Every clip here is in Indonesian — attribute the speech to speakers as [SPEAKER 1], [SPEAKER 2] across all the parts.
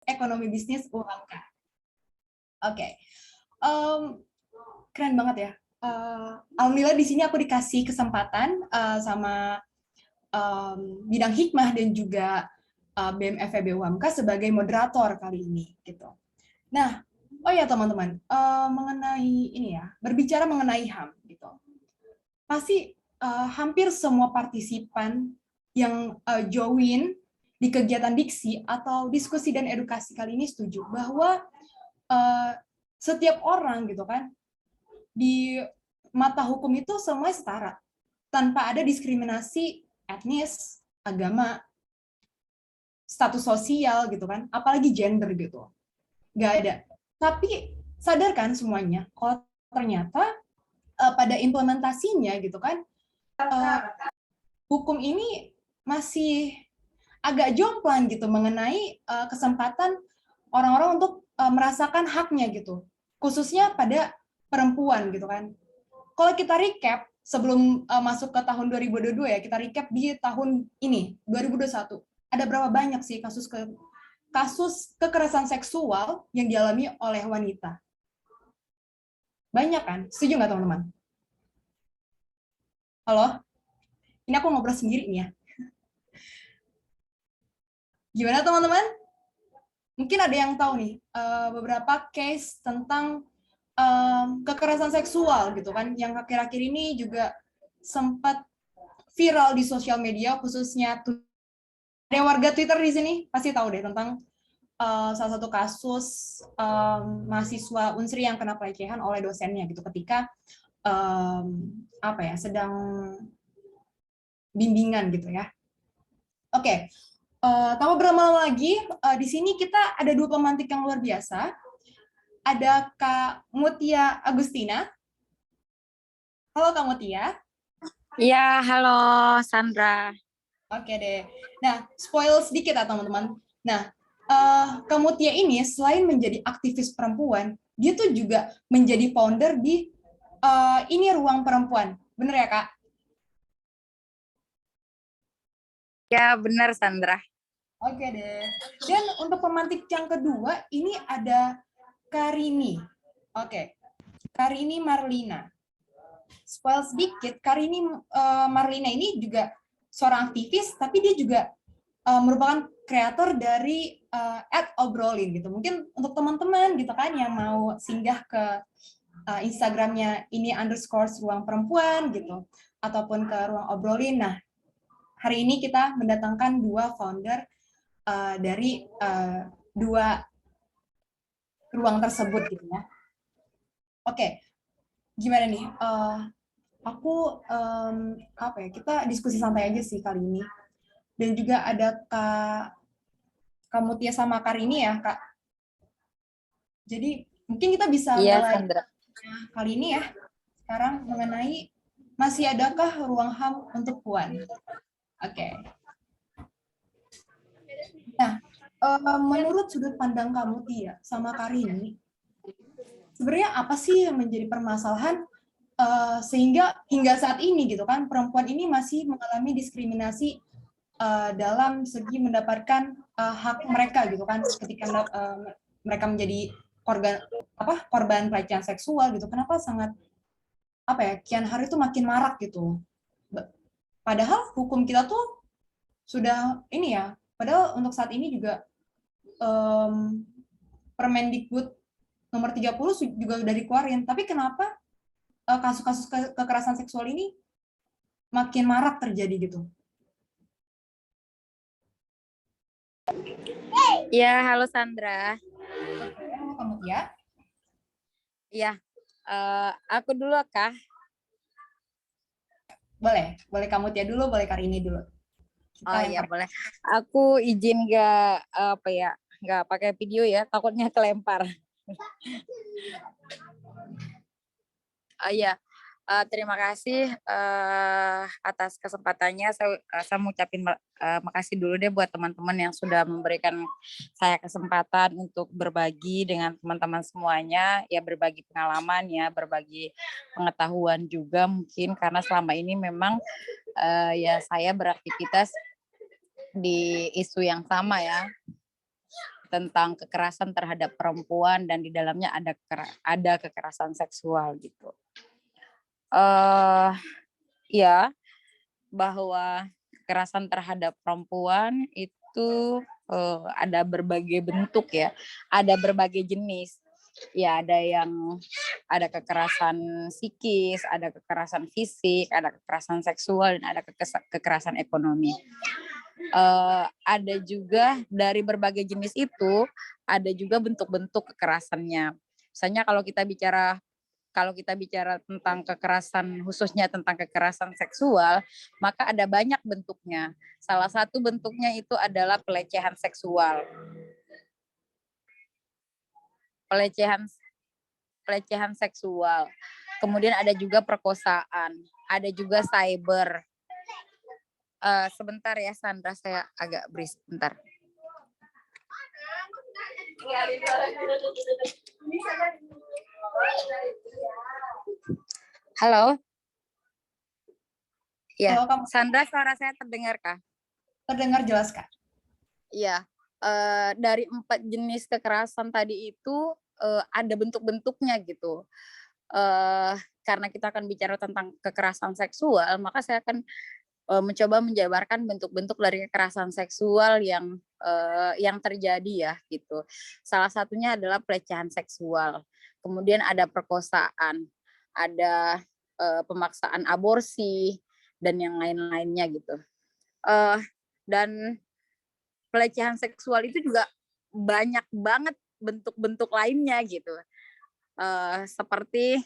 [SPEAKER 1] Ekonomi Bisnis UMK. Oke. Keren banget ya. Alhamdulillah di sini aku dikasih kesempatan sama bidang hikmah dan juga BEM FEB UMK sebagai moderator kali ini gitu. Nah, oh ya teman-teman, mengenai ini ya, berbicara mengenai HAM gitu. Pasti hampir semua partisipan yang join di kegiatan diksi atau diskusi dan edukasi kali ini setuju bahwa setiap orang gitu kan di mata hukum itu semuanya setara tanpa ada diskriminasi etnis, agama, status sosial gitu kan, apalagi gender gitu, nggak ada. Tapi sadarkan semuanya kalau ternyata pada implementasinya gitu kan hukum ini masih agak jomplang gitu mengenai kesempatan orang-orang untuk merasakan haknya gitu, khususnya pada perempuan gitu kan. Kalau kita recap sebelum masuk ke tahun 2022 ya, kita recap di tahun ini 2021, ada berapa banyak sih kasus kekerasan seksual yang dialami oleh wanita? Banyak kan? Setuju nggak teman-teman? Halo? Ini aku ngobrol sendiri nih ya. Gimana teman-teman? Mungkin ada yang tahu nih beberapa case tentang kekerasan seksual gitu kan, yang akhir-akhir ini juga sempat viral di sosial media, khususnya ada yang warga Twitter di sini pasti tahu deh tentang salah satu kasus mahasiswa Unsri yang kena pelecehan oleh dosennya gitu ketika apa ya sedang bimbingan gitu ya. Oke, tanpa berlama-lama lagi, di sini kita ada dua pemantik yang luar biasa. Ada Kak Mutia Agustina. Halo Kak Mutia.
[SPEAKER 2] Iya, halo Sandra.
[SPEAKER 1] Oke deh. Nah, spoil sedikit ya teman-teman. Nah, Kak Mutia ini selain menjadi aktivis perempuan, dia tuh juga menjadi founder di ini Ruang Perempuan. Bener ya Kak?
[SPEAKER 2] Ya, benar Sandra.
[SPEAKER 1] Oke deh. Dan untuk pemantik yang kedua, ini ada Karini. Oke, Karini Marlina. Spoil sedikit, Karini Marlina ini juga seorang aktivis, tapi dia juga merupakan kreator dari @obrolin gitu. Mungkin untuk teman-teman gitu kan yang mau singgah ke Instagramnya ini _ruang perempuan gitu, ataupun ke ruang obrolin. Nah, hari ini kita mendatangkan dua founder dari dua ruang tersebut gitu ya. Oke, gimana nih? Aku apa ya? Kita diskusi santai aja sih kali ini. Dan juga ada Kak Mutia sama Karini ya, Kak. Jadi mungkin kita bisa
[SPEAKER 2] Iya,
[SPEAKER 1] mulai
[SPEAKER 2] Sandra.
[SPEAKER 1] kali ini ya. Sekarang mengenai masih adakah ruang HAM untuk puan? Oke. Nah, menurut sudut pandang kamu Tia sama Karini, sebenarnya apa sih yang menjadi permasalahan sehingga hingga saat ini gitu kan perempuan ini masih mengalami diskriminasi dalam segi mendapatkan hak mereka gitu kan ketika mereka menjadi korban pelecehan seksual gitu. Kenapa sangat apa ya kian hari itu makin marak gitu. Padahal hukum kita tuh sudah ini ya. Padahal untuk saat ini juga Permendikbud nomor 30 juga udah dikeluarin. Tapi kenapa kasus-kasus kekerasan seksual ini makin marak terjadi gitu?
[SPEAKER 2] Iya, halo Sandra.
[SPEAKER 1] Halo kamu ya?
[SPEAKER 2] Iya, aku dulu Kak.
[SPEAKER 1] Boleh kamu Tia dulu, boleh Karini dulu.
[SPEAKER 2] Oh iya boleh. Aku izin nggak pakai video ya, takutnya kelempar. Oh iya. Terima kasih atas kesempatannya. Saya mau ucapin makasih dulu deh buat teman-teman yang sudah memberikan saya kesempatan untuk berbagi dengan teman-teman semuanya, ya berbagi pengalaman ya, berbagi pengetahuan juga mungkin karena selama ini memang ya saya beraktivitas di isu yang sama ya. tentang kekerasan terhadap perempuan dan di dalamnya ada kekerasan seksual gitu. Ya, bahwa kekerasan terhadap perempuan itu ada berbagai bentuk ya, ada berbagai jenis. Ya, ada kekerasan psikis, ada kekerasan fisik, ada kekerasan seksual, dan ada kekerasan ekonomi. Ada juga dari berbagai jenis itu, ada juga bentuk-bentuk kekerasannya. Misalnya kalau kita bicara tentang kekerasan, khususnya tentang kekerasan seksual, maka ada banyak bentuknya. Salah satu bentuknya itu adalah pelecehan seksual. Pelecehan seksual. Kemudian ada juga perkosaan, ada juga cyber. Sebentar ya Sandra, saya agak berisik bentar. Halo. Ya, Sandra, suara saya terdengar kah?
[SPEAKER 1] Terdengar jelas, Kak.
[SPEAKER 2] Iya. Dari 4 jenis kekerasan tadi itu ada bentuk-bentuknya gitu. Karena kita akan bicara tentang kekerasan seksual, maka saya akan mencoba menjabarkan bentuk-bentuk dari kekerasan seksual yang terjadi ya gitu. Salah satunya adalah pelecehan seksual. Kemudian ada perkosaan, ada pemaksaan aborsi dan yang lain-lainnya gitu. Dan pelecehan seksual itu juga banyak banget bentuk-bentuk lainnya gitu. Seperti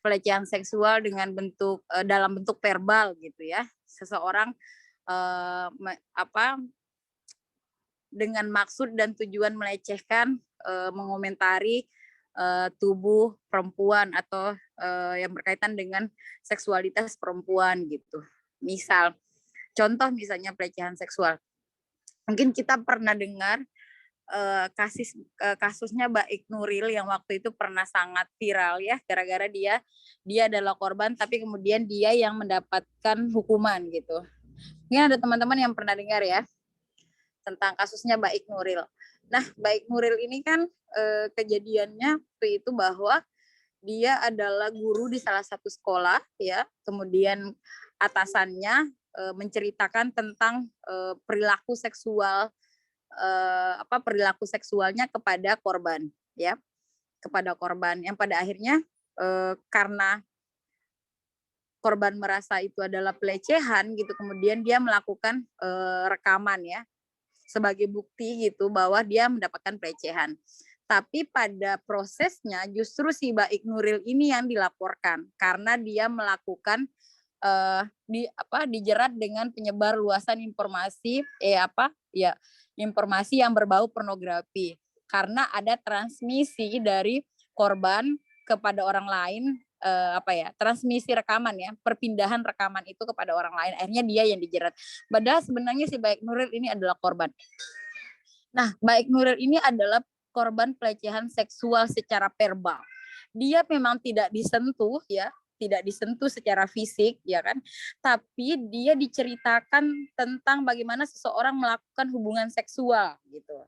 [SPEAKER 2] pelecehan seksual dengan dalam bentuk verbal gitu ya. Seseorang dengan maksud dan tujuan melecehkan, mengomentari tubuh perempuan atau yang berkaitan dengan seksualitas perempuan gitu. Misalnya pelecehan seksual. Mungkin kita pernah dengar kasusnya Baik Nuril yang waktu itu pernah sangat viral ya, gara-gara dia adalah korban tapi kemudian dia yang mendapatkan hukuman gitu. Mungkin ada teman-teman yang pernah dengar ya tentang kasusnya Baik Nuril. Nah, Baik Nuril ini kan kejadiannya waktu itu bahwa dia adalah guru di salah satu sekolah ya, kemudian atasannya menceritakan tentang perilaku seksualnya kepada korban ya, kepada korban yang pada akhirnya karena korban merasa itu adalah pelecehan gitu, kemudian dia melakukan rekaman ya sebagai bukti gitu bahwa dia mendapatkan pelecehan. Tapi pada prosesnya justru si Baik Nuril ini yang dilaporkan karena dia melakukan dijerat dengan penyebar luasan informasi informasi yang berbau pornografi karena ada transmisi dari korban kepada orang lain, transmisi rekaman ya, perpindahan rekaman itu kepada orang lain, akhirnya dia yang dijerat. Padahal sebenarnya si Baik Nuril ini adalah korban. Nah, Baik Nuril ini adalah korban pelecehan seksual secara verbal. Dia memang tidak disentuh ya, tidak disentuh secara fisik ya kan, tapi dia diceritakan tentang bagaimana seseorang melakukan hubungan seksual gitu,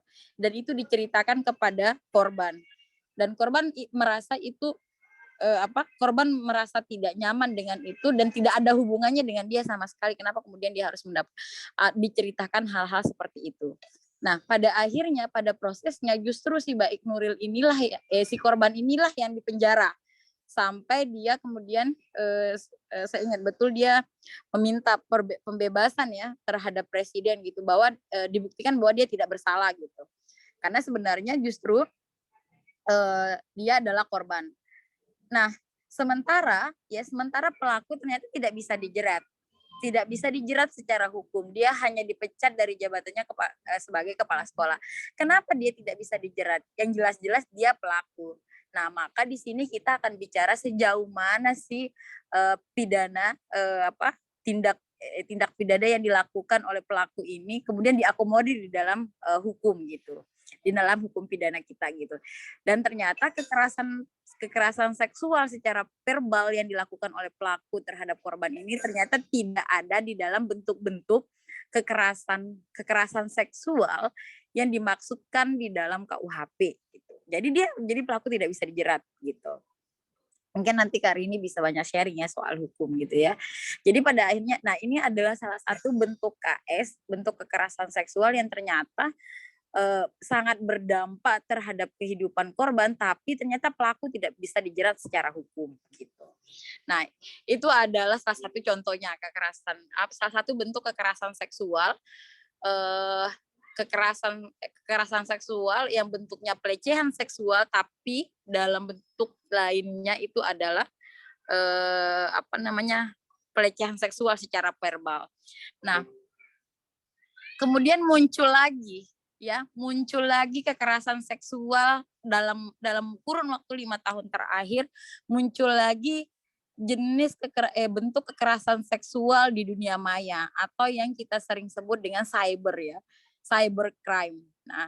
[SPEAKER 2] dan itu diceritakan kepada korban, dan korban merasa itu korban merasa tidak nyaman dengan itu dan tidak ada hubungannya dengan dia sama sekali. Kenapa kemudian dia harus diceritakan hal-hal seperti itu? Nah, pada akhirnya pada prosesnya justru si Baik Nuril inilah si korban inilah yang dipenjara sampai dia kemudian saya ingat betul dia meminta pembebasan ya terhadap presiden gitu, bahwa dibuktikan bahwa dia tidak bersalah gitu. Karena sebenarnya justru dia adalah korban. Nah, sementara pelaku ternyata tidak bisa dijerat secara hukum. Dia hanya dipecat dari jabatannya sebagai kepala sekolah. Kenapa dia tidak bisa dijerat? Yang jelas-jelas dia pelaku. Nah, maka di sini kita akan bicara sejauh mana sih pidana tindak tindak pidana yang dilakukan oleh pelaku ini kemudian diakomodir di dalam hukum gitu, di dalam hukum pidana kita gitu. Dan ternyata kekerasan seksual secara verbal yang dilakukan oleh pelaku terhadap korban ini ternyata tidak ada di dalam bentuk-bentuk kekerasan seksual yang dimaksudkan di dalam KUHP gitu. Jadi pelaku tidak bisa dijerat gitu. Mungkin nanti Kak Rini bisa banyak sharing ya soal hukum gitu ya. Jadi pada akhirnya, nah ini adalah salah satu bentuk KS, bentuk kekerasan seksual yang ternyata sangat berdampak terhadap kehidupan korban, tapi ternyata pelaku tidak bisa dijerat secara hukum gitu. Nah itu adalah salah satu contohnya salah satu bentuk kekerasan seksual. Kekerasan seksual yang bentuknya pelecehan seksual tapi dalam bentuk lainnya itu adalah pelecehan seksual secara verbal. Nah, kemudian muncul lagi kekerasan seksual dalam kurun waktu 5 tahun terakhir, muncul lagi bentuk kekerasan seksual di dunia maya atau yang kita sering sebut dengan cybercrime. Nah,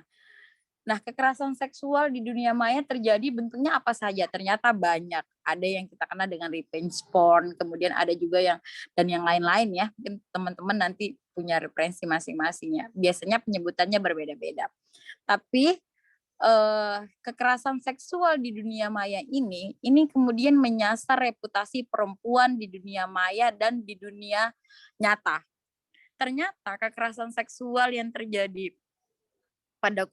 [SPEAKER 2] kekerasan seksual di dunia maya terjadi bentuknya apa saja? Ternyata banyak. Ada yang kita kenal dengan revenge porn, kemudian ada juga yang lain-lain ya. Mungkin teman-teman nanti punya referensi masing-masingnya. Biasanya penyebutannya berbeda-beda. Tapi kekerasan seksual di dunia maya ini kemudian menyasar reputasi perempuan di dunia maya dan di dunia nyata. Ternyata kekerasan seksual yang terjadi pada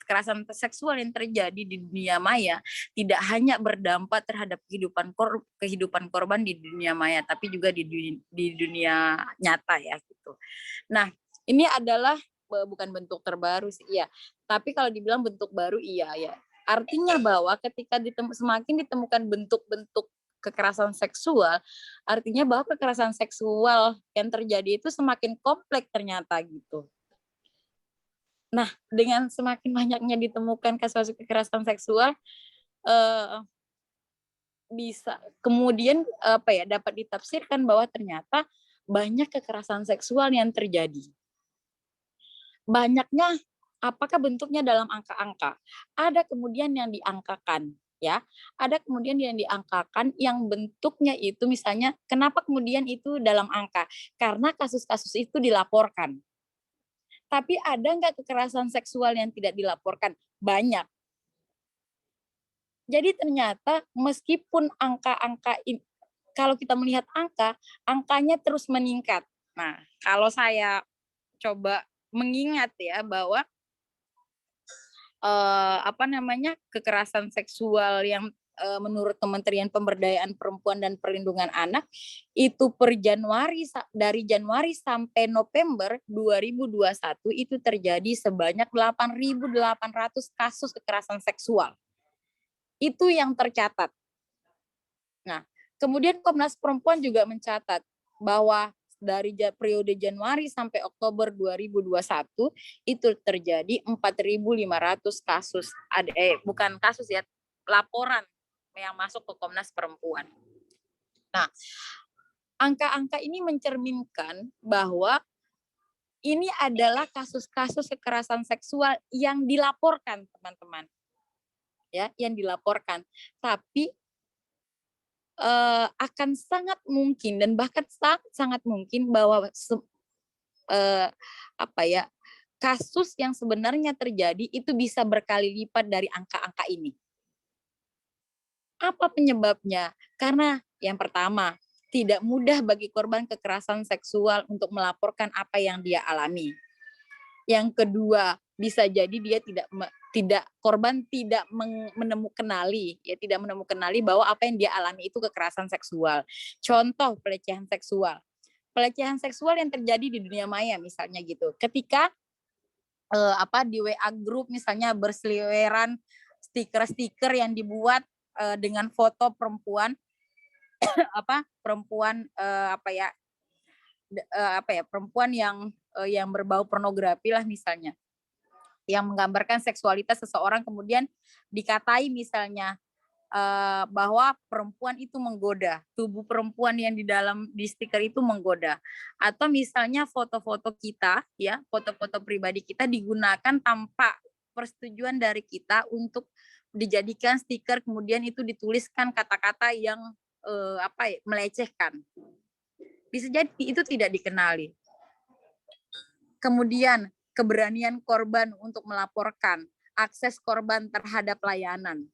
[SPEAKER 2] kekerasan seksual yang terjadi di dunia maya tidak hanya berdampak terhadap kehidupan korban di dunia maya, tapi juga di dunia nyata ya gitu. Nah, ini adalah bukan bentuk terbaru sih, iya. Tapi kalau dibilang bentuk baru, iya ya. Artinya bahwa ketika semakin ditemukan bentuk-bentuk kekerasan seksual, artinya bahwa kekerasan seksual yang terjadi itu semakin kompleks ternyata gitu. Nah, dengan semakin banyaknya ditemukan kasus kekerasan seksual, bisa kemudian dapat ditafsirkan bahwa ternyata banyak kekerasan seksual yang terjadi. Banyaknya, apakah bentuknya dalam angka-angka? Ada kemudian yang diangkakan, ya. Ada kemudian yang diangkakan yang bentuknya itu misalnya, kenapa kemudian itu dalam angka? Karena kasus-kasus itu dilaporkan. Tapi ada nggak kekerasan seksual yang tidak dilaporkan? Banyak. Jadi ternyata meskipun kalau kita melihat angkanya terus meningkat. Nah, kalau saya coba mengingat ya bahwa kekerasan seksual yang menurut Kementerian Pemberdayaan Perempuan dan Perlindungan Anak itu dari Januari sampai November 2021 itu terjadi sebanyak 8.800 kasus kekerasan seksual. Itu yang tercatat. Nah, kemudian Komnas Perempuan juga mencatat bahwa dari periode Januari sampai Oktober 2021 itu terjadi 4.500 kasus. Bukan kasus ya, laporan yang masuk ke Komnas Perempuan. Nah, angka-angka ini mencerminkan bahwa ini adalah kasus-kasus kekerasan seksual yang dilaporkan, teman-teman. Ya, yang dilaporkan. Tapi akan sangat mungkin dan bahkan sangat mungkin bahwa kasus yang sebenarnya terjadi itu bisa berkali lipat dari angka-angka ini. Apa penyebabnya? Karena yang pertama, tidak mudah bagi korban kekerasan seksual untuk melaporkan apa yang dia alami. Yang kedua, bisa jadi dia korban tidak menemukanali bahwa apa yang dia alami itu kekerasan seksual. Contoh pelecehan seksual. Pelecehan seksual yang terjadi di dunia maya misalnya gitu. Ketika di WA group misalnya berseliweran stiker-stiker yang dibuat dengan foto perempuan perempuan yang berbau pornografi lah misalnya, yang menggambarkan seksualitas seseorang, kemudian dikatai misalnya bahwa perempuan itu menggoda, tubuh perempuan yang di stiker itu menggoda. Atau misalnya foto-foto kita, ya, foto-foto pribadi kita digunakan tanpa persetujuan dari kita untuk dijadikan stiker, kemudian itu dituliskan kata-kata yang melecehkan. Bisa jadi itu tidak dikenali. Kemudian keberanian korban untuk melaporkan, akses korban terhadap layanan.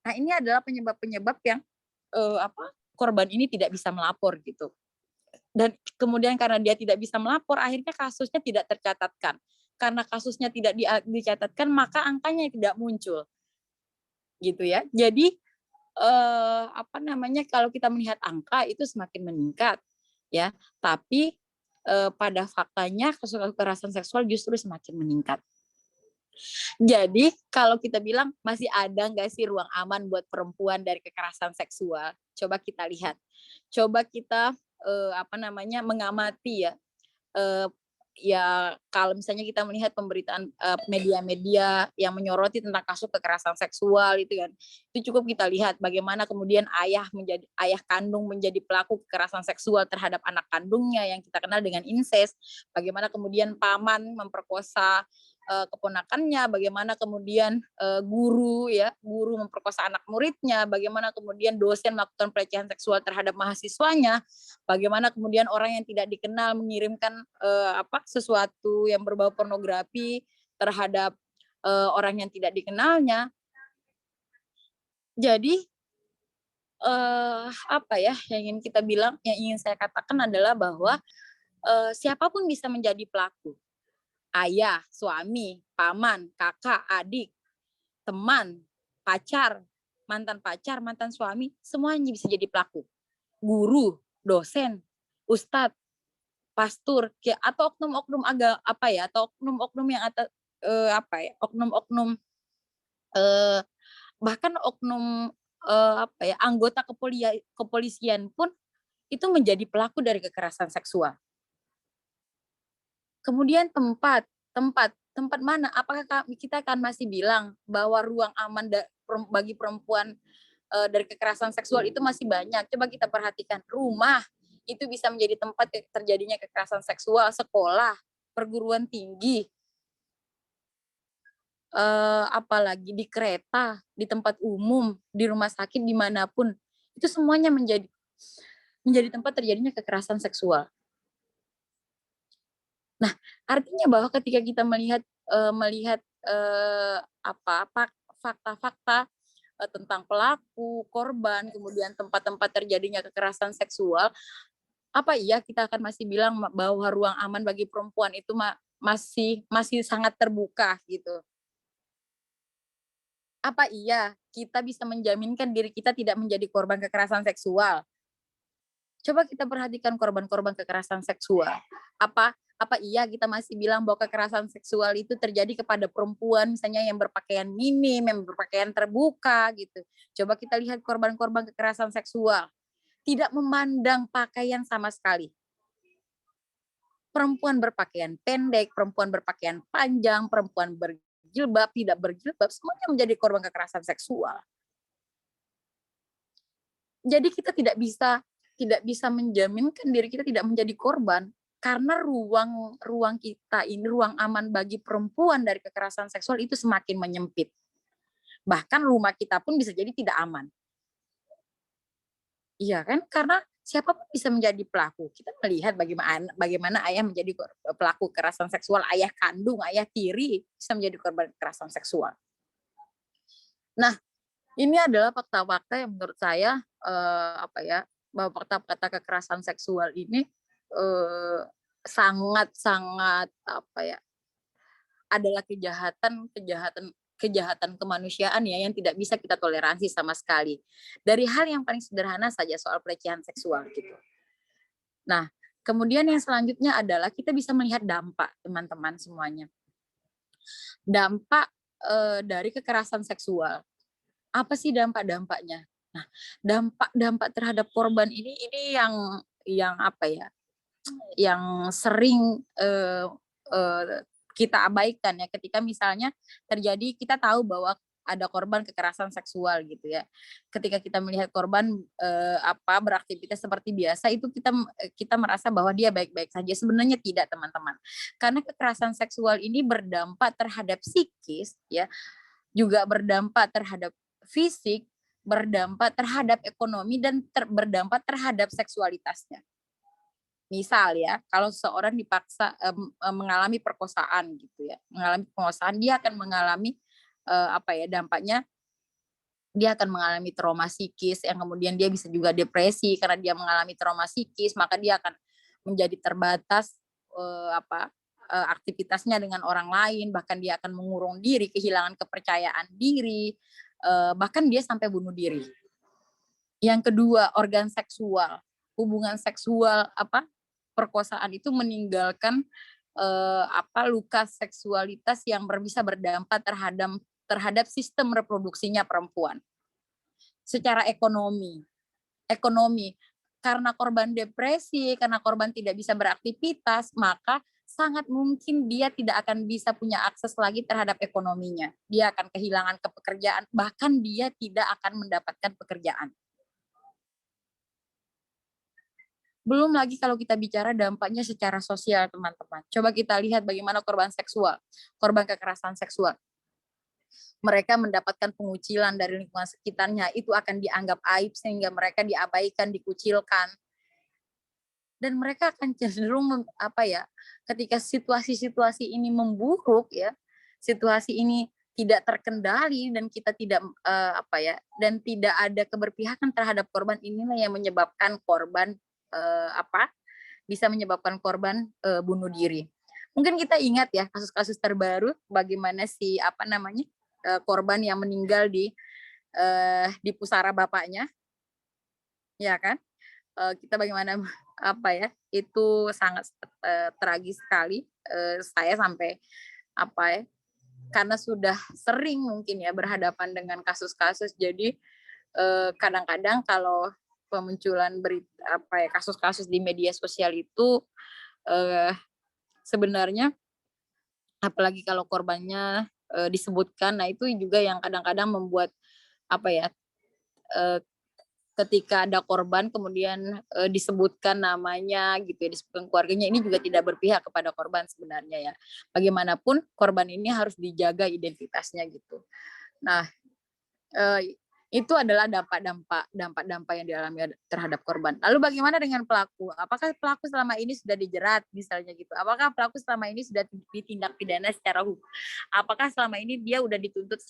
[SPEAKER 2] Nah, ini adalah penyebab-penyebab yang korban ini tidak bisa melapor gitu. Dan kemudian karena dia tidak bisa melapor, akhirnya kasusnya tidak tercatatkan. Karena kasusnya tidak dicatatkan, maka angkanya tidak muncul. Gitu ya. Jadi kalau kita melihat angka itu semakin meningkat ya, tapi pada faktanya kasus kekerasan seksual justru semakin meningkat. Jadi kalau kita bilang masih ada nggak sih ruang aman buat perempuan dari kekerasan seksual? Coba kita lihat, coba kita mengamati ya. Ya kalau misalnya kita melihat pemberitaan media-media yang menyoroti tentang kasus kekerasan seksual itu kan, itu cukup kita lihat bagaimana kemudian ayah kandung menjadi pelaku kekerasan seksual terhadap anak kandungnya yang kita kenal dengan incest, bagaimana kemudian paman memperkosa keponakannya, bagaimana kemudian guru memperkosa anak muridnya, bagaimana kemudian dosen melakukan pelecehan seksual terhadap mahasiswanya, bagaimana kemudian orang yang tidak dikenal mengirimkan sesuatu yang berbau pornografi terhadap orang yang tidak dikenalnya. Jadi yang ingin saya katakan adalah bahwa siapapun bisa menjadi pelaku. Ayah, suami, paman, kakak, adik, teman, pacar, mantan suami, semuanya bisa jadi pelaku. Guru, dosen, ustadz, pastor, atau oknum-oknum atau oknum-oknum yang bahkan oknum anggota kepolisian pun itu menjadi pelaku dari kekerasan seksual. Kemudian tempat mana? Apakah kita akan masih bilang bahwa ruang aman bagi perempuan dari kekerasan seksual itu masih banyak? Coba kita perhatikan, rumah itu bisa menjadi tempat terjadinya kekerasan seksual, sekolah, perguruan tinggi, apalagi di kereta, di tempat umum, di rumah sakit, dimanapun, itu semuanya menjadi tempat terjadinya kekerasan seksual. Nah, artinya bahwa ketika kita melihat fakta-fakta tentang pelaku, korban, kemudian tempat-tempat terjadinya kekerasan seksual, apa iya kita akan masih bilang bahwa ruang aman bagi perempuan itu masih sangat terbuka gitu? Apa iya kita bisa menjaminkan diri kita tidak menjadi korban kekerasan seksual? Coba kita perhatikan korban-korban kekerasan seksual. Apa iya kita masih bilang bahwa kekerasan seksual itu terjadi kepada perempuan misalnya yang berpakaian minim, yang berpakaian terbuka gitu. Coba kita lihat korban-korban kekerasan seksual. Tidak memandang pakaian sama sekali. Perempuan berpakaian pendek, perempuan berpakaian panjang, perempuan berjilbab, tidak berjilbab, semuanya menjadi korban kekerasan seksual. Jadi kita tidak bisa menjaminkan diri kita tidak menjadi korban karena ruang kita ini, ruang aman bagi perempuan dari kekerasan seksual itu semakin menyempit. Bahkan rumah kita pun bisa jadi tidak aman. Iya kan? Karena siapapun bisa menjadi pelaku. Kita melihat bagaimana ayah menjadi pelaku kekerasan seksual, ayah kandung, ayah tiri bisa menjadi korban kekerasan seksual. Nah, ini adalah fakta-fakta yang menurut saya bahwa fakta-fakta kekerasan seksual ini sangat-sangat adalah kejahatan kemanusiaan ya yang tidak bisa kita toleransi sama sekali. Dari hal yang paling sederhana saja soal pelecehan seksual gitu. Nah, kemudian yang selanjutnya adalah kita bisa melihat dampak teman-teman semuanya. Dampak dari kekerasan seksual. Apa sih dampak-dampaknya? Nah, dampak terhadap korban ini yang sering kita abaikan ya ketika misalnya terjadi, kita tahu bahwa ada korban kekerasan seksual gitu ya. Ketika kita melihat korban beraktivitas seperti biasa, itu kita merasa bahwa dia baik-baik saja. Sebenarnya tidak, teman-teman. Karena kekerasan seksual ini berdampak terhadap psikis ya, juga berdampak terhadap fisik, berdampak terhadap ekonomi, dan berdampak terhadap seksualitasnya. Misal ya, kalau seseorang dipaksa mengalami perkosaan gitu ya, mengalami perkosaan, dia akan mengalami dampaknya, dia akan mengalami trauma psikis yang kemudian dia bisa juga depresi. Karena dia mengalami trauma psikis, maka dia akan menjadi terbatas aktivitasnya dengan orang lain, bahkan dia akan mengurung diri, kehilangan kepercayaan diri, bahkan dia sampai bunuh diri. Yang kedua, organ seksual, hubungan seksual perkosaan itu meninggalkan luka seksualitas yang bisa berdampak terhadap sistem reproduksinya perempuan. Secara ekonomi, karena korban depresi, karena korban tidak bisa beraktivitas, maka sangat mungkin dia tidak akan bisa punya akses lagi terhadap ekonominya. Dia akan kehilangan pekerjaan, bahkan dia tidak akan mendapatkan pekerjaan. Belum lagi kalau kita bicara dampaknya secara sosial, teman-teman. Coba kita lihat bagaimana korban kekerasan seksual. Mereka mendapatkan pengucilan dari lingkungan sekitarnya, itu akan dianggap aib sehingga mereka diabaikan, dikucilkan. Dan mereka akan cenderung ketika situasi-situasi ini memburuk ya, situasi ini tidak terkendali dan kita tidak dan tidak ada keberpihakan terhadap korban, inilah yang menyebabkan korban bisa menyebabkan korban bunuh diri. Mungkin kita ingat ya kasus-kasus terbaru bagaimana korban yang meninggal di pusara bapaknya, ya kan? Kita bagaimana itu sangat tragis sekali. Saya sampai karena sudah sering mungkin ya berhadapan dengan kasus-kasus, jadi kadang-kadang kalau pemunculan kasus-kasus di media sosial itu sebenarnya apalagi kalau korbannya disebutkan, nah itu juga yang kadang-kadang membuat ketika ada korban kemudian disebutkan namanya gitu ya, disebutkan keluarganya, ini juga tidak berpihak kepada korban sebenarnya ya. Bagaimanapun korban ini harus dijaga identitasnya gitu. Nah, itu adalah dampak yang dialami terhadap korban. Lalu bagaimana dengan pelaku? Apakah pelaku selama ini sudah dijerat misalnya gitu? Apakah pelaku selama ini sudah ditindak pidana secara hukum? Apakah selama ini dia sudah dituntut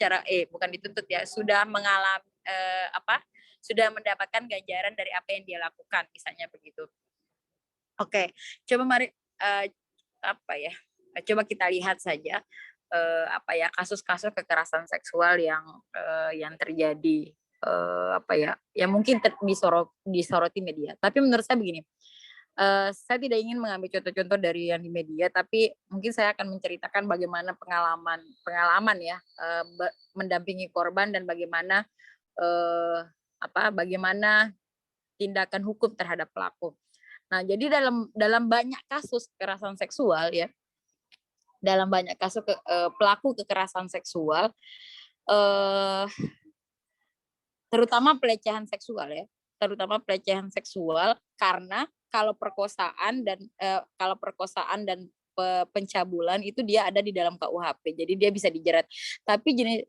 [SPEAKER 2] bukan dituntut ya, sudah mengalami sudah mendapatkan ganjaran dari apa yang dia lakukan misalnya begitu. Oke, coba mari coba kita lihat saja kasus-kasus kekerasan seksual yang terjadi yang mungkin disoroti media. Tapi menurut saya begini, saya tidak ingin mengambil contoh-contoh dari yang di media, tapi mungkin saya akan menceritakan bagaimana pengalaman ya mendampingi korban dan bagaimana bagaimana tindakan hukum terhadap pelaku. Nah, jadi dalam banyak kasus kekerasan seksual ya, dalam banyak kasus pelaku kekerasan seksual, terutama pelecehan seksual, karena kalau perkosaan dan pencabulan itu dia ada di dalam KUHP, jadi dia bisa dijerat. Tapi jenis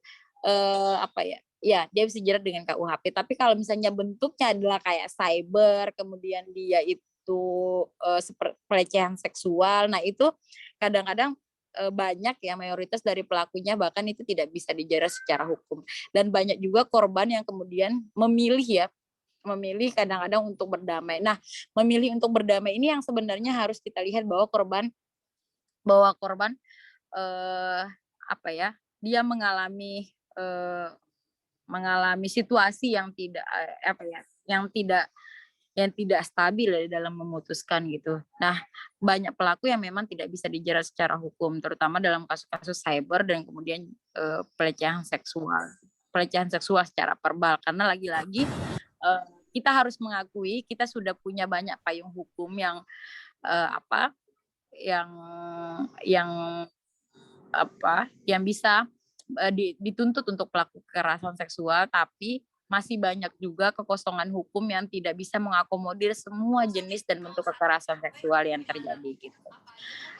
[SPEAKER 2] dia bisa dijerat dengan KUHP. Tapi kalau misalnya bentuknya adalah kayak cyber, kemudian dia itu pelecehan seksual, nah itu kadang-kadang banyak ya, mayoritas dari pelakunya bahkan itu tidak bisa dijerat secara hukum. Dan banyak juga korban yang kemudian memilih kadang-kadang untuk berdamai. Nah, memilih untuk berdamai ini yang sebenarnya harus kita lihat bahwa korban dia mengalami situasi yang tidak stabil dalam memutuskan gitu. Nah, banyak pelaku yang memang tidak bisa dijerat secara hukum, terutama dalam kasus-kasus cyber dan kemudian pelecehan seksual secara verbal. Karena lagi-lagi kita harus mengakui kita sudah punya banyak payung hukum yang bisa dituntut untuk pelaku kekerasan seksual, tapi masih banyak juga kekosongan hukum yang tidak bisa mengakomodir semua jenis dan bentuk kekerasan seksual yang terjadi gitu.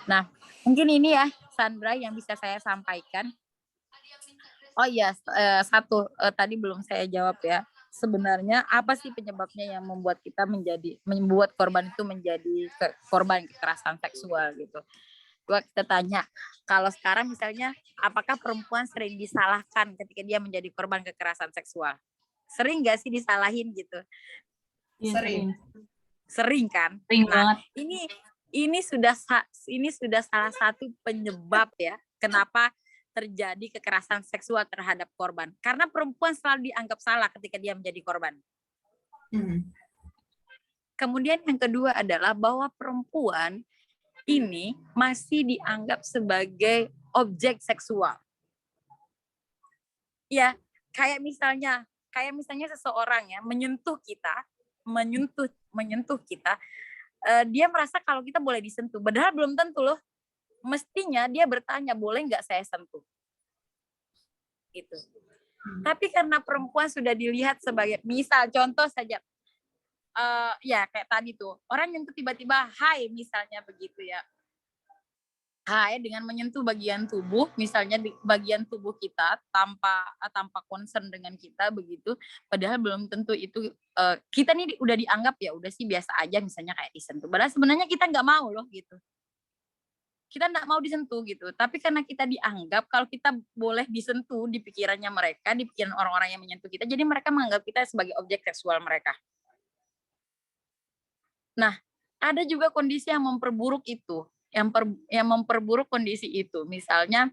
[SPEAKER 2] Nah, mungkin ini ya Sandra yang bisa saya sampaikan. Oh iya, satu tadi belum saya jawab ya. Sebenarnya apa sih penyebabnya yang membuat korban itu menjadi korban kekerasan seksual gitu. Kita tanya, kalau sekarang misalnya apakah perempuan sering disalahkan ketika dia menjadi korban kekerasan seksual? Sering nggak sih disalahin gitu?
[SPEAKER 3] Iya,
[SPEAKER 2] Sering kan?
[SPEAKER 3] Sering
[SPEAKER 2] Nah,
[SPEAKER 3] banget.
[SPEAKER 2] ini sudah salah satu penyebab ya kenapa terjadi kekerasan seksual terhadap korban. Karena perempuan selalu dianggap salah ketika dia menjadi korban. Kemudian yang kedua adalah bahwa perempuan ini masih dianggap sebagai objek seksual. Ya, kayak misalnya seseorang ya menyentuh kita, dia merasa kalau kita boleh disentuh, padahal belum tentu loh. Mestinya dia bertanya, boleh nggak saya sentuh? Gitu. Tapi karena perempuan sudah dilihat sebagai, misal contoh saja, ya kayak tadi tuh, orang yang tiba-tiba hai misalnya begitu ya, hai dengan menyentuh bagian tubuh, misalnya di bagian tubuh kita tanpa concern dengan kita begitu, padahal belum tentu itu kita nih udah dianggap ya udah sih biasa aja misalnya kayak disentuh. Padahal sebenarnya kita nggak mau loh gitu. Kita nggak mau disentuh gitu, tapi karena kita dianggap kalau kita boleh disentuh di pikirannya mereka, di pikiran orang-orang yang menyentuh kita, jadi mereka menganggap kita sebagai objek seksual mereka. Nah, ada juga kondisi yang memperburuk itu. Yang memperburuk kondisi itu, misalnya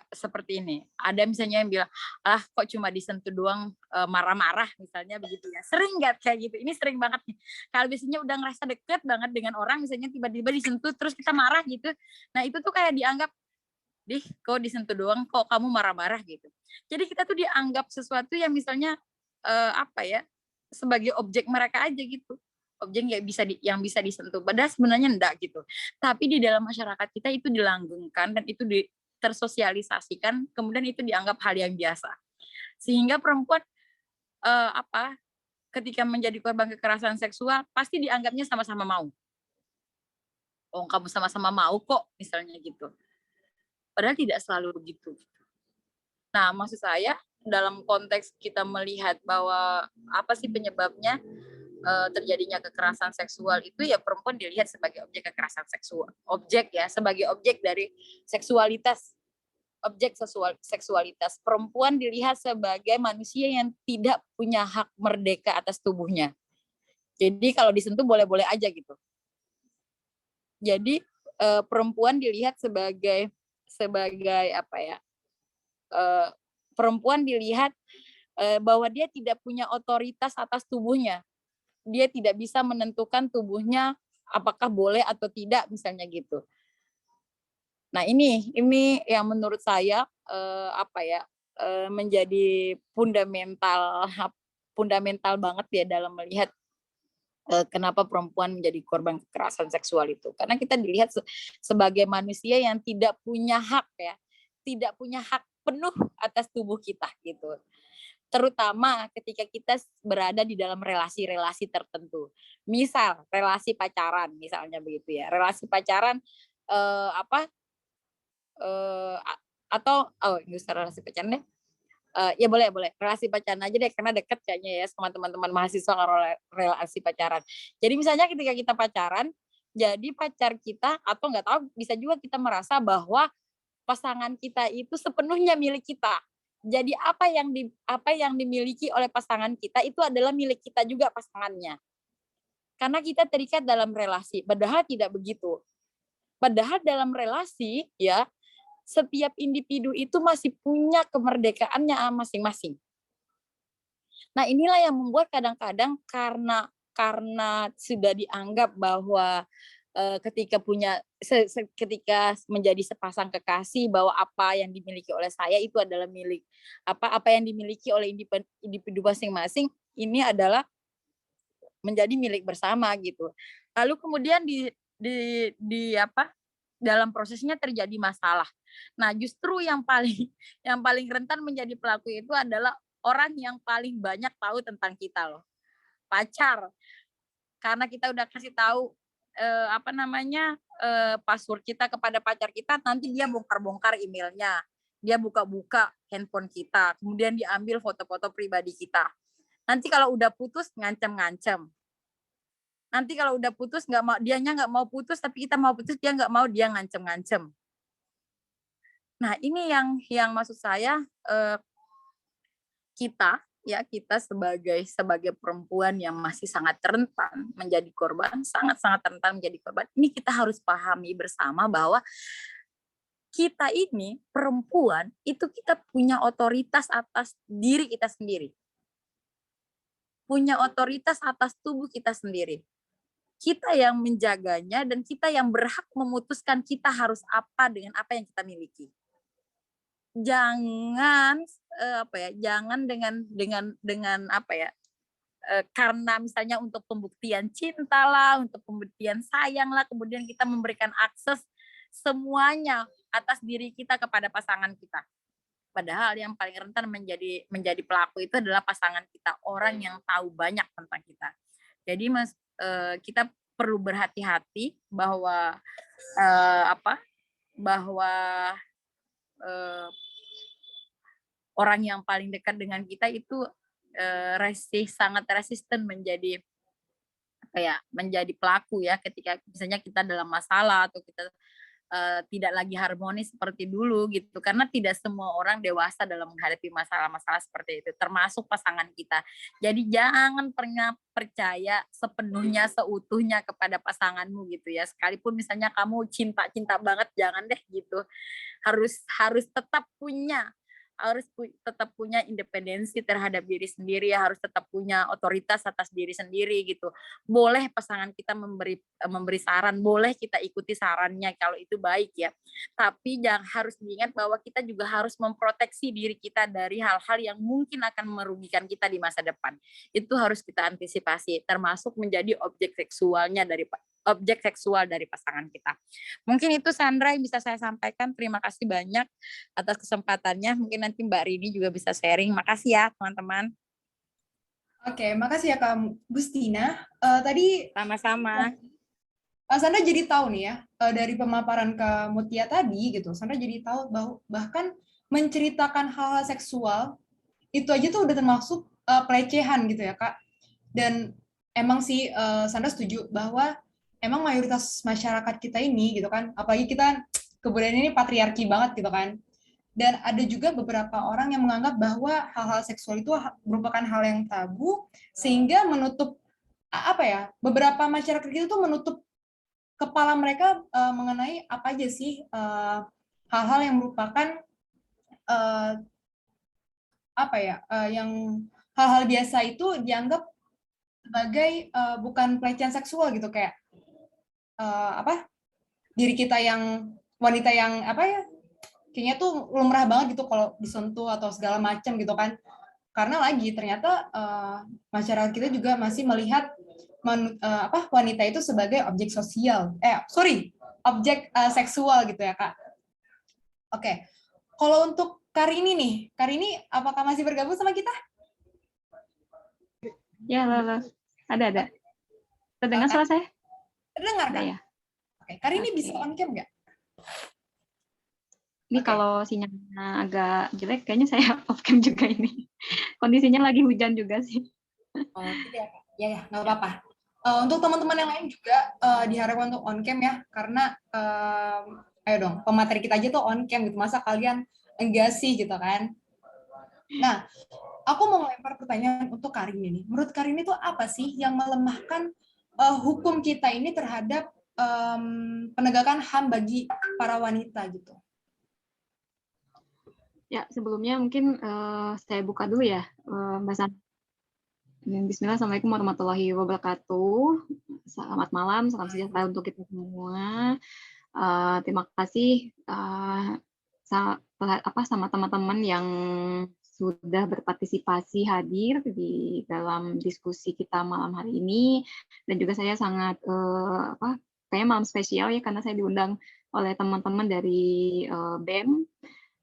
[SPEAKER 2] seperti ini. Ada misalnya yang bilang, kok cuma disentuh doang, marah-marah misalnya begitu ya. Sering nggak kayak gitu? Ini sering banget nih. Kalau biasanya udah ngerasa deket banget dengan orang, misalnya tiba-tiba disentuh terus kita marah gitu. Nah itu tuh kayak dianggap, kok disentuh doang, kok kamu marah-marah gitu. Jadi kita tuh dianggap sesuatu yang misalnya sebagai objek mereka aja gitu. Objek yang bisa disentuh. Padahal sebenarnya enggak gitu. Tapi di dalam masyarakat kita itu dilanggengkan dan itu tersosialisasikan, kemudian itu dianggap hal yang biasa. Sehingga perempuan ketika menjadi korban kekerasan seksual pasti dianggapnya sama-sama mau. Oh, kamu sama-sama mau kok misalnya gitu. Padahal tidak selalu begitu. Nah, maksud saya dalam konteks kita melihat bahwa apa sih penyebabnya terjadinya kekerasan seksual itu, ya perempuan dilihat sebagai objek kekerasan seksual, sebagai objek dari seksualitas, objek seksualitas. Perempuan dilihat sebagai manusia yang tidak punya hak merdeka atas tubuhnya. Jadi kalau disentuh boleh-boleh aja gitu. Jadi perempuan dilihat sebagai perempuan dilihat bahwa dia tidak punya otoritas atas tubuhnya. Dia tidak bisa menentukan tubuhnya apakah boleh atau tidak misalnya gitu. Nah ini yang menurut saya menjadi fundamental banget ya dalam melihat kenapa perempuan menjadi korban kekerasan seksual itu. Karena kita dilihat sebagai manusia yang tidak punya hak ya, tidak punya hak penuh atas tubuh kita gitu. Terutama ketika kita berada di dalam relasi-relasi tertentu. Misal relasi pacaran misalnya begitu ya. Relasi pacaran nggak usah relasi pacaran deh. Ya boleh relasi pacaran aja deh karena deket kayaknya ya sama teman-teman mahasiswa relasi pacaran. Jadi misalnya ketika kita pacaran, jadi pacar kita atau nggak tahu bisa juga kita merasa bahwa pasangan kita itu sepenuhnya milik kita. Jadi apa yang dimiliki oleh pasangan kita itu adalah milik kita juga pasangannya. Karena kita terikat dalam relasi, padahal tidak begitu. Padahal dalam relasi ya setiap individu itu masih punya kemerdekaannya masing-masing. Nah, inilah yang membuat kadang-kadang karena sudah dianggap bahwa ketika menjadi sepasang kekasih, bahwa apa yang dimiliki oleh saya itu adalah milik apa yang dimiliki oleh individu masing-masing ini adalah menjadi milik bersama gitu. Lalu kemudian dalam prosesnya terjadi masalah. Nah, justru yang paling rentan menjadi pelaku itu adalah orang yang paling banyak tahu tentang kita loh. Pacar. Karena kita udah kasih tahu password kita kepada pacar kita, nanti dia bongkar-bongkar emailnya, dia buka-buka handphone kita, kemudian diambil foto-foto pribadi kita. Nanti kalau udah putus ngancem-ngancem. Nanti kalau udah putus dianya nggak mau putus, tapi kita mau putus, dia nggak mau, dia ngancem-ngancem. Nah, ini yang maksud saya, kita sebagai perempuan yang masih sangat rentan menjadi korban, sangat-sangat rentan menjadi korban. Ini kita harus pahami bersama bahwa kita ini perempuan itu kita punya otoritas atas diri kita sendiri. Punya otoritas atas tubuh kita sendiri. Kita yang menjaganya dan kita yang berhak memutuskan kita harus apa dengan apa yang kita miliki. Jangan jangan karena misalnya untuk pembuktian cinta lah, untuk pembuktian sayang lah, kemudian kita memberikan akses semuanya atas diri kita kepada pasangan kita. Padahal yang paling rentan menjadi pelaku itu adalah pasangan kita, orang yang tahu banyak tentang kita. Jadi kita perlu berhati-hati bahwa orang yang paling dekat dengan kita itu sangat resisten menjadi pelaku ya, ketika misalnya kita dalam masalah atau kita tidak lagi harmonis seperti dulu gitu, karena tidak semua orang dewasa dalam menghadapi masalah-masalah seperti itu, termasuk pasangan kita. Jadi jangan pernah percaya sepenuhnya seutuhnya kepada pasanganmu gitu ya, sekalipun misalnya kamu cinta banget, jangan deh gitu. Harus tetap punya independensi terhadap diri sendiri, harus tetap punya otoritas atas diri sendiri gitu. Boleh pasangan kita memberi saran, boleh kita ikuti sarannya kalau itu baik ya. Tapi harus diingat bahwa kita juga harus memproteksi diri kita dari hal-hal yang mungkin akan merugikan kita di masa depan. Itu harus kita antisipasi, termasuk menjadi objek seksual dari pasangan kita. Mungkin itu Sandra yang bisa saya sampaikan. Terima kasih banyak atas kesempatannya. Mungkin nanti Mbak Rini juga bisa sharing. Makasih ya teman-teman.
[SPEAKER 1] Oke, makasih ya Kak Gustina. Tadi
[SPEAKER 2] sama-sama.
[SPEAKER 1] Sandra jadi tahu nih ya, dari pemaparan Kak Mutia tadi gitu, Sandra jadi tahu bahwa bahkan menceritakan hal-hal seksual itu aja tuh udah termasuk pelecehan gitu ya Kak. Dan emang sih Sandra setuju bahwa emang mayoritas masyarakat kita ini gitu kan, apalagi kita kebudayaan ini patriarki banget gitu kan. Dan ada juga beberapa orang yang menganggap bahwa hal-hal seksual itu merupakan hal yang tabu, sehingga menutup beberapa masyarakat kita tuh menutup kepala mereka mengenai apa aja sih hal-hal yang merupakan yang hal-hal biasa itu dianggap sebagai bukan pelecehan seksual gitu, kayak diri kita yang wanita yang kayaknya tuh lumrah banget gitu kalau disentuh atau segala macam gitu kan, karena lagi ternyata masyarakat kita juga masih melihat wanita itu sebagai objek sosial, objek seksual gitu ya Kak. Oke, kalau untuk Karini nih, Karini apakah masih bergabung sama kita?
[SPEAKER 3] Ya, ada. Terdengar suara saya?
[SPEAKER 1] Terdengar kan? Ya. Oke, Karini bisa on cam nggak?
[SPEAKER 3] Ini kalau sinyalnya agak jelek, kayaknya saya off cam juga ini. Kondisinya lagi hujan juga sih.
[SPEAKER 1] Oh, tidak. Ya, nggak apa-apa. Untuk teman-teman yang lain juga diharapkan untuk on cam ya, karena ayo dong, pemateri kita aja tuh on cam gitu, masa kalian enggak sih gitu kan? Nah, aku mau melempar pertanyaan untuk Karini nih. Menurut Karini itu apa sih yang melemahkan hukum kita ini terhadap penegakan HAM bagi para wanita gitu?
[SPEAKER 3] Ya, sebelumnya mungkin saya buka dulu ya, Mbak San. Bismillah, Assalamualaikum warahmatullahi wabarakatuh. Selamat malam, salam sejahtera untuk kita semua. Terima kasih sama teman-teman yang sudah berpartisipasi hadir di dalam diskusi kita malam hari ini, dan juga saya sangat kayaknya malam spesial ya, karena saya diundang oleh teman-teman dari BEM,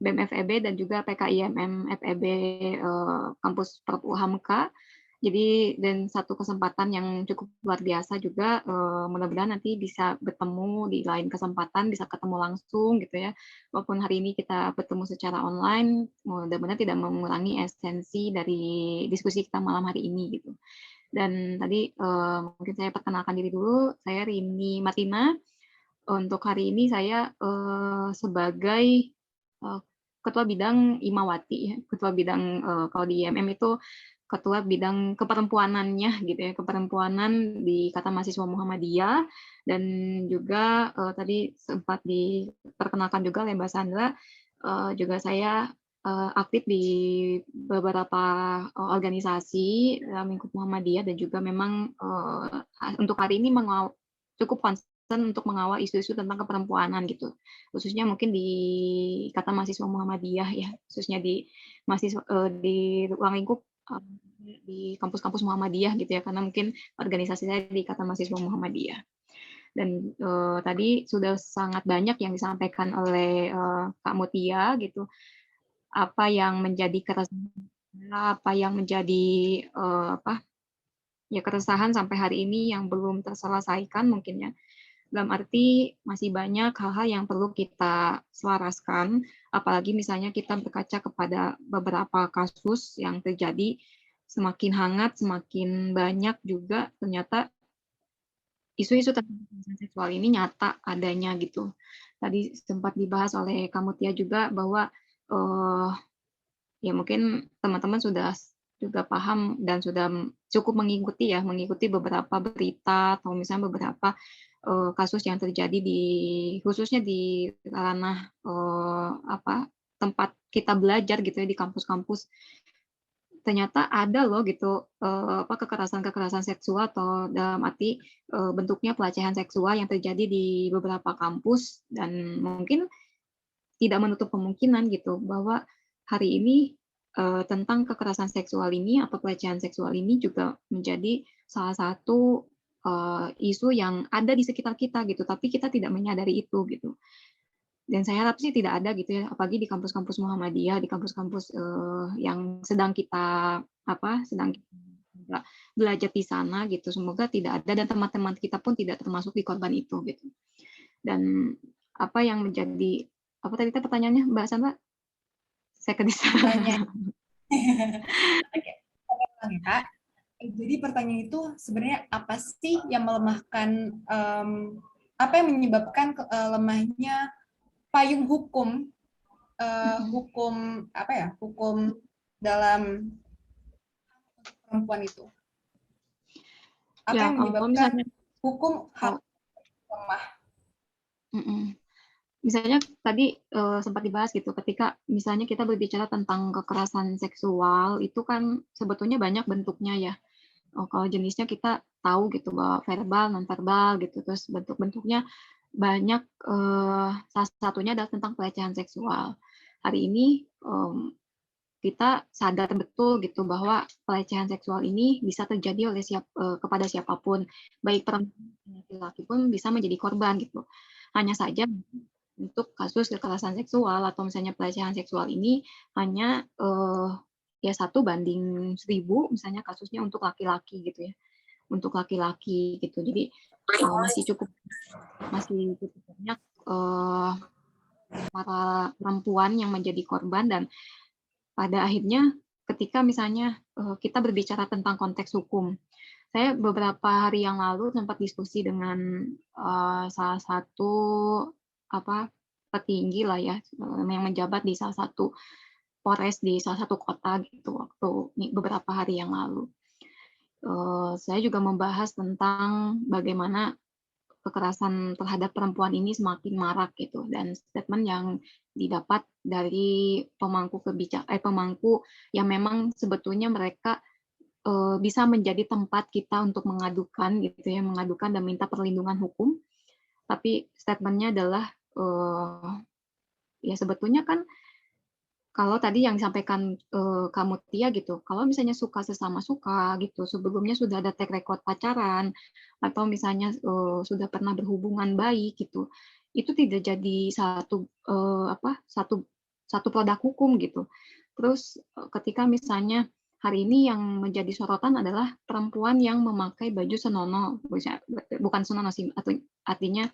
[SPEAKER 3] BEM FEB dan juga PKIMM FEB kampus Perpu Hamka. Jadi dan satu kesempatan yang cukup luar biasa juga, mudah-mudahan nanti bisa bertemu di lain kesempatan, bisa ketemu langsung gitu ya. Walaupun hari ini kita bertemu secara online, mudah-mudahan tidak mengurangi esensi dari diskusi kita malam hari ini gitu. Dan tadi mungkin saya perkenalkan diri dulu, saya Rini Martina. Untuk hari ini saya sebagai ketua bidang Imawati ya, ketua bidang kalau di IMM itu ketua bidang keperempuanannya gitu ya, keperempuanan di Ikatan Mahasiswa Muhammadiyah, dan juga tadi sempat diperkenalkan juga oleh Mbak Sandra, juga saya aktif di beberapa organisasi lingkup Muhammadiyah, dan juga memang untuk hari ini cukup concern untuk mengawal isu-isu tentang keperempuanan gitu, khususnya mungkin di Ikatan Mahasiswa Muhammadiyah ya, khususnya di mahasiswa di ruang lingkup di kampus-kampus Muhammadiyah gitu ya, karena mungkin organisasi saya di Ikatan Mahasiswa Muhammadiyah. Dan tadi sudah sangat banyak yang disampaikan oleh Kak Mutia gitu, apa yang menjadi keresahan, apa yang menjadi keresahan sampai hari ini yang belum terselesaikan mungkin ya. Dalam arti masih banyak hal-hal yang perlu kita selaraskan, apalagi misalnya kita berkaca kepada beberapa kasus yang terjadi, semakin hangat, semakin banyak juga ternyata isu-isu tentang kekerasan seksual ini nyata adanya gitu. Tadi sempat dibahas oleh Kamutia juga bahwa ya mungkin teman-teman sudah juga paham dan sudah cukup mengikuti beberapa berita atau misalnya beberapa kasus yang terjadi khususnya di ranah tempat kita belajar gitu ya, di kampus-kampus. Ternyata ada loh gitu kekerasan-kekerasan seksual atau dalam arti bentuknya pelecehan seksual yang terjadi di beberapa kampus, dan mungkin tidak menutup kemungkinan gitu bahwa hari ini tentang kekerasan seksual ini atau pelecehan seksual ini juga menjadi salah satu isu yang ada di sekitar kita gitu, tapi kita tidak menyadari itu gitu. Dan saya harap sih tidak ada gitu ya, apalagi di kampus-kampus Muhammadiyah, di kampus-kampus yang sedang kita belajar di sana gitu. Semoga tidak ada dan teman-teman kita pun tidak termasuk di korban itu gitu. Dan apa yang menjadi apa tadi pertanyaannya Mbak Sandra? Saya ke
[SPEAKER 1] Pertanyaan. Oke. Kak. Jadi pertanyaan itu sebenarnya apa sih yang melemahkan, apa yang menyebabkan lemahnya payung hukum, hukum dalam perempuan itu? Apa
[SPEAKER 3] ya,
[SPEAKER 1] yang menyebabkan misalnya, hukum lemah?
[SPEAKER 3] Misalnya tadi sempat dibahas gitu, ketika misalnya kita berbicara tentang kekerasan seksual itu kan sebetulnya banyak bentuknya ya. Kalau jenisnya kita tahu gitu bahwa verbal, non-verbal gitu, terus bentuk-bentuknya banyak, salah satunya adalah tentang pelecehan seksual. Hari ini kita sadar betul gitu bahwa pelecehan seksual ini bisa terjadi oleh kepada siapapun, baik perempuan laki-laki pun bisa menjadi korban gitu. Hanya saja untuk kasus kekerasan seksual atau misalnya pelecehan seksual ini hanya ya 1:1000 misalnya kasusnya untuk laki-laki gitu ya, untuk laki-laki gitu. Jadi masih cukup banyak para perempuan yang menjadi korban, dan pada akhirnya ketika misalnya kita berbicara tentang konteks hukum, saya beberapa hari yang lalu sempat diskusi dengan salah satu petinggi lah ya, yang menjabat di salah satu Polres di salah satu kota gitu waktu beberapa hari yang lalu. Saya juga membahas tentang bagaimana kekerasan terhadap perempuan ini semakin marak gitu, dan statement yang didapat dari pemangku yang memang sebetulnya mereka bisa menjadi tempat kita untuk mengadukan gitu ya, mengadukan dan minta perlindungan hukum. Tapi statement-nya adalah ya sebetulnya kan kalau tadi yang disampaikan Kak Mutia gitu, kalau misalnya suka sesama suka gitu, sebelumnya sudah ada track record pacaran, atau misalnya sudah pernah berhubungan baik gitu, itu tidak jadi satu produk hukum gitu. Terus ketika misalnya hari ini yang menjadi sorotan adalah perempuan yang memakai baju senonoh, bukan senonoh sih, artinya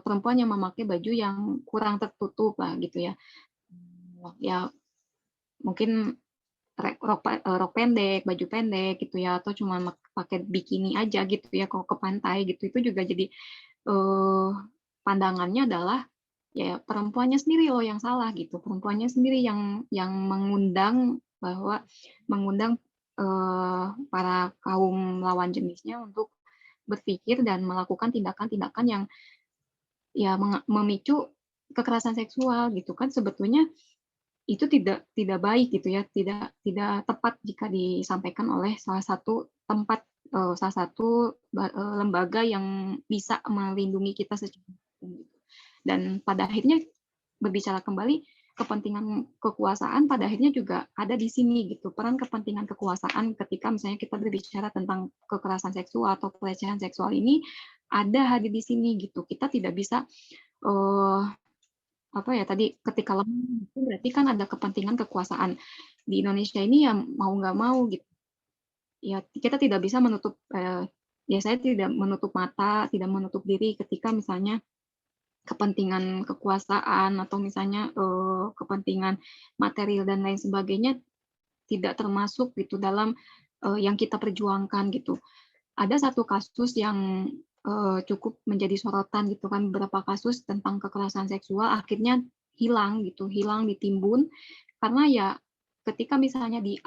[SPEAKER 3] perempuan yang memakai baju yang kurang tertutup lah gitu ya. Ya mungkin rok pendek, baju pendek gitu ya, atau cuma pakai bikini aja gitu ya kalau ke pantai gitu. Itu juga jadi pandangannya adalah ya perempuannya sendiri loh yang salah gitu. Perempuannya sendiri yang mengundang para kaum lawan jenisnya untuk berpikir dan melakukan tindakan-tindakan yang ya memicu kekerasan seksual gitu kan. Sebetulnya itu tidak baik gitu ya, tidak tepat jika disampaikan oleh salah satu lembaga yang bisa melindungi kita secara hukum gitu. Dan pada akhirnya berbicara kembali, kepentingan kekuasaan pada akhirnya juga ada di sini gitu. Peran kepentingan kekuasaan ketika misalnya kita berbicara tentang kekerasan seksual atau pelecehan seksual ini ada hadir di sini gitu. Kita tidak bisa ketika lemah itu berarti kan ada kepentingan kekuasaan di Indonesia ini yang mau nggak mau gitu ya, kita tidak bisa menutup saya tidak menutup mata, tidak menutup diri ketika misalnya kepentingan kekuasaan atau misalnya kepentingan material dan lain sebagainya tidak termasuk gitu dalam yang kita perjuangkan gitu. Ada satu kasus yang cukup menjadi sorotan gitu kan, beberapa kasus tentang kekerasan seksual akhirnya hilang ditimbun karena ya ketika misalnya di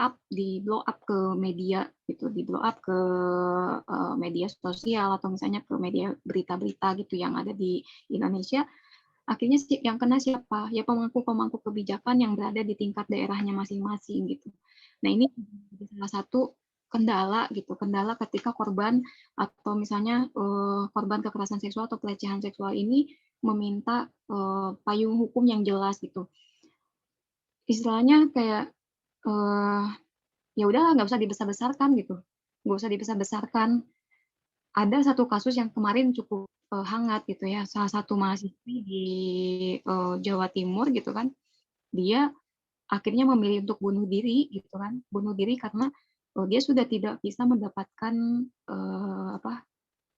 [SPEAKER 3] blow up ke media gitu, di blow up ke media sosial atau misalnya ke media berita-berita gitu yang ada di Indonesia, akhirnya yang kena siapa? Ya pemangku kebijakan yang berada di tingkat daerahnya masing-masing gitu. Nah ini salah satu kendala ketika korban atau misalnya korban kekerasan seksual atau pelecehan seksual ini meminta payung hukum yang jelas gitu. Istilahnya kayak ya udahlah nggak usah dibesar-besarkan gitu, nggak usah dibesar-besarkan. Ada satu kasus yang kemarin cukup hangat gitu ya, salah satu mahasiswi di Jawa Timur gitu kan, dia akhirnya memilih untuk bunuh diri gitu kan, bunuh diri karena dia sudah tidak bisa mendapatkan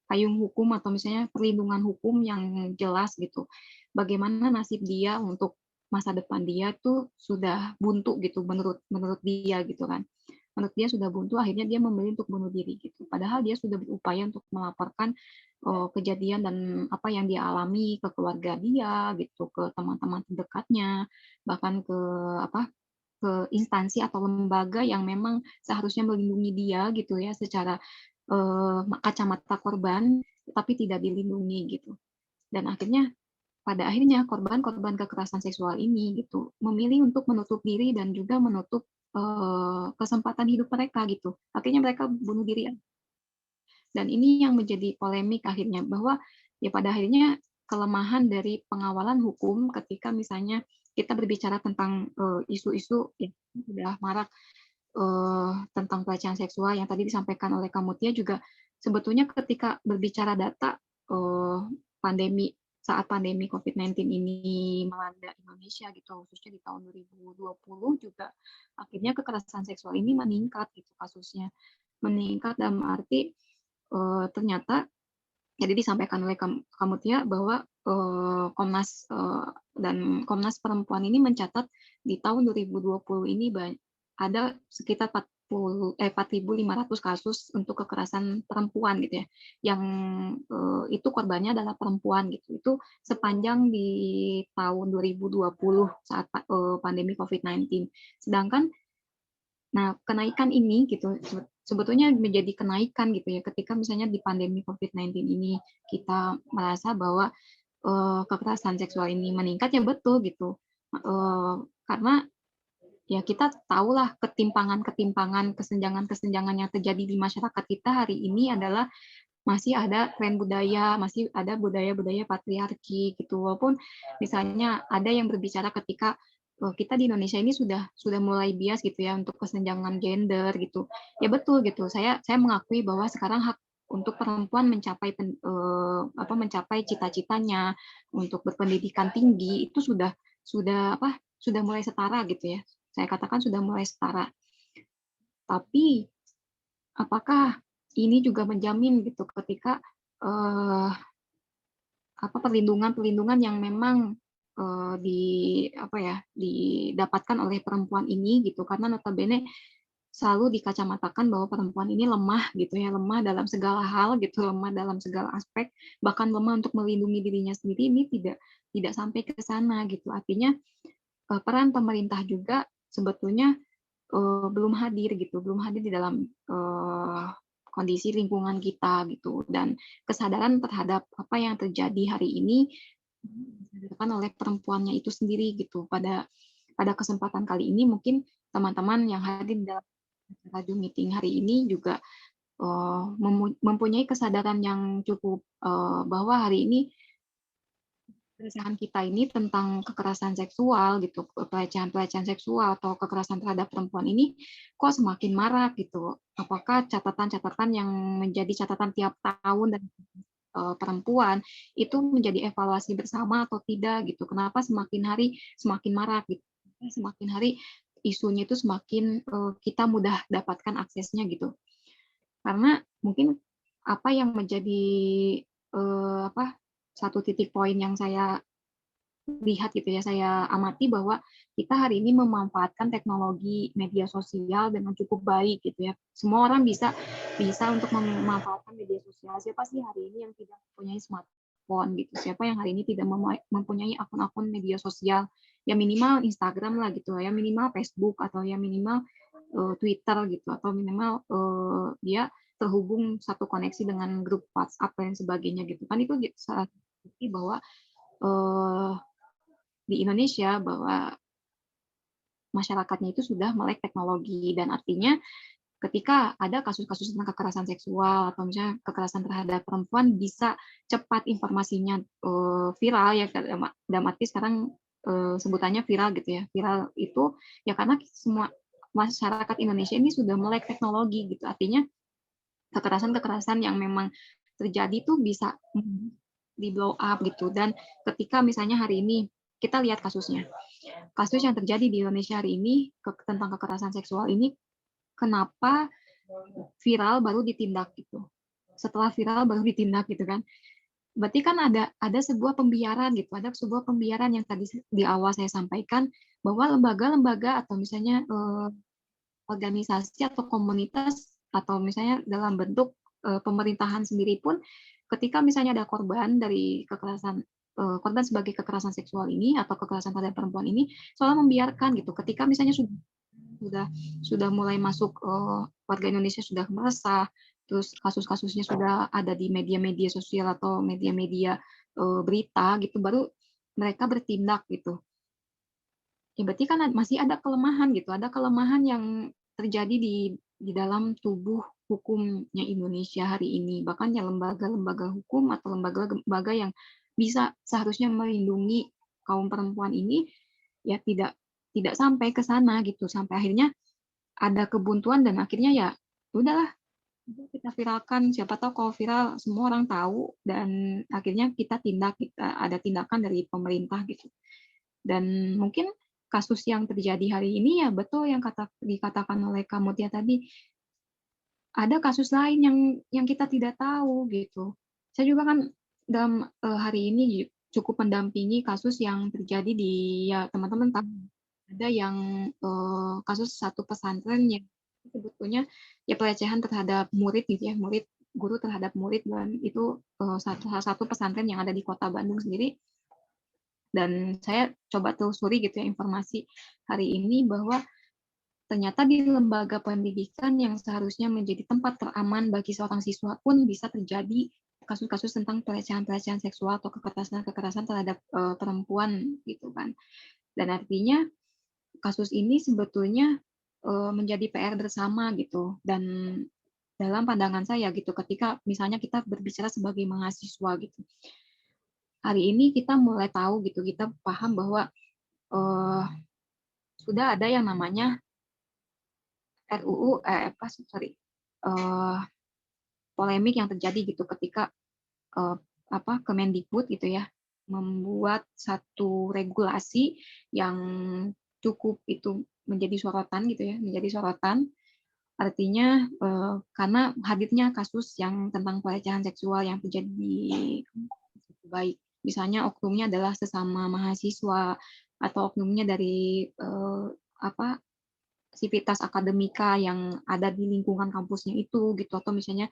[SPEAKER 3] payung hukum atau misalnya perlindungan hukum yang jelas gitu. Bagaimana nasib dia untuk masa depan dia tuh sudah buntu gitu menurut dia gitu kan. Menurut dia sudah buntu, akhirnya dia memilih untuk bunuh diri gitu. Padahal dia sudah berupaya untuk melaporkan kejadian dan apa yang dia alami ke keluarga dia gitu, ke teman-teman terdekatnya, bahkan ke instansi atau lembaga yang memang seharusnya melindungi dia gitu ya secara kacamata korban, tapi tidak dilindungi gitu. Dan pada akhirnya korban kekerasan seksual ini gitu memilih untuk menutup diri dan juga menutup kesempatan hidup mereka gitu. Akhirnya mereka bunuh diri. Dan ini yang menjadi polemik akhirnya, bahwa ya pada akhirnya kelemahan dari pengawalan hukum ketika misalnya kita berbicara tentang isu-isu yang sudah marak tentang pelecehan seksual yang tadi disampaikan oleh Kamutia juga sebetulnya ketika berbicara data saat pandemi COVID-19 ini melanda Indonesia gitu, khususnya di tahun 2020 juga akhirnya kekerasan seksual ini meningkat gitu kasusnya. Meningkat dalam arti ternyata jadi disampaikan oleh Kamutia bahwa Komnas Perempuan ini mencatat di tahun 2020 ini ada sekitar 4.500 kasus untuk kekerasan perempuan gitu ya, yang itu korbannya adalah perempuan gitu. Itu sepanjang di tahun 2020 saat pandemi COVID-19. Sedangkan kenaikan ini gitu sebetulnya menjadi kenaikan gitu ya ketika misalnya di pandemi COVID-19 ini kita merasa bahwa kekerasan seksual ini meningkat, ya betul gitu. Karena ya kita tahulah ketimpangan, kesenjangan yang terjadi di masyarakat kita hari ini adalah masih ada tren budaya, masih ada budaya-budaya patriarki gitu. Walaupun misalnya ada yang berbicara ketika kita di Indonesia ini sudah mulai bias gitu ya untuk kesenjangan gender gitu. Ya betul gitu. Saya mengakui bahwa sekarang hak untuk perempuan mencapai mencapai cita-citanya untuk berpendidikan tinggi itu sudah mulai setara gitu ya. Saya katakan sudah mulai setara. Tapi apakah ini juga menjamin gitu ketika perlindungan yang memang didapatkan oleh perempuan ini gitu, karena notabene selalu dikacamatakan bahwa perempuan ini lemah gitu ya, lemah dalam segala hal gitu, lemah dalam segala aspek, bahkan lemah untuk melindungi dirinya sendiri. Ini tidak sampai ke sana gitu. Artinya peran pemerintah juga sebetulnya belum hadir gitu, belum hadir di dalam kondisi lingkungan kita gitu, dan kesadaran terhadap apa yang terjadi hari ini disadarkan oleh perempuannya itu sendiri gitu. Pada kesempatan kali ini mungkin teman-teman yang hadir dalam Zoom meeting hari ini juga mempunyai kesadaran yang cukup bahwa hari ini keresahan kita ini tentang kekerasan seksual gitu, pelecehan seksual atau kekerasan terhadap perempuan ini kok semakin marak gitu. Apakah catatan-catatan yang menjadi catatan tiap tahun dan perempuan itu menjadi evaluasi bersama atau tidak gitu? Kenapa semakin hari semakin marak gitu? Semakin hari isunya itu semakin kita mudah dapatkan aksesnya gitu. Karena mungkin apa yang menjadi satu titik poin yang saya lihat gitu ya, saya amati bahwa kita hari ini memanfaatkan teknologi media sosial dengan cukup baik gitu ya. Semua orang bisa untuk memanfaatkan media sosial. Siapa sih hari ini yang tidak mempunyai smartphone gitu? Siapa yang hari ini tidak mempunyai akun-akun media sosial? Ya minimal Instagram lah gitu, ya minimal Facebook atau ya minimal Twitter gitu, atau minimal dia terhubung satu koneksi dengan grup WhatsApp dan sebagainya gitu kan. Itu salah satu bukti bahwa di Indonesia bahwa masyarakatnya itu sudah melek teknologi, dan artinya ketika ada kasus-kasus tentang kekerasan seksual atau misalnya kekerasan terhadap perempuan bisa cepat informasinya viral ya, dalam arti sekarang sebutannya viral gitu ya. Viral itu ya karena semua masyarakat Indonesia ini sudah melek teknologi gitu. Artinya kekerasan-kekerasan yang memang terjadi tuh bisa di blow up gitu. Dan ketika misalnya hari ini kita lihat kasus yang terjadi di Indonesia hari ini tentang kekerasan seksual ini, kenapa viral baru ditindak gitu. Setelah viral baru ditindak gitu kan. Berarti kan ada sebuah pembiaran gitu, ada sebuah pembiaran yang tadi di awal saya sampaikan bahwa lembaga-lembaga atau misalnya organisasi atau komunitas atau misalnya dalam bentuk pemerintahan sendiri pun ketika misalnya ada korban dari kekerasan korban sebagai kekerasan seksual ini atau kekerasan terhadap perempuan ini selalu membiarkan gitu. Ketika misalnya sudah mulai masuk warga Indonesia sudah meresah, terus kasus-kasusnya sudah ada di media-media sosial atau media-media berita gitu, baru mereka bertindak gitu. Ya berarti kan masih ada kelemahan gitu, ada kelemahan yang terjadi di dalam tubuh hukumnya Indonesia hari ini. Bahkan ya lembaga-lembaga hukum atau lembaga-lembaga yang bisa seharusnya melindungi kaum perempuan ini ya tidak sampai ke sana gitu, sampai akhirnya ada kebuntuan dan akhirnya ya udahlah kita viralkan, siapa tahu kalau viral semua orang tahu dan akhirnya kita ada tindakan dari pemerintah gitu. Dan mungkin kasus yang terjadi hari ini ya betul yang dikatakan oleh Kak Mutia tadi, ada kasus lain yang kita tidak tahu gitu. Saya juga kan dalam hari ini cukup mendampingi kasus yang terjadi di ya teman-teman tahu ada yang kasus satu pesantren yang sebetulnya ya pelecehan terhadap murid gitu ya, guru terhadap murid, dan itu salah satu pesantren yang ada di Kota Bandung sendiri. Dan saya coba telusuri gitu ya informasi hari ini bahwa ternyata di lembaga pendidikan yang seharusnya menjadi tempat teraman bagi seorang siswa pun bisa terjadi kasus-kasus tentang pelecehan seksual atau kekerasan terhadap perempuan gitu kan. Dan artinya kasus ini sebetulnya menjadi PR bersama gitu. Dan dalam pandangan saya gitu, ketika misalnya kita berbicara sebagai mahasiswa gitu, hari ini kita mulai tahu gitu, kita paham bahwa sudah ada yang namanya RUU polemik yang terjadi gitu ketika Kemendikbud gitu ya membuat satu regulasi yang cukup itu menjadi sorotan gitu ya, menjadi sorotan. Artinya karena hadirnya kasus yang tentang pelecehan seksual yang terjadi di baik misalnya oknumnya adalah sesama mahasiswa atau oknumnya dari sivitas akademika yang ada di lingkungan kampusnya itu gitu, atau misalnya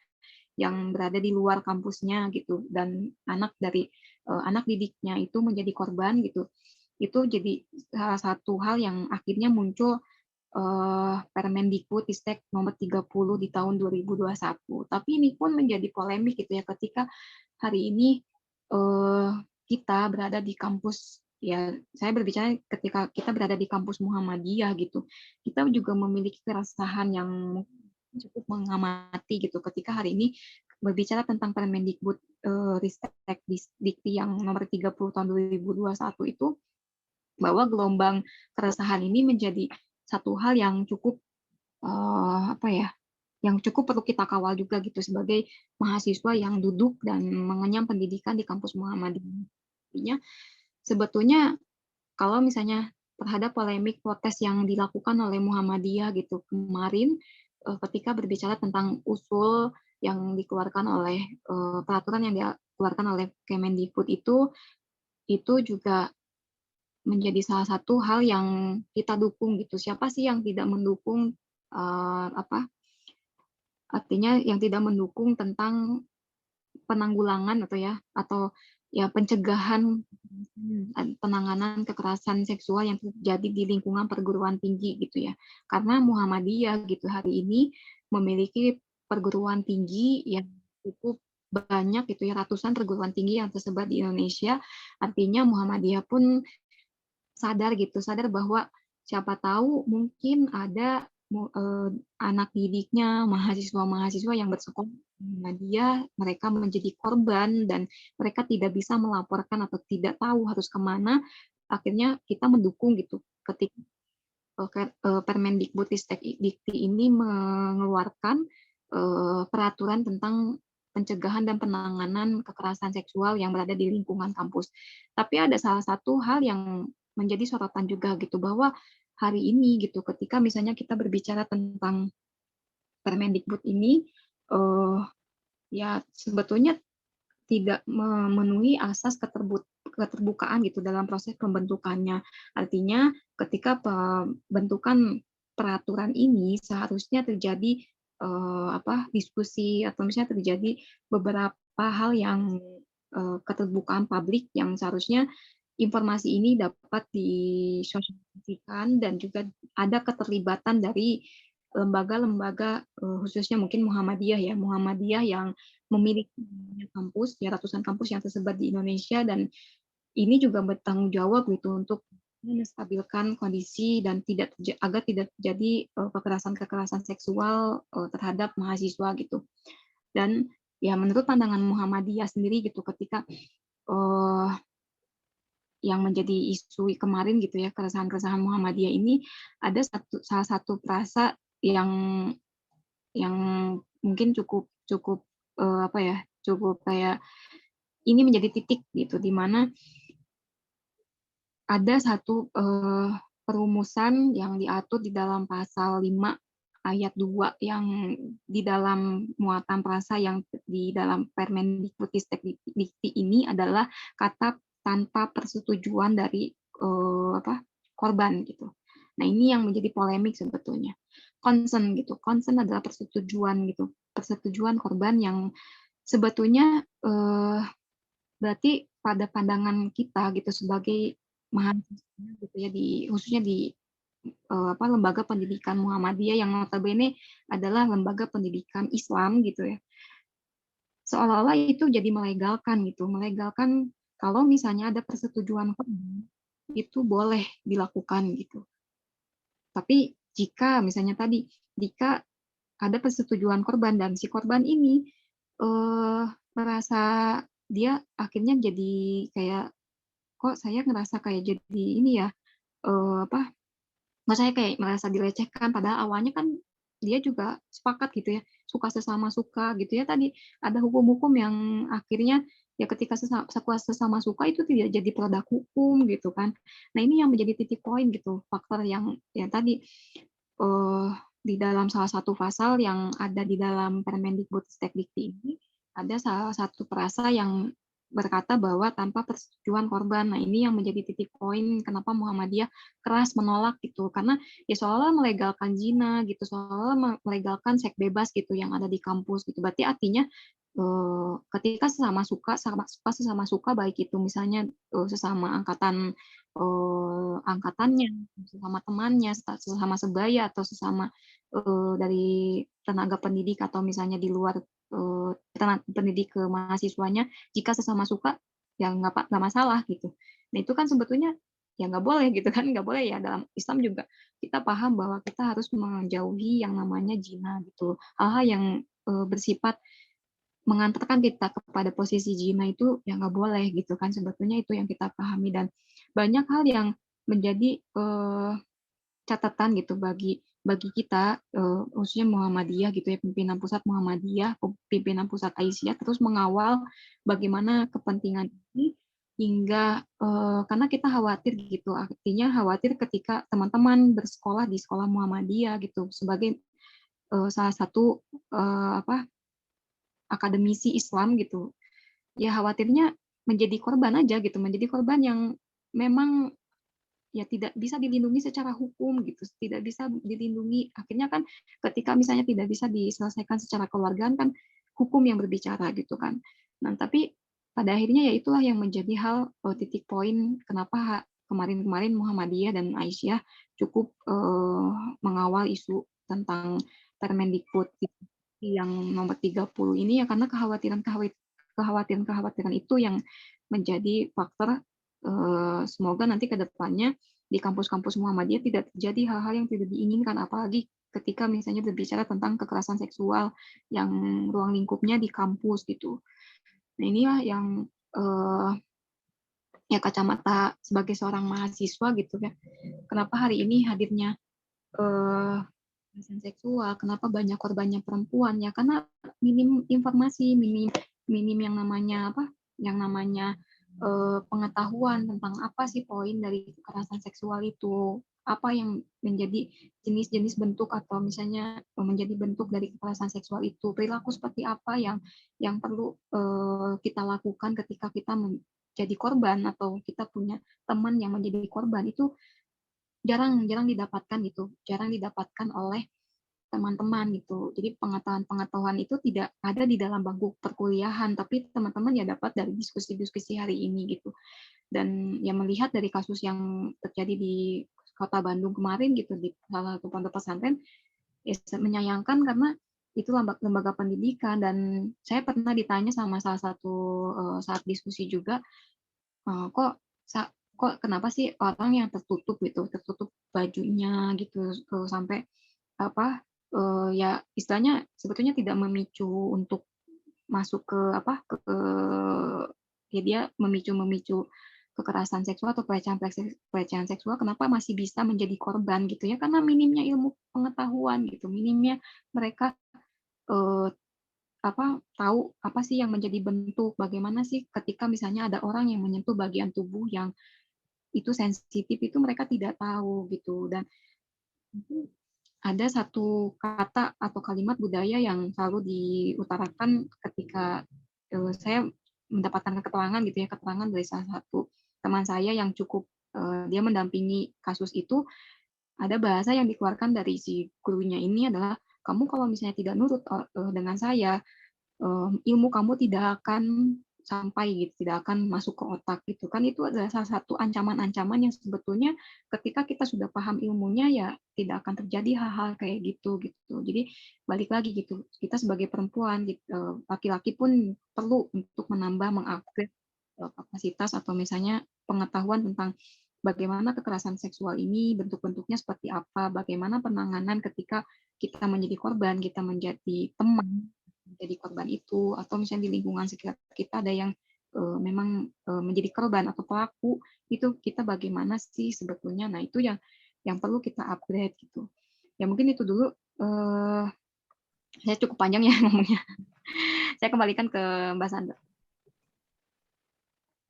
[SPEAKER 3] yang berada di luar kampusnya gitu, dan anak didiknya itu menjadi korban gitu. Itu jadi salah satu hal yang akhirnya muncul Permendikbudristek nomor 30 di tahun 2021. Tapi ini pun menjadi polemik gitu ya ketika hari ini kita berada di kampus, ya saya berbicara ketika kita berada di kampus Muhammadiyah gitu, kita juga memiliki keresahan yang cukup mengamati gitu ketika hari ini berbicara tentang Permendikbud Ristek Dikti yang nomor 30 tahun 2021 itu, bahwa gelombang keresahan ini menjadi satu hal yang cukup yang cukup perlu kita kawal juga gitu sebagai mahasiswa yang duduk dan mengenyam pendidikan di kampus Muhammadiyah. Artinya sebetulnya kalau misalnya terhadap polemik protes yang dilakukan oleh Muhammadiyah gitu kemarin ketika berbicara tentang usul yang dikeluarkan oleh peraturan yang dikeluarkan oleh Kemendikbud itu juga menjadi salah satu hal yang kita dukung gitu. Siapa sih yang tidak mendukung artinya yang tidak mendukung tentang penanggulangan atau pencegahan penanganan kekerasan seksual yang terjadi di lingkungan perguruan tinggi gitu ya. Karena Muhammadiyah gitu hari ini memiliki perguruan tinggi yang cukup banyak gitu ya, ratusan perguruan tinggi yang tersebar di Indonesia. Artinya Muhammadiyah pun sadar bahwa siapa tahu mungkin ada anak didiknya, mahasiswa-mahasiswa yang bersekolah dia mereka menjadi korban dan mereka tidak bisa melaporkan atau tidak tahu harus kemana. Akhirnya kita mendukung gitu ketika Permendikbudristek Dikti ini mengeluarkan peraturan tentang pencegahan dan penanganan kekerasan seksual yang berada di lingkungan kampus. Tapi ada salah satu hal yang menjadi sorotan juga gitu, bahwa hari ini gitu ketika misalnya kita berbicara tentang Permendikbud ini ya sebetulnya tidak memenuhi asas keterbukaan gitu dalam proses pembentukannya. Artinya ketika pembentukan peraturan ini seharusnya terjadi diskusi atau misalnya terjadi beberapa hal yang keterbukaan publik yang seharusnya informasi ini dapat disosialisasikan dan juga ada keterlibatan dari lembaga-lembaga khususnya mungkin Muhammadiyah yang memiliki kampus ya, ratusan kampus yang tersebar di Indonesia, dan ini juga bertanggung jawab gitu untuk menstabilkan kondisi dan agar tidak terjadi kekerasan seksual terhadap mahasiswa gitu. Dan ya menurut pandangan Muhammadiyah sendiri gitu ketika yang menjadi isu kemarin gitu ya, keresahan Muhammadiyah ini ada salah satu frasa yang mungkin cukup cukup kayak ini menjadi titik gitu di mana ada satu perumusan yang diatur di dalam pasal 5 ayat 2 yang di dalam muatan frasa yang di dalam Permendikbudristek Dikti ini adalah kata tanpa persetujuan dari korban gitu. Nah, ini yang menjadi polemik sebetulnya. Concern adalah persetujuan gitu. Persetujuan korban yang sebetulnya berarti pada pandangan kita gitu sebagai mahasiswa gitu ya, khususnya di lembaga pendidikan Muhammadiyah yang notabene adalah lembaga pendidikan Islam gitu ya. Seolah-olah itu jadi melegalkan kalau misalnya ada persetujuan korban itu boleh dilakukan gitu. Tapi jika misalnya jika ada persetujuan korban dan si korban ini merasa dia akhirnya jadi kayak kok saya ngerasa kayak jadi ini ya kok saya kayak merasa dilecehkan, padahal awalnya kan dia juga sepakat gitu ya, suka sesama suka gitu ya, tadi ada hukum-hukum yang akhirnya ya ketika sesama suka itu tidak jadi produk hukum gitu kan. Nah ini yang menjadi titik poin gitu, faktor yang tadi di dalam salah satu pasal yang ada di dalam Permendikbudristekdikti ini ada salah satu frasa yang berkata bahwa tanpa persetujuan korban. Nah ini yang menjadi titik poin kenapa Muhammadiyah keras menolak gitu, karena ya seolah melegalkan zina gitu, seolah melegalkan seks bebas gitu yang ada di kampus gitu. Berarti artinya ketika sesama suka baik itu misalnya sesama angkatannya, sesama temannya, sesama sebaya atau sesama dari tenaga pendidik atau misalnya di luar tenaga pendidik ke mahasiswanya, jika sesama suka ya nggak masalah gitu. Nah itu kan sebetulnya ya nggak boleh gitu kan, nggak boleh ya, dalam Islam juga kita paham bahwa kita harus menjauhi yang namanya zina gitu, hal-hal yang bersifat mengantarkan kita kepada posisi zina itu ya nggak boleh gitu kan, sebetulnya itu yang kita pahami. Dan banyak hal yang menjadi catatan gitu bagi kita, khususnya Muhammadiyah gitu ya, pimpinan pusat Muhammadiyah, pimpinan pusat Aisyah terus mengawal bagaimana kepentingan ini hingga karena kita khawatir gitu, artinya khawatir ketika teman-teman bersekolah di sekolah Muhammadiyah gitu sebagai salah satu akademisi Islam gitu, ya khawatirnya menjadi korban aja gitu, menjadi korban yang memang ya tidak bisa dilindungi secara hukum gitu, tidak bisa dilindungi. Akhirnya kan ketika misalnya tidak bisa diselesaikan secara keluargaan kan hukum yang berbicara gitu kan. Nah, tapi pada akhirnya ya itulah yang menjadi hal titik poin kenapa kemarin-kemarin Muhammadiyah dan Aisyah cukup mengawal isu tentang Permendikbud yang nomor 30 ini ya, karena kekhawatiran itu yang menjadi faktor semoga nanti ke depannya di kampus-kampus Muhammadiyah tidak terjadi hal-hal yang tidak diinginkan, apalagi ketika misalnya berbicara tentang kekerasan seksual yang ruang lingkupnya di kampus gitu. Nah inilah yang ya kacamata sebagai seorang mahasiswa gitu ya. Kenapa hari ini hadirnya kekerasan seksual, kenapa banyak korbannya perempuan ya, karena minim informasi, minim yang namanya yang namanya pengetahuan tentang apa sih poin dari kekerasan seksual itu, apa yang menjadi jenis-jenis bentuk atau misalnya menjadi bentuk dari kekerasan seksual itu, perilaku seperti apa yang perlu kita lakukan ketika kita menjadi korban atau kita punya teman yang menjadi korban, itu jarang didapatkan gitu, jarang didapatkan oleh teman-teman gitu. Jadi pengetahuan itu tidak ada di dalam bangku perkuliahan, tapi teman-teman ya dapat dari diskusi-diskusi hari ini gitu. Dan yang melihat dari kasus yang terjadi di Kota Bandung kemarin gitu, di salah satu pondok pesantren, ya menyayangkan karena itu lembaga pendidikan. Dan saya pernah ditanya sama salah satu saat diskusi juga, kok kenapa sih orang yang tertutup gitu, tertutup bajunya gitu, sampai ya istilahnya sebetulnya tidak memicu untuk masuk ke ya dia memicu kekerasan seksual atau pelecehan seksual, kenapa masih bisa menjadi korban gitu ya, karena minimnya ilmu pengetahuan gitu, minimnya mereka eh, tahu apa sih yang menjadi bentuk, bagaimana sih ketika misalnya ada orang yang menyentuh bagian tubuh yang itu sensitif, itu mereka tidak tahu gitu. Dan ada satu kata atau kalimat budaya yang selalu diutarakan ketika saya mendapatkan keterangan gitu ya, keterangan dari salah satu teman saya yang cukup dia mendampingi kasus itu. Ada bahasa yang dikeluarkan dari si gurunya ini adalah, kamu kalau misalnya tidak nurut dengan saya, ilmu kamu tidak akan sampai gitu, tidak akan masuk ke otak gitu kan. Itu adalah salah satu ancaman-ancaman yang sebetulnya ketika kita sudah paham ilmunya ya tidak akan terjadi hal-hal kayak gitu. Jadi balik lagi gitu, kita sebagai perempuan gitu, laki-laki pun perlu untuk menambah mengupgrade kapasitas atau misalnya pengetahuan tentang bagaimana kekerasan seksual ini, bentuk-bentuknya seperti apa, bagaimana penanganan ketika kita menjadi korban, kita menjadi teman menjadi korban itu, atau misalnya di lingkungan sekitar kita ada yang memang menjadi korban atau pelaku, itu kita bagaimana sih sebetulnya. Nah itu yang perlu kita upgrade gitu. Ya mungkin itu dulu eh saya cukup panjang ya ngomongnya. Saya kembalikan ke Mbak Sandra.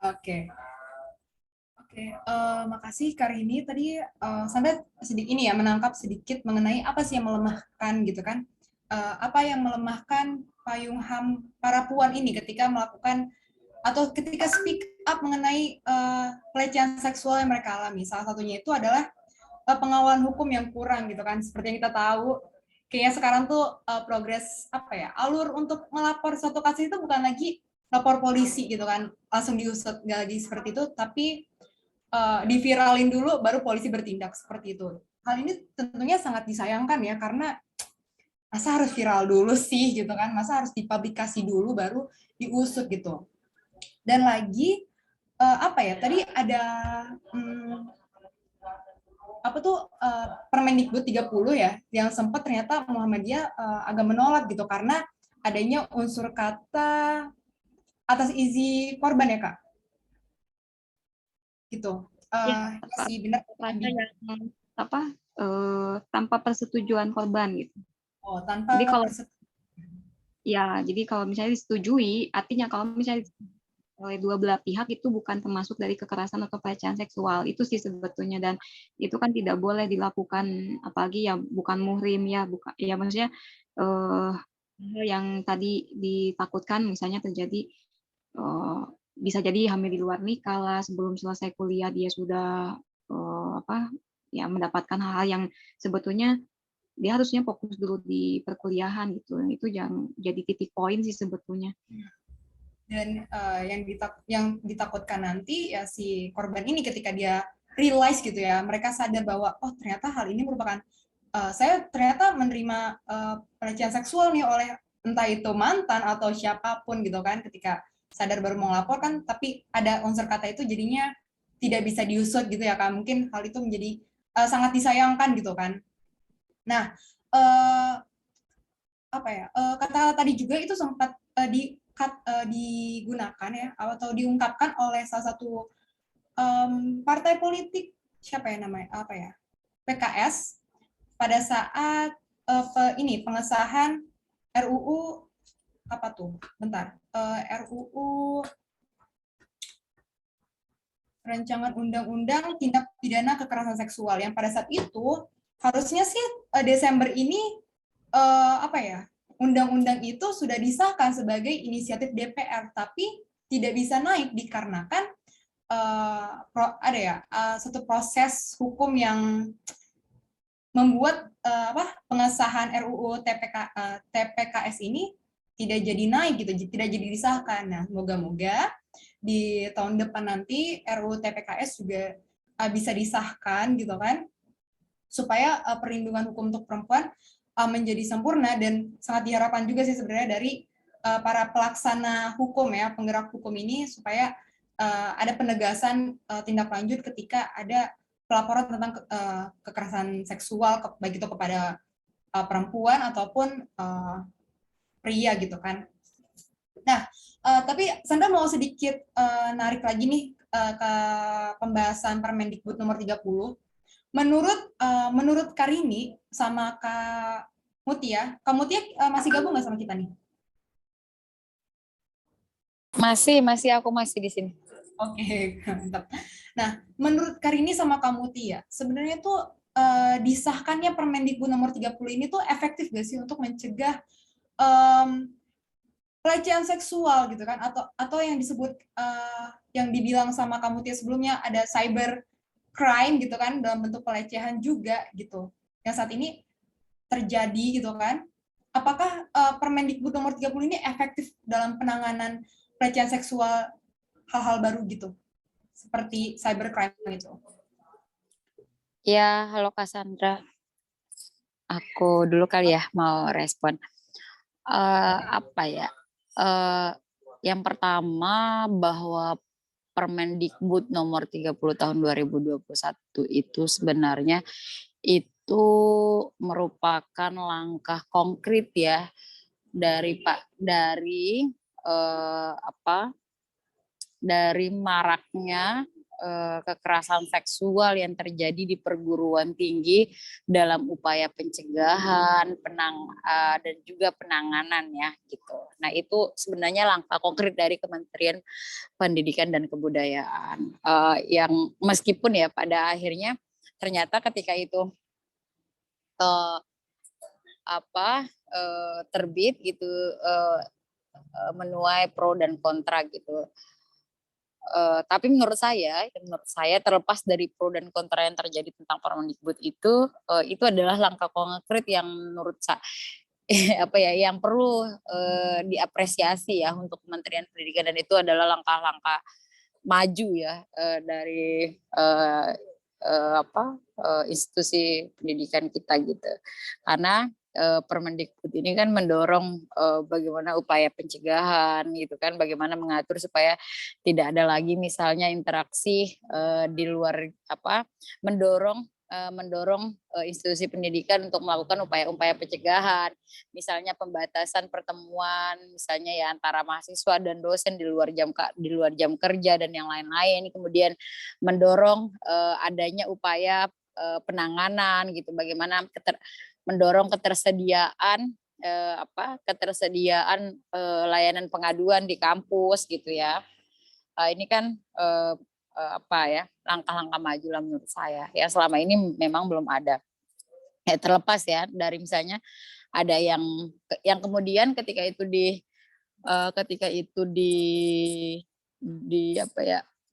[SPEAKER 1] Oke. Oke, makasih Karini. Tadi Sandra sedikit ini ya menangkap sedikit mengenai apa sih yang melemahkan gitu kan? Apa yang melemahkan payung HAM para puan ini ketika melakukan atau ketika speak up mengenai pelecehan seksual yang mereka alami. Salah satunya itu adalah pengawalan hukum yang kurang gitu kan. Seperti yang kita tahu, kayaknya sekarang tuh progres apa ya? Alur untuk melapor suatu kasus itu bukan lagi lapor polisi gitu kan, langsung diusut, nggak lagi seperti itu, tapi diviralin dulu baru polisi bertindak seperti itu. Hal ini tentunya sangat disayangkan ya karena masa harus viral dulu sih gitu kan, masa harus dipublikasi dulu baru diusut gitu. Dan lagi apa ya? Tadi ada apa tuh Permendikbud 30 ya yang sempat ternyata Muhammadiyah agak menolak gitu karena adanya unsur kata atas izin korban ya Kak. Gitu.
[SPEAKER 3] Ya,
[SPEAKER 1] Ya sih benar.
[SPEAKER 3] kata yang apa tanpa persetujuan korban gitu.
[SPEAKER 1] Oh,
[SPEAKER 3] Jadi
[SPEAKER 1] tanpa
[SPEAKER 3] kalau jadi kalau misalnya disetujui, artinya kalau misalnya oleh dua belah pihak itu bukan termasuk dari kekerasan atau pelecehan seksual itu sih sebetulnya, dan itu kan tidak boleh dilakukan apalagi ya bukan muhrim ya, bukan ya maksudnya yang tadi ditakutkan misalnya terjadi bisa jadi hamil di luar nikah lah, sebelum selesai kuliah dia sudah apa ya mendapatkan hal-hal yang sebetulnya dia harusnya fokus dulu di perkuliahan gitu. Itu yang jadi titik poin sih sebetulnya.
[SPEAKER 1] Dan yang ditakutkan nanti ya si korban ini ketika dia realize gitu ya, mereka sadar bahwa oh ternyata hal ini merupakan saya ternyata menerima pelecehan seksual nih oleh entah itu mantan atau siapapun gitu kan, ketika sadar baru mau melaporkan tapi ada unsur kata itu jadinya tidak bisa diusut gitu ya kan, mungkin hal itu menjadi sangat disayangkan gitu kan. Nah, apa ya, kata-kata tadi juga itu sempat digunakan ya atau diungkapkan oleh salah satu partai politik, siapa ya namanya, apa ya, PKS, pada saat ini pengesahan RUU apa tuh, bentar, RUU rancangan undang-undang tindak pidana kekerasan seksual yang pada saat itu harusnya sih Desember ini apa ya, undang-undang itu sudah disahkan sebagai inisiatif DPR tapi tidak bisa naik dikarenakan ada ya satu proses hukum yang membuat pengesahan RUU TPKS ini tidak jadi naik gitu, tidak jadi disahkan. Nah, moga-moga di tahun depan nanti RUU TPKS juga bisa disahkan gitu kan, supaya perlindungan hukum untuk perempuan menjadi sempurna, dan sangat diharapkan juga sih sebenarnya dari para pelaksana hukum ya, penggerak hukum ini, supaya ada penegasan tindak lanjut ketika ada pelaporan tentang kekerasan seksual baik itu kepada perempuan ataupun pria gitu kan. Nah, tapi Sandra mau sedikit narik lagi nih ke pembahasan Permendikbud nomor 30. Menurut Karini sama Kak Mutia, Kak Mutia masih gabung nggak sama kita nih?
[SPEAKER 2] Masih aku masih di sini.
[SPEAKER 1] Oke, mantap. Nah, menurut Karini sama Kak Mutia, sebenarnya tuh disahkannya Permendikbud nomor 30 ini tuh efektif nggak sih untuk mencegah pelecehan seksual gitu kan, atau yang disebut yang dibilang sama Kak Mutia sebelumnya ada cyber crime gitu kan, dalam bentuk pelecehan juga gitu, yang saat ini terjadi gitu kan. Apakah Permendikbud nomor 30 ini efektif dalam penanganan pelecehan seksual hal-hal baru gitu, seperti cybercrime itu?
[SPEAKER 2] Ya, halo Cassandra. Aku dulu kali ya mau respon. Apa ya? Yang pertama bahwa Permendikbud nomor 30 tahun 2021 itu sebenarnya itu merupakan langkah konkret ya dari dari maraknya kekerasan seksual yang terjadi di perguruan tinggi dalam upaya pencegahan, dan juga penanganan ya gitu. Nah itu sebenarnya langkah konkret dari Kementerian Pendidikan dan Kebudayaan yang meskipun ya pada akhirnya ternyata ketika itu terbit gitu menuai pro dan kontra gitu. Tapi menurut saya terlepas dari pro dan kontra yang terjadi tentang Permendikbud itu adalah langkah konkret yang menurut saya yang perlu diapresiasi ya untuk Kementerian Pendidikan, dan itu adalah langkah-langkah maju ya dari institusi pendidikan kita gitu. Karena Permendikbud ini kan mendorong bagaimana upaya pencegahan gitu kan, bagaimana mengatur supaya tidak ada lagi misalnya interaksi di luar mendorong institusi pendidikan untuk melakukan upaya-upaya pencegahan, misalnya pembatasan pertemuan misalnya ya antara mahasiswa dan dosen di luar jam kerja dan yang lain-lain, kemudian mendorong adanya upaya penanganan gitu, bagaimana mendorong ketersediaan layanan pengaduan di kampus gitu ya. Ini kan langkah-langkah maju lah menurut saya ya, selama ini memang belum ada. Terlepas ya dari misalnya ada yang kemudian ketika itu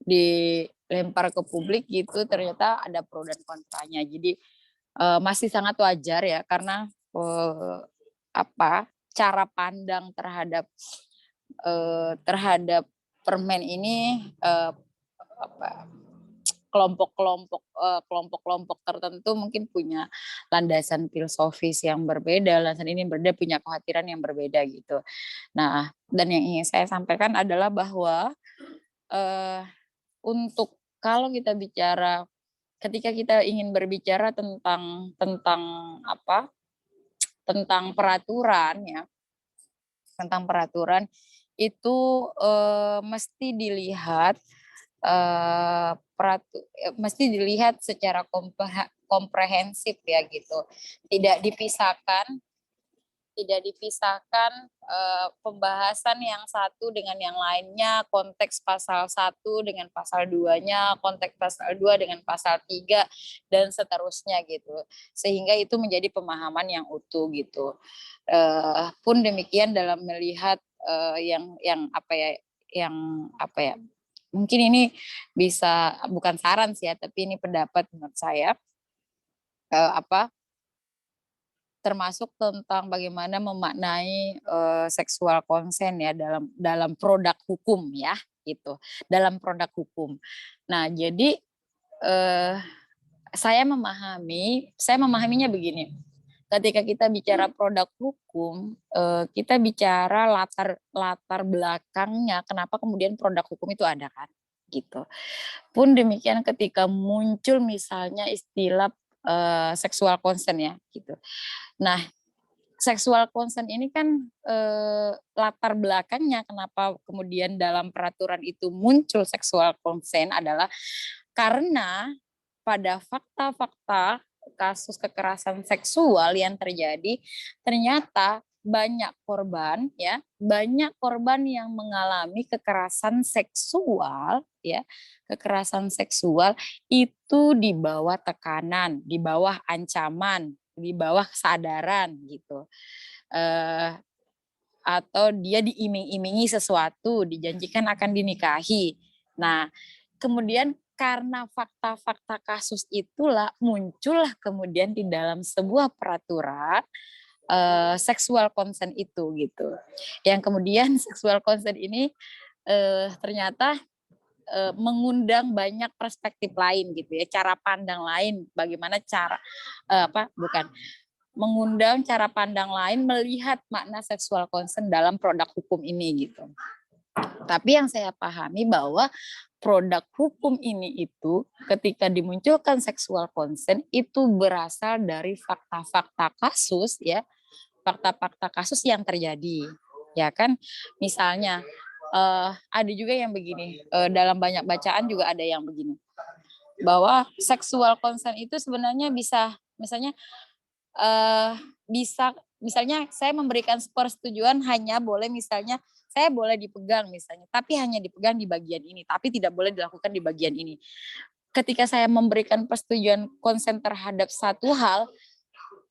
[SPEAKER 2] dilempar ke publik gitu, ternyata ada pro dan kontranya. Jadi masih sangat wajar ya, karena cara pandang terhadap permen ini kelompok-kelompok tertentu mungkin punya landasan filosofis yang berbeda, punya kekhawatiran yang berbeda gitu. Nah, dan yang ingin saya sampaikan adalah bahwa ketika kita ingin berbicara tentang peraturan itu mesti dilihat secara komprehensif ya gitu. Tidak dipisahkan pembahasan yang satu dengan yang lainnya, konteks pasal 1 dengan pasal 2-nya, konteks pasal 2 dengan pasal 3 dan seterusnya gitu. Sehingga itu menjadi pemahaman yang utuh gitu. Pun demikian dalam melihat mungkin ini bisa bukan saran sih ya, tapi ini pendapat menurut saya termasuk tentang bagaimana memaknai seksual konsen ya dalam produk hukum ya gitu, dalam produk hukum. Nah, jadi saya memahaminya begini. Ketika kita bicara produk hukum, kita bicara latar belakangnya kenapa kemudian produk hukum itu ada kan, gitu. Pun demikian ketika muncul misalnya istilah seksual consent ya, gitu. Nah, seksual consent ini kan latar belakangnya kenapa kemudian dalam peraturan itu muncul seksual consent adalah karena pada fakta-fakta kasus kekerasan seksual yang terjadi, ternyata banyak korban yang mengalami kekerasan seksual itu di bawah tekanan, di bawah ancaman, di bawah kesadaran gitu. Atau dia diiming-imingi sesuatu, dijanjikan akan dinikahi. Nah, kemudian karena fakta-fakta kasus itulah muncullah kemudian di dalam sebuah peraturan seksual consent itu gitu. Yang kemudian seksual consent ini ternyata mengundang banyak perspektif lain gitu ya, cara pandang lain, bagaimana mengundang cara pandang lain melihat makna seksual consent dalam produk hukum ini gitu. Tapi yang saya pahami bahwa produk hukum ini itu ketika dimunculkan seksual consent itu berasal dari fakta-fakta kasus ya, fakta-fakta kasus yang terjadi ya kan. Misalnya ada juga yang begini, dalam banyak bacaan juga ada yang begini, bahwa seksual consent itu sebenarnya bisa, misalnya misalnya saya memberikan persetujuan hanya boleh, misalnya saya boleh dipegang misalnya, tapi hanya dipegang di bagian ini, tapi tidak boleh dilakukan di bagian ini. Ketika saya memberikan persetujuan konsen terhadap satu hal,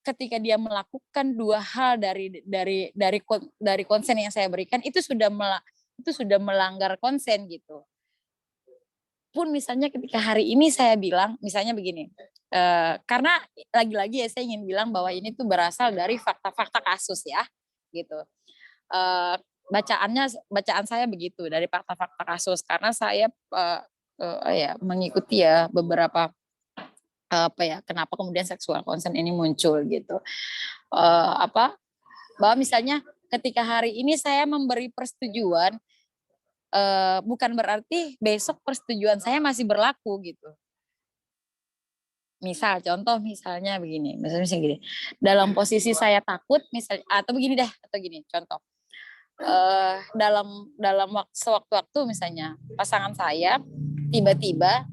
[SPEAKER 2] ketika dia melakukan dua hal dari konsen yang saya berikan, itu sudah melanggar konsen gitu. Pun misalnya ketika hari ini saya bilang, misalnya begini, karena lagi-lagi ya saya ingin bilang bahwa ini tuh berasal dari fakta-fakta kasus ya, gitu. Bacaan saya begitu dari fakta-fakta kasus, karena saya mengikuti ya beberapa kenapa kemudian seksual consent ini muncul gitu. Bahwa misalnya ketika hari ini saya memberi persetujuan, bukan berarti besok persetujuan saya masih berlaku gitu. Misalnya begini, misalnya gini, dalam posisi saya takut, misalnya, atau begini deh, atau gini, contoh, dalam sewaktu-waktu misalnya pasangan saya tiba-tiba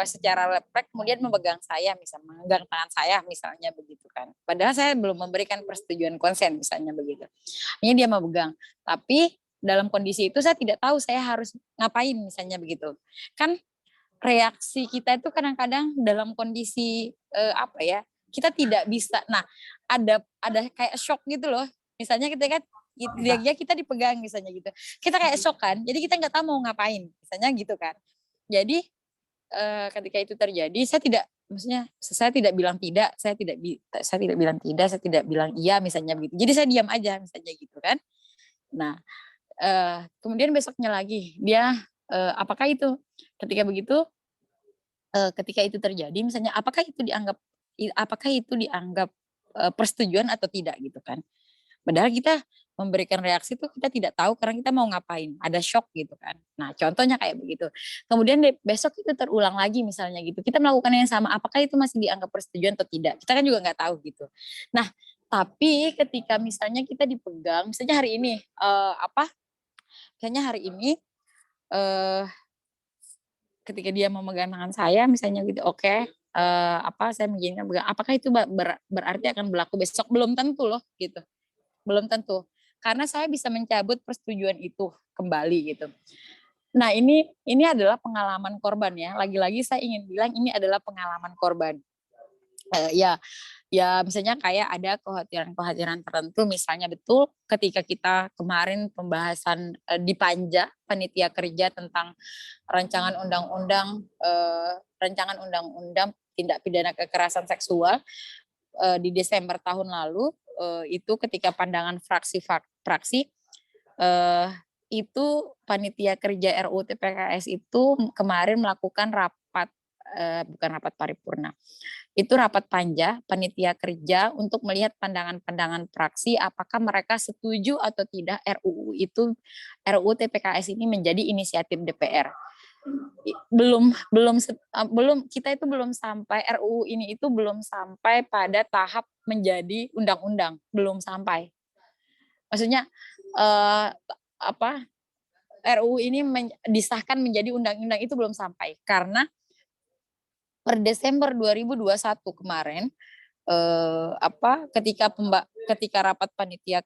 [SPEAKER 2] secara refleks kemudian memegang saya, misalnya memegang tangan saya, misalnya begitu kan. Padahal saya belum memberikan persetujuan konsen, misalnya begitu. Ini dia memegang, tapi dalam kondisi itu saya tidak tahu saya harus ngapain, misalnya begitu. Kan reaksi kita itu kadang-kadang dalam kondisi kita tidak bisa. Nah, ada kayak shock gitu loh. Misalnya kita dipegang misalnya gitu. Kita kayak shock kan. Jadi kita nggak tahu mau ngapain, misalnya gitu kan. Jadi ketika itu terjadi, saya tidak bilang tidak, saya tidak bilang tidak, saya tidak bilang iya, misalnya begitu. Jadi saya diam aja, misalnya gitu kan. Nah, kemudian besoknya lagi dia apakah itu ketika begitu, ketika itu terjadi misalnya, apakah itu dianggap persetujuan atau tidak gitu kan. Padahal kita memberikan reaksi itu kita tidak tahu karena kita mau ngapain, ada shock gitu kan. Nah, contohnya kayak begitu. Kemudian besok itu terulang lagi misalnya gitu. Kita melakukan yang sama, apakah itu masih dianggap persetujuan atau tidak? Kita kan juga nggak tahu gitu. Nah, tapi ketika misalnya kita dipegang, misalnya hari ini kayaknya hari ini ketika dia memegang tangan saya misalnya gitu, oke, saya mengizinkan pegang, apakah itu berarti akan berlaku besok? Belum tentu loh gitu. Belum tentu. Karena saya bisa mencabut persetujuan itu kembali gitu. Nah, ini adalah pengalaman korban ya. Lagi-lagi saya ingin bilang ini adalah pengalaman korban. Ya misalnya kayak ada kekhawatiran tertentu, misalnya betul ketika kita kemarin pembahasan di Panja Panitia Kerja tentang rancangan undang-undang tindak pidana kekerasan seksual di Desember tahun lalu, itu ketika pandangan fraksi itu Panitia Kerja RUU TPKS itu kemarin melakukan bukan rapat paripurna. Itu rapat panja panitia kerja untuk melihat pandangan-pandangan fraksi apakah mereka setuju atau tidak RUU TPKS ini menjadi inisiatif DPR. Kita itu belum sampai, RUU ini itu belum sampai pada tahap menjadi undang-undang, belum sampai. Maksudnya RUU ini disahkan menjadi undang-undang itu belum sampai karena per Desember 2021 kemarin ketika rapat panitia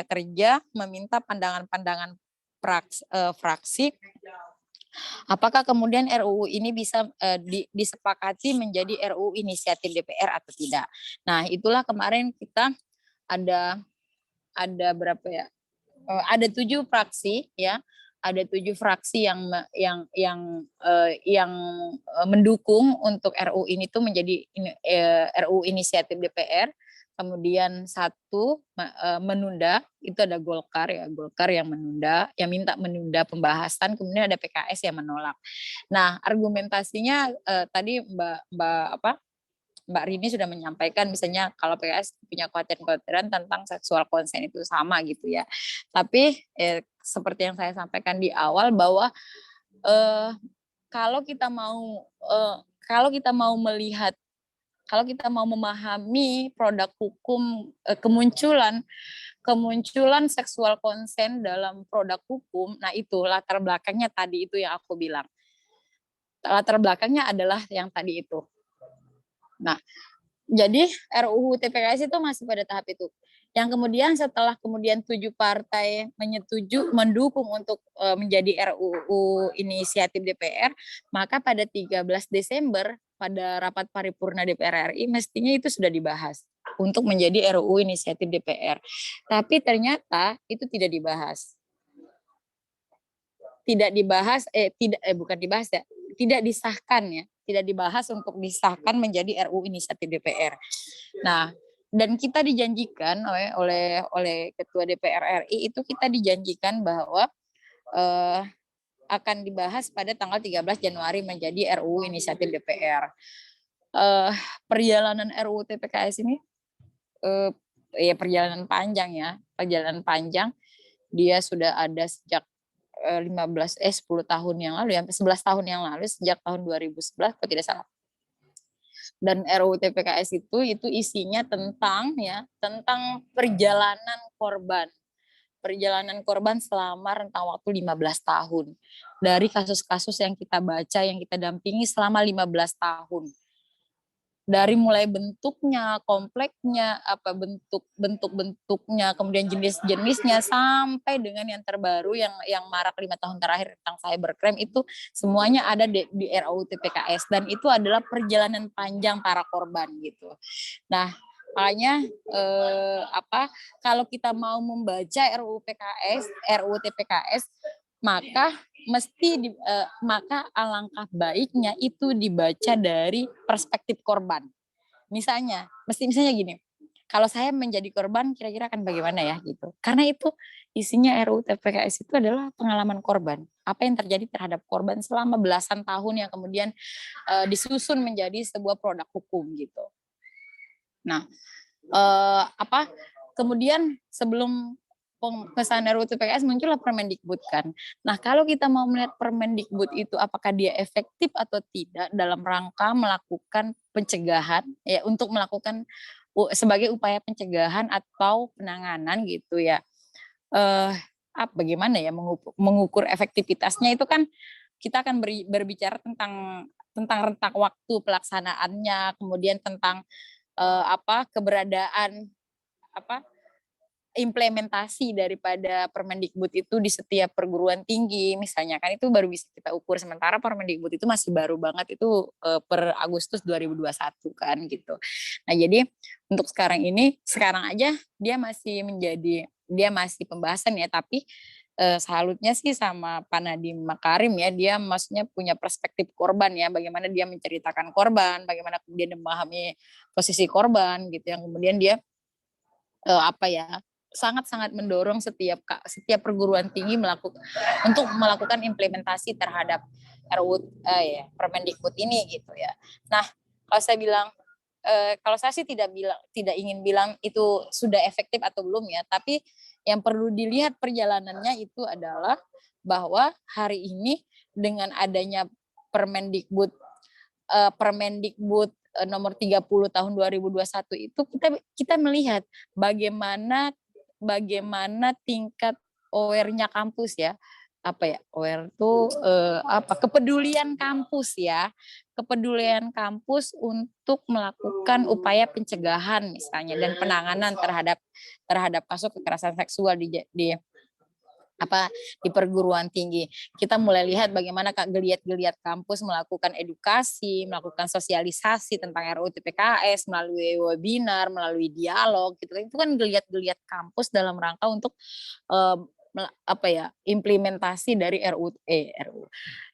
[SPEAKER 2] kerja meminta pandangan-pandangan fraksi apakah kemudian RUU ini bisa disepakati menjadi RUU inisiatif DPR atau tidak. Nah, itulah kemarin kita ada berapa ya? Ada 7 fraksi ya. Ada 7 fraksi yang mendukung untuk RUU ini tuh menjadi RUU inisiatif DPR. Kemudian 1 menunda, itu ada Golkar yang menunda, yang minta menunda pembahasan. Kemudian ada PKS yang menolak. Nah, argumentasinya tadi Mbak Rini sudah menyampaikan, misalnya kalau PKS punya kekhawatiran tentang seksual consent itu sama gitu ya. Tapi seperti yang saya sampaikan di awal bahwa kalau kita mau memahami produk hukum kemunculan kemunculan seksual konsen dalam produk hukum. Nah itu latar belakangnya tadi itu yang aku bilang. Latar belakangnya adalah yang tadi itu. Nah, jadi RUU TPKS itu masih pada tahap itu. Yang kemudian setelah kemudian 7 partai mendukung untuk menjadi RUU inisiatif DPR, maka pada 13 Desember pada rapat paripurna DPR RI mestinya itu sudah dibahas untuk menjadi RUU inisiatif DPR. Tapi ternyata itu tidak dibahas. Tidak disahkan ya, tidak dibahas untuk disahkan menjadi RUU inisiatif DPR. Nah, dan kita dijanjikan oleh Ketua DPR RI itu kita dijanjikan bahwa akan dibahas pada tanggal 13 Januari menjadi RUU inisiatif DPR. Perjalanan RUU TPKS ini ya perjalanan panjang. Dia sudah ada sejak 10 tahun yang lalu, sampai 11 tahun yang lalu, sejak tahun 2011 kalau tidak salah. Dan RUU TPKS itu isinya tentang perjalanan korban selama rentang waktu 15 tahun. Dari kasus-kasus yang kita baca, yang kita dampingi selama 15 tahun. Dari mulai bentuknya, kompleknya, bentuk-bentuknya, kemudian jenis-jenisnya, sampai dengan yang terbaru yang marak 5 tahun terakhir tentang cybercrime, itu semuanya ada di RUU TPKS, dan itu adalah perjalanan panjang para korban gitu. Nah, makanya kalau kita mau membaca RUU TPKS, maka maka alangkah baiknya itu dibaca dari perspektif korban. Misalnya gini, kalau saya menjadi korban kira-kira akan bagaimana ya gitu. Karena itu isinya RUU TPKS itu adalah pengalaman korban. Apa yang terjadi terhadap korban selama belasan tahun yang kemudian disusun menjadi sebuah produk hukum gitu. Nah, kemudian sebelum pengesahan RUU TPKS muncullah Permendikbud kan. Nah, kalau kita mau melihat Permendikbud itu apakah dia efektif atau tidak dalam rangka melakukan pencegahan ya, untuk melakukan sebagai upaya pencegahan atau penanganan gitu ya. Bagaimana ya mengukur efektivitasnya, itu kan kita akan berbicara tentang rentang waktu pelaksanaannya, kemudian tentang keberadaan implementasi daripada Permendikbud itu di setiap perguruan tinggi misalnya, kan itu baru bisa kita ukur, sementara Permendikbud itu masih baru banget, itu per Agustus 2021 kan gitu. Nah, jadi untuk sekarang aja dia masih pembahasan ya, tapi salutnya sih sama Pak Nadiem Makarim ya, dia maksudnya punya perspektif korban ya, bagaimana dia menceritakan korban, bagaimana kemudian memahami posisi korban gitu, yang kemudian dia sangat-sangat mendorong setiap perguruan tinggi untuk melakukan implementasi terhadap RUU Permendikbud ini gitu ya. Nah, kalau saya sih tidak ingin bilang itu sudah efektif atau belum ya, tapi yang perlu dilihat perjalanannya itu adalah bahwa hari ini dengan adanya Permendikbud nomor 30 tahun 2021 itu kita melihat bagaimana tingkat aware-nya kampus ya. Aware itu kepedulian kampus untuk melakukan upaya pencegahan misalnya dan penanganan terhadap kasus kekerasan seksual di perguruan tinggi. Kita mulai lihat bagaimana geliat-geliat kampus melakukan edukasi, melakukan sosialisasi tentang RUU TPKS melalui webinar, melalui dialog gitu. Itu kan geliat-geliat kampus dalam rangka untuk implementasi dari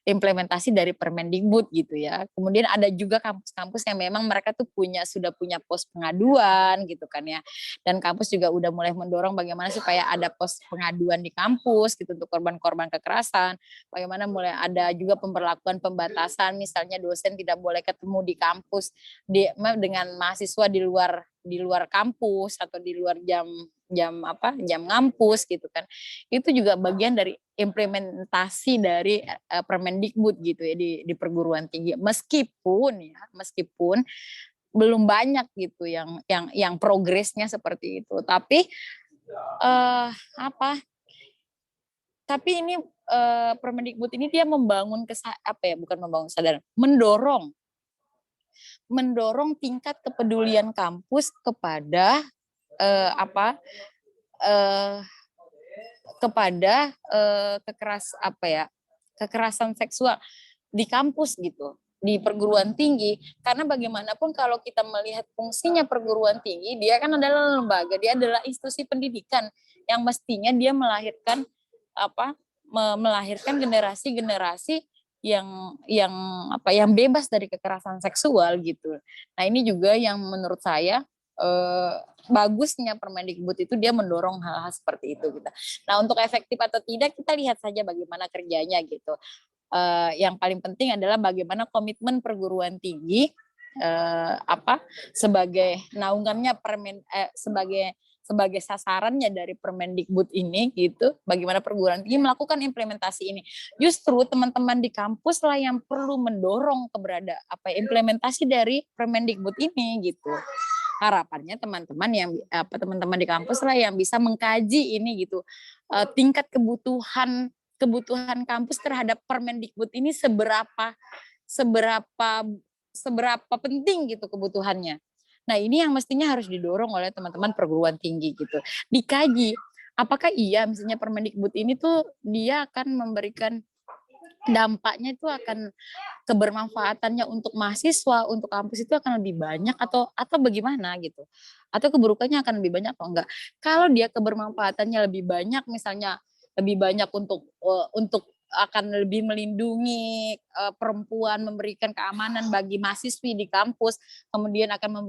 [SPEAKER 2] implementasi dari Permendikbud gitu ya. Kemudian ada juga kampus-kampus yang memang mereka tuh sudah punya pos pengaduan gitu kan ya. Dan kampus juga udah mulai mendorong bagaimana supaya ada pos pengaduan di kampus gitu untuk korban-korban kekerasan. Bagaimana mulai ada juga pemberlakuan pembatasan, misalnya dosen tidak boleh ketemu di kampus dengan mahasiswa di luar kampus atau di luar jam ngampus gitu kan. Itu juga bagian dari implementasi dari Permendikbud gitu ya di perguruan tinggi, meskipun belum banyak gitu yang progresnya seperti itu, tapi Apa? Tapi ini Permendikbud ini dia membangun bukan membangun kesadaran, mendorong tingkat kepedulian kampus kepada eh, kepada kekerasan seksual di kampus gitu, di perguruan tinggi. Karena bagaimanapun kalau kita melihat fungsinya perguruan tinggi, dia kan adalah lembaga, dia adalah institusi pendidikan yang mestinya dia melahirkan generasi-generasi yang bebas dari kekerasan seksual gitu. Nah, ini juga yang menurut saya bagusnya Permendikbud itu dia mendorong hal-hal seperti itu gitu. Nah, untuk efektif atau tidak kita lihat saja bagaimana kerjanya gitu. Yang paling penting adalah bagaimana komitmen perguruan tinggi sebagai naungannya sebagai sasarannya dari Permendikbud ini gitu, bagaimana perguruan tinggi melakukan implementasi ini. Justru teman-teman di kampus lah yang perlu mendorong implementasi dari Permendikbud ini gitu. Harapannya teman-teman di kampus lah yang bisa mengkaji ini gitu, tingkat kebutuhan kampus terhadap Permendikbud ini seberapa penting gitu kebutuhannya. Nah, ini yang mestinya harus didorong oleh teman-teman perguruan tinggi gitu. Dikaji, apakah iya misalnya Permendikbud ini tuh dia akan memberikan dampaknya itu akan kebermanfaatannya untuk mahasiswa, untuk kampus itu akan lebih banyak atau bagaimana gitu. Atau keburukannya akan lebih banyak atau enggak. Kalau dia kebermanfaatannya lebih banyak, misalnya lebih banyak untuk akan lebih melindungi perempuan, memberikan keamanan bagi mahasiswi di kampus, kemudian akan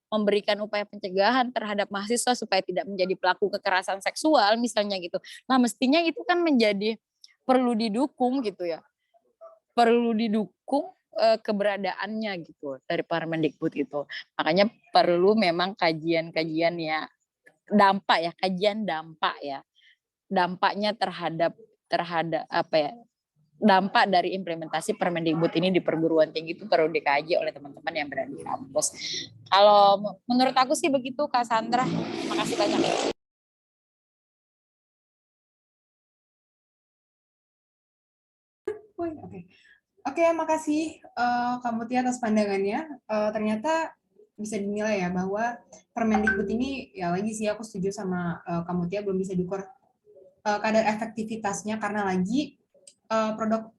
[SPEAKER 2] memberikan upaya pencegahan terhadap mahasiswa supaya tidak menjadi pelaku kekerasan seksual misalnya gitu. Nah, mestinya itu kan menjadi perlu didukung gitu ya. Perlu didukung keberadaannya gitu dari Permendikbud itu. Makanya perlu memang kajian-kajian ya, kajian dampak ya. Dampaknya terhadap dampak dari implementasi Permendikbud ini di perguruan tinggi itu perlu dikaji oleh teman-teman yang berada di kampus. Kalau menurut aku sih begitu, Kak Sandra. Makasih banyak.
[SPEAKER 1] Oke, makasih Kak Mutia atas pandangannya. Ternyata bisa dinilai ya bahwa Permendikbud ini ya lagi sih aku setuju sama Kak Mutia belum bisa diukur kadar efektivitasnya karena lagi produk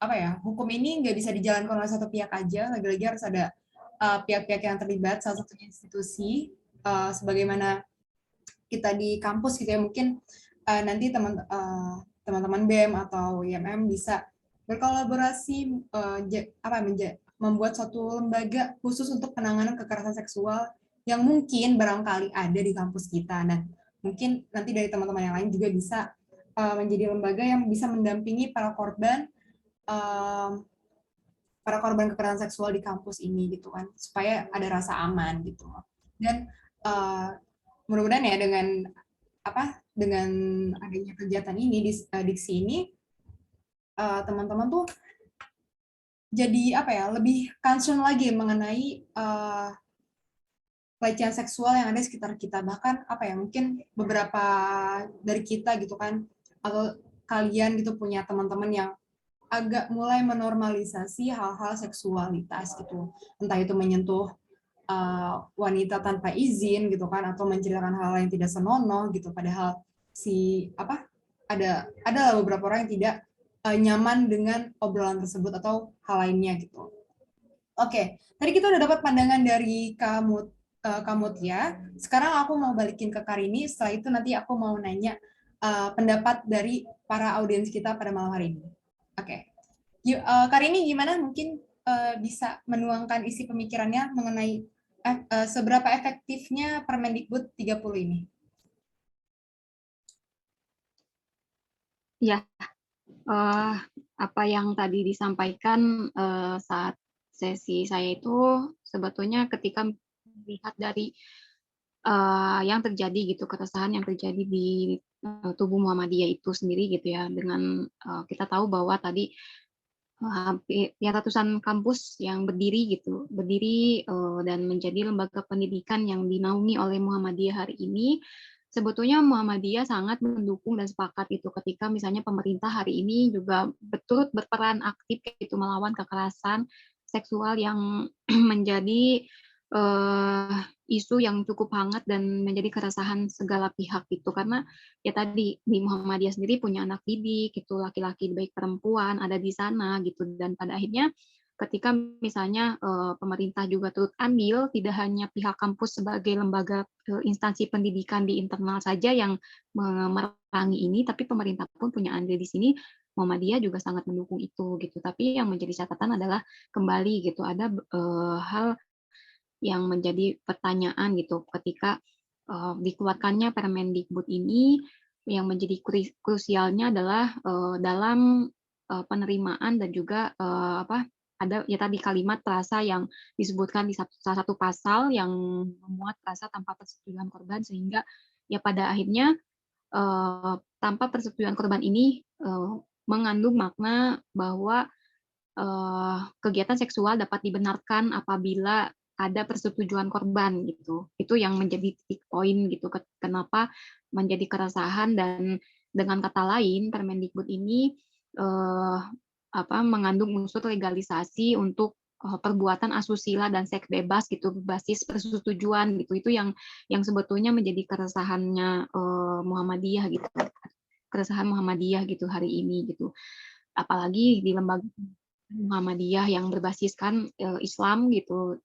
[SPEAKER 1] hukum ini nggak bisa dijalankan oleh satu pihak aja, lagi-lagi harus ada pihak-pihak yang terlibat, salah satunya institusi sebagaimana kita di kampus gitu ya, mungkin nanti teman-teman BEM atau IMM bisa berkolaborasi membuat suatu lembaga khusus untuk penanganan kekerasan seksual yang mungkin barangkali ada di kampus kita. Nah, mungkin nanti dari teman-teman yang lain juga bisa menjadi lembaga yang bisa mendampingi para korban kekerasan seksual di kampus ini gitu kan, supaya ada rasa aman gitu. Dan mudah-mudahan ya dengan adanya kegiatan ini di diksi ini teman-teman tuh jadi lebih concern lagi mengenai pelecehan seksual yang ada di sekitar kita, bahkan mungkin beberapa dari kita gitu kan, atau kalian gitu punya teman-teman yang agak mulai menormalisasi hal-hal seksualitas gitu, entah itu menyentuh wanita tanpa izin gitu kan, atau menceritakan hal yang tidak senonoh gitu, padahal ada beberapa orang yang tidak nyaman dengan obrolan tersebut atau hal lainnya gitu. Oke, tadi kita udah dapat pandangan dari kamu ya. Sekarang aku mau balikin ke Karini. Setelah itu nanti aku mau nanya pendapat dari para audiens kita pada malam hari ini. Oke, Karini gimana? Mungkin bisa menuangkan isi pemikirannya mengenai seberapa efektifnya Permendikbud 30 ini.
[SPEAKER 3] Ya, apa yang tadi disampaikan saat sesi saya itu sebetulnya ketika melihat dari yang terjadi gitu, keresahan yang terjadi di tubuh Muhammadiyah itu sendiri gitu ya, dengan kita tahu bahwa tadi hampir ya ratusan kampus yang berdiri dan menjadi lembaga pendidikan yang dinaungi oleh Muhammadiyah hari ini sebetulnya Muhammadiyah sangat mendukung dan sepakat itu ketika misalnya pemerintah hari ini juga turut berperan aktif gitu melawan kekerasan seksual yang menjadi isu yang cukup hangat dan menjadi keresahan segala pihak gitu, karena ya tadi di Muhammadiyah sendiri punya anak didik gitu, laki-laki baik perempuan ada di sana gitu, dan pada akhirnya ketika misalnya pemerintah juga turut andil, tidak hanya pihak kampus sebagai lembaga instansi pendidikan di internal saja yang memerangi ini, tapi pemerintah pun punya andil di sini. Muhammadiyah juga sangat mendukung itu gitu. Tapi yang menjadi catatan adalah kembali gitu ada hal yang menjadi pertanyaan gitu ketika dikeluarkannya Permendikbud ini, yang menjadi krusialnya adalah dalam penerimaan dan juga ada ya tadi kalimat frasa yang disebutkan di salah satu pasal yang memuat frasa tanpa persetujuan korban, sehingga ya pada akhirnya tanpa persetujuan korban ini mengandung makna bahwa kegiatan seksual dapat dibenarkan apabila ada persetujuan korban gitu. Itu yang menjadi titik poin gitu kenapa menjadi keresahan, dan dengan kata lain Permendikbud ini mengandung unsur legalisasi untuk perbuatan asusila dan seks bebas gitu berbasis persetujuan gitu. Itu yang sebetulnya menjadi keresahannya Muhammadiyah gitu. Keresahan Muhammadiyah gitu hari ini gitu. Apalagi di lembaga Muhammadiyah yang berbasiskan Islam gitu,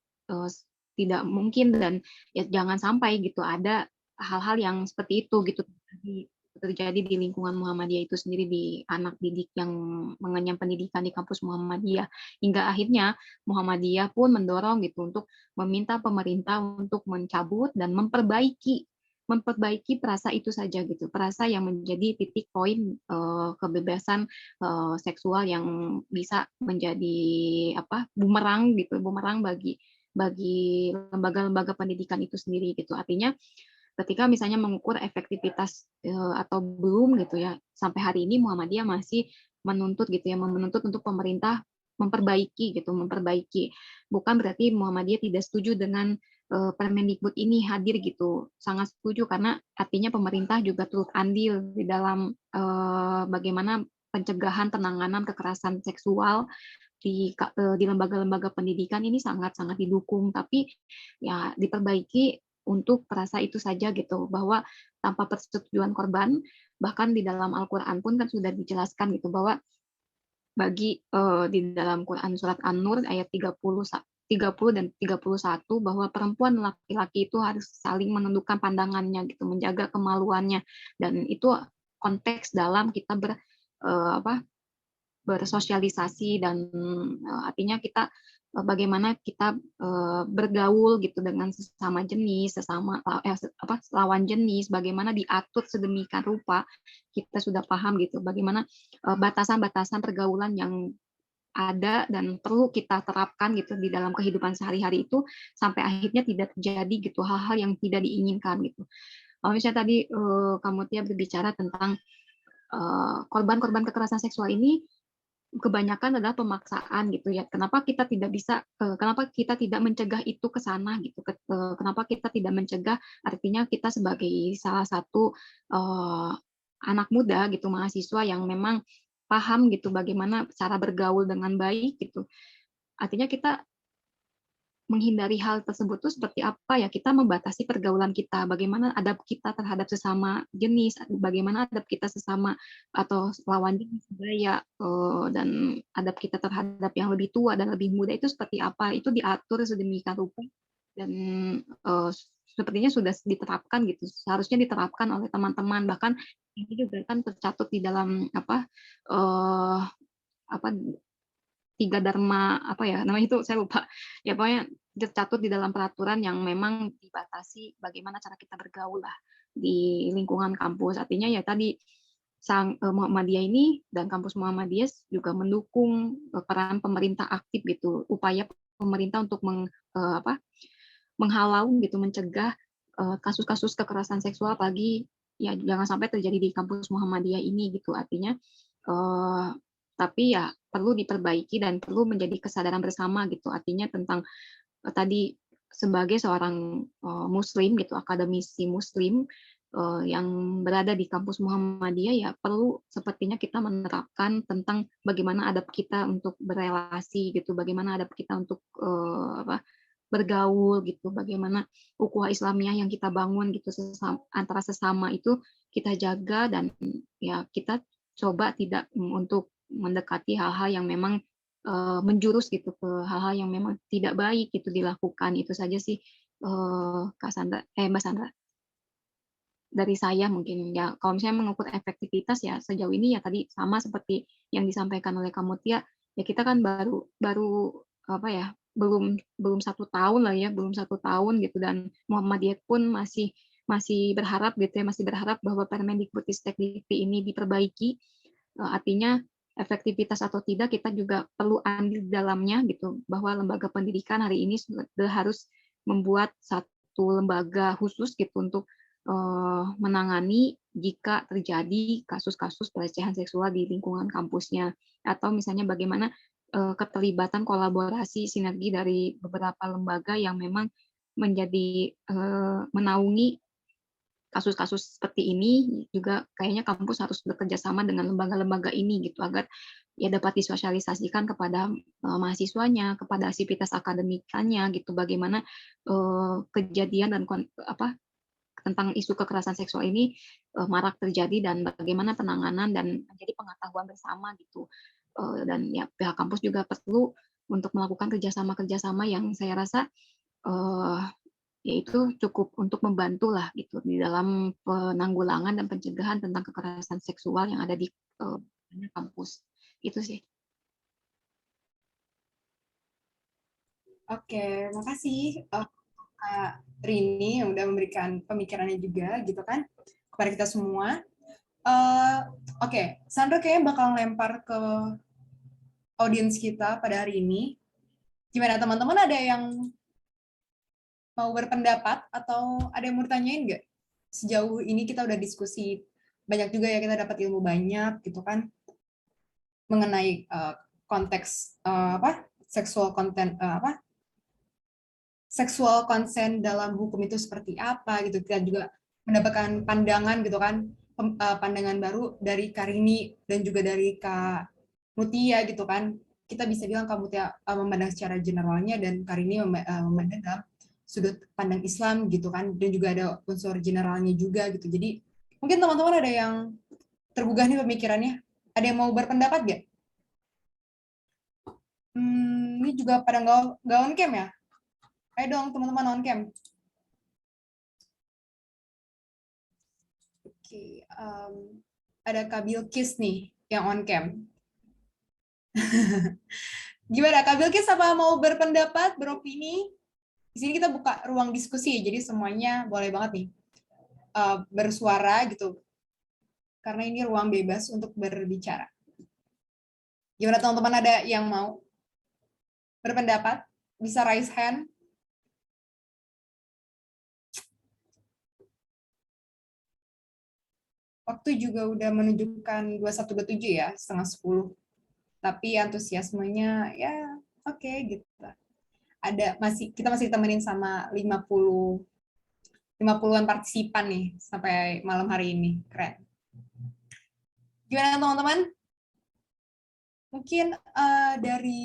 [SPEAKER 3] tidak mungkin, dan ya jangan sampai gitu ada hal-hal yang seperti itu gitu terjadi di lingkungan Muhammadiyah itu sendiri, di anak didik yang mengenyam pendidikan di kampus Muhammadiyah, hingga akhirnya Muhammadiyah pun mendorong gitu untuk meminta pemerintah untuk mencabut dan memperbaiki perasa itu saja gitu, perasa yang menjadi titik poin kebebasan seksual yang bisa menjadi bumerang gitu, bumerang bagi lembaga-lembaga pendidikan itu sendiri gitu. Artinya ketika misalnya mengukur efektivitas atau belum gitu ya, sampai hari ini Muhammadiyah masih menuntut gitu ya, menuntut untuk pemerintah memperbaiki gitu, memperbaiki. Bukan berarti Muhammadiyah tidak setuju dengan Permendikbud ini hadir gitu, sangat setuju, karena artinya pemerintah juga turut andil di dalam bagaimana pencegahan penanganan kekerasan seksual di lembaga-lembaga pendidikan ini sangat-sangat didukung, tapi ya diperbaiki untuk perasa itu saja gitu, bahwa tanpa persetujuan korban, bahkan di dalam Al-Quran pun kan sudah dijelaskan gitu bahwa bagi di dalam Quran surat An-Nur ayat 30 dan 31 bahwa perempuan dan laki-laki itu harus saling menundukkan pandangannya gitu, menjaga kemaluannya, dan itu konteks dalam kita bersosialisasi, dan artinya kita bagaimana kita bergaul gitu dengan sesama jenis, lawan jenis, bagaimana diatur sedemikian rupa kita sudah paham gitu, bagaimana batasan-batasan pergaulan yang ada dan perlu kita terapkan gitu di dalam kehidupan sehari-hari itu, sampai akhirnya tidak terjadi gitu hal-hal yang tidak diinginkan gitu. Kalau misalnya tadi kamu Tia berbicara tentang korban-korban kekerasan seksual ini kebanyakan adalah pemaksaan gitu ya. Kenapa kita tidak mencegah itu ke sana gitu? Kenapa kita tidak mencegah? Artinya kita sebagai salah satu anak muda gitu, mahasiswa yang memang paham gitu bagaimana cara bergaul dengan baik gitu. Artinya kita menghindari hal tersebut tuh seperti apa ya, kita membatasi pergaulan kita, bagaimana adab kita terhadap sesama jenis, bagaimana adab kita sesama atau lawan jenis budaya, dan adab kita terhadap yang lebih tua dan lebih muda itu seperti apa, itu diatur sedemikian rupa, dan sepertinya sudah diterapkan gitu, seharusnya diterapkan oleh teman-teman, bahkan ini juga kan tercatut di dalam tiga dharma namanya itu saya lupa ya, pokoknya tercatat di dalam peraturan yang memang dibatasi bagaimana cara kita bergaul lah di lingkungan kampus. Artinya ya tadi Muhammadiyah ini dan kampus Muhammadiyah juga mendukung peran pemerintah aktif gitu, upaya pemerintah untuk menghalau gitu, mencegah kasus-kasus kekerasan seksual, apalagi ya jangan sampai terjadi di kampus Muhammadiyah ini gitu. Artinya tapi ya perlu diperbaiki dan perlu menjadi kesadaran bersama gitu. Artinya tentang tadi sebagai seorang muslim gitu, akademisi muslim, yang berada di kampus Muhammadiyah ya perlu sepertinya kita menerapkan tentang bagaimana adab kita untuk berelasi gitu, bagaimana adab kita untuk bergaul gitu, bagaimana ukhuwah Islamiyah yang kita bangun gitu antara sesama itu kita jaga, dan ya kita coba tidak untuk mendekati hal-hal yang memang menjurus gitu ke hal-hal yang memang tidak baik gitu dilakukan. Itu saja sih Mbak Sandra dari saya mungkin ya. Kalau misalnya mengukur efektivitas ya sejauh ini ya tadi sama seperti yang disampaikan oleh Kamutia, ya kita kan baru apa ya, belum 1 tahun lah ya, belum 1 tahun gitu, dan Muhammadiyah pun masih berharap gitu ya, masih berharap bahwa Permendikbudristek-Dikti ini diperbaiki. Artinya efektivitas atau tidak kita juga perlu andil di dalamnya gitu, bahwa lembaga pendidikan hari ini sudah harus membuat satu lembaga khusus gitu untuk menangani jika terjadi kasus-kasus pelecehan seksual di lingkungan kampusnya, atau misalnya bagaimana keterlibatan kolaborasi sinergi dari beberapa lembaga yang memang menjadi menaungi kasus-kasus seperti ini. Juga kayaknya kampus harus bekerja sama dengan lembaga-lembaga ini gitu, agar ya dapat disosialisasikan kepada mahasiswanya, kepada sivitas akademikannya gitu, bagaimana kejadian dan tentang isu kekerasan seksual ini marak terjadi, dan bagaimana penanganan dan menjadi pengetahuan bersama gitu. Dan ya pihak kampus juga perlu untuk melakukan kerjasama yang saya rasa yaitu cukup untuk membantu lah gitu di dalam penanggulangan dan pencegahan tentang kekerasan seksual yang ada di kampus. Itu sih.
[SPEAKER 1] Oke, makasih Kak Rini yang udah memberikan pemikirannya juga gitu kan kepada kita semua. Oke, Sandra kayaknya bakal lempar ke audiens kita pada hari ini. Gimana teman-teman, ada yang mau berpendapat atau ada yang mau ditanyain nggak? Sejauh ini kita udah diskusi banyak juga ya, kita dapat ilmu banyak gitu kan mengenai konteks seksual konten seksual consent dalam hukum itu seperti apa gitu. Kita juga mendapatkan pandangan gitu kan, pandangan baru dari Karini dan juga dari Kak Mutia gitu kan. Kita bisa bilang Kak Mutia memandang secara generalnya dan Karini memandang dalam sudut pandang Islam gitu kan, dan juga ada unsur generalnya juga gitu. Jadi mungkin teman-teman ada yang tergugah nih pemikirannya. Ada yang mau berpendapat gak? Ini juga pada nggak on cam ya? Ayo dong teman-teman on cam. Oke, ada Kak Bilkis nih yang on cam. Gimana Kak Bilkis, apa mau berpendapat, beropini? Di sini kita buka ruang diskusi, jadi semuanya boleh banget nih bersuara gitu. Karena ini ruang bebas untuk berbicara. Gimana teman-teman, ada yang mau berpendapat? Bisa raise hand. Waktu juga udah menunjukkan 21:27 ya, 9:30. Tapi antusiasmenya ya oke gitu. Kita masih ditemenin sama 50-an partisipan nih sampai malam hari ini. Keren. Gimana teman-teman? Mungkin dari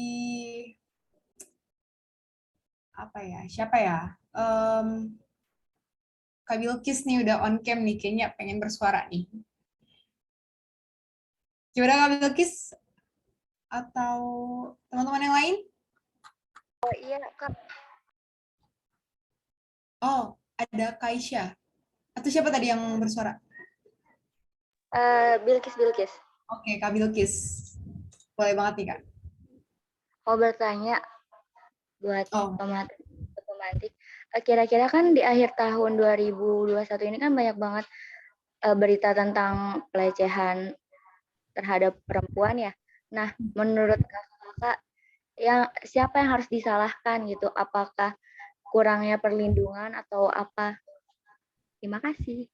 [SPEAKER 1] apa ya? Siapa ya? Kak Bilkis nih udah on cam nih, kayaknya pengen bersuara nih. Gimana Kak Bilkis? Atau teman-teman yang lain?
[SPEAKER 4] Oh iya Kak.
[SPEAKER 1] Oh, ada Kaisha. Atau siapa tadi yang bersuara?
[SPEAKER 4] Bilkis.
[SPEAKER 1] Oke, Kak Bilkis. Boleh banget nih Kak.
[SPEAKER 4] Mau bertanya buat pemantik. Kira-kira kan di akhir tahun 2021 ini kan banyak banget berita tentang pelecehan terhadap perempuan ya. Nah, menurut kakak, siapa yang harus disalahkan gitu? Apakah kurangnya perlindungan atau apa? Terima kasih.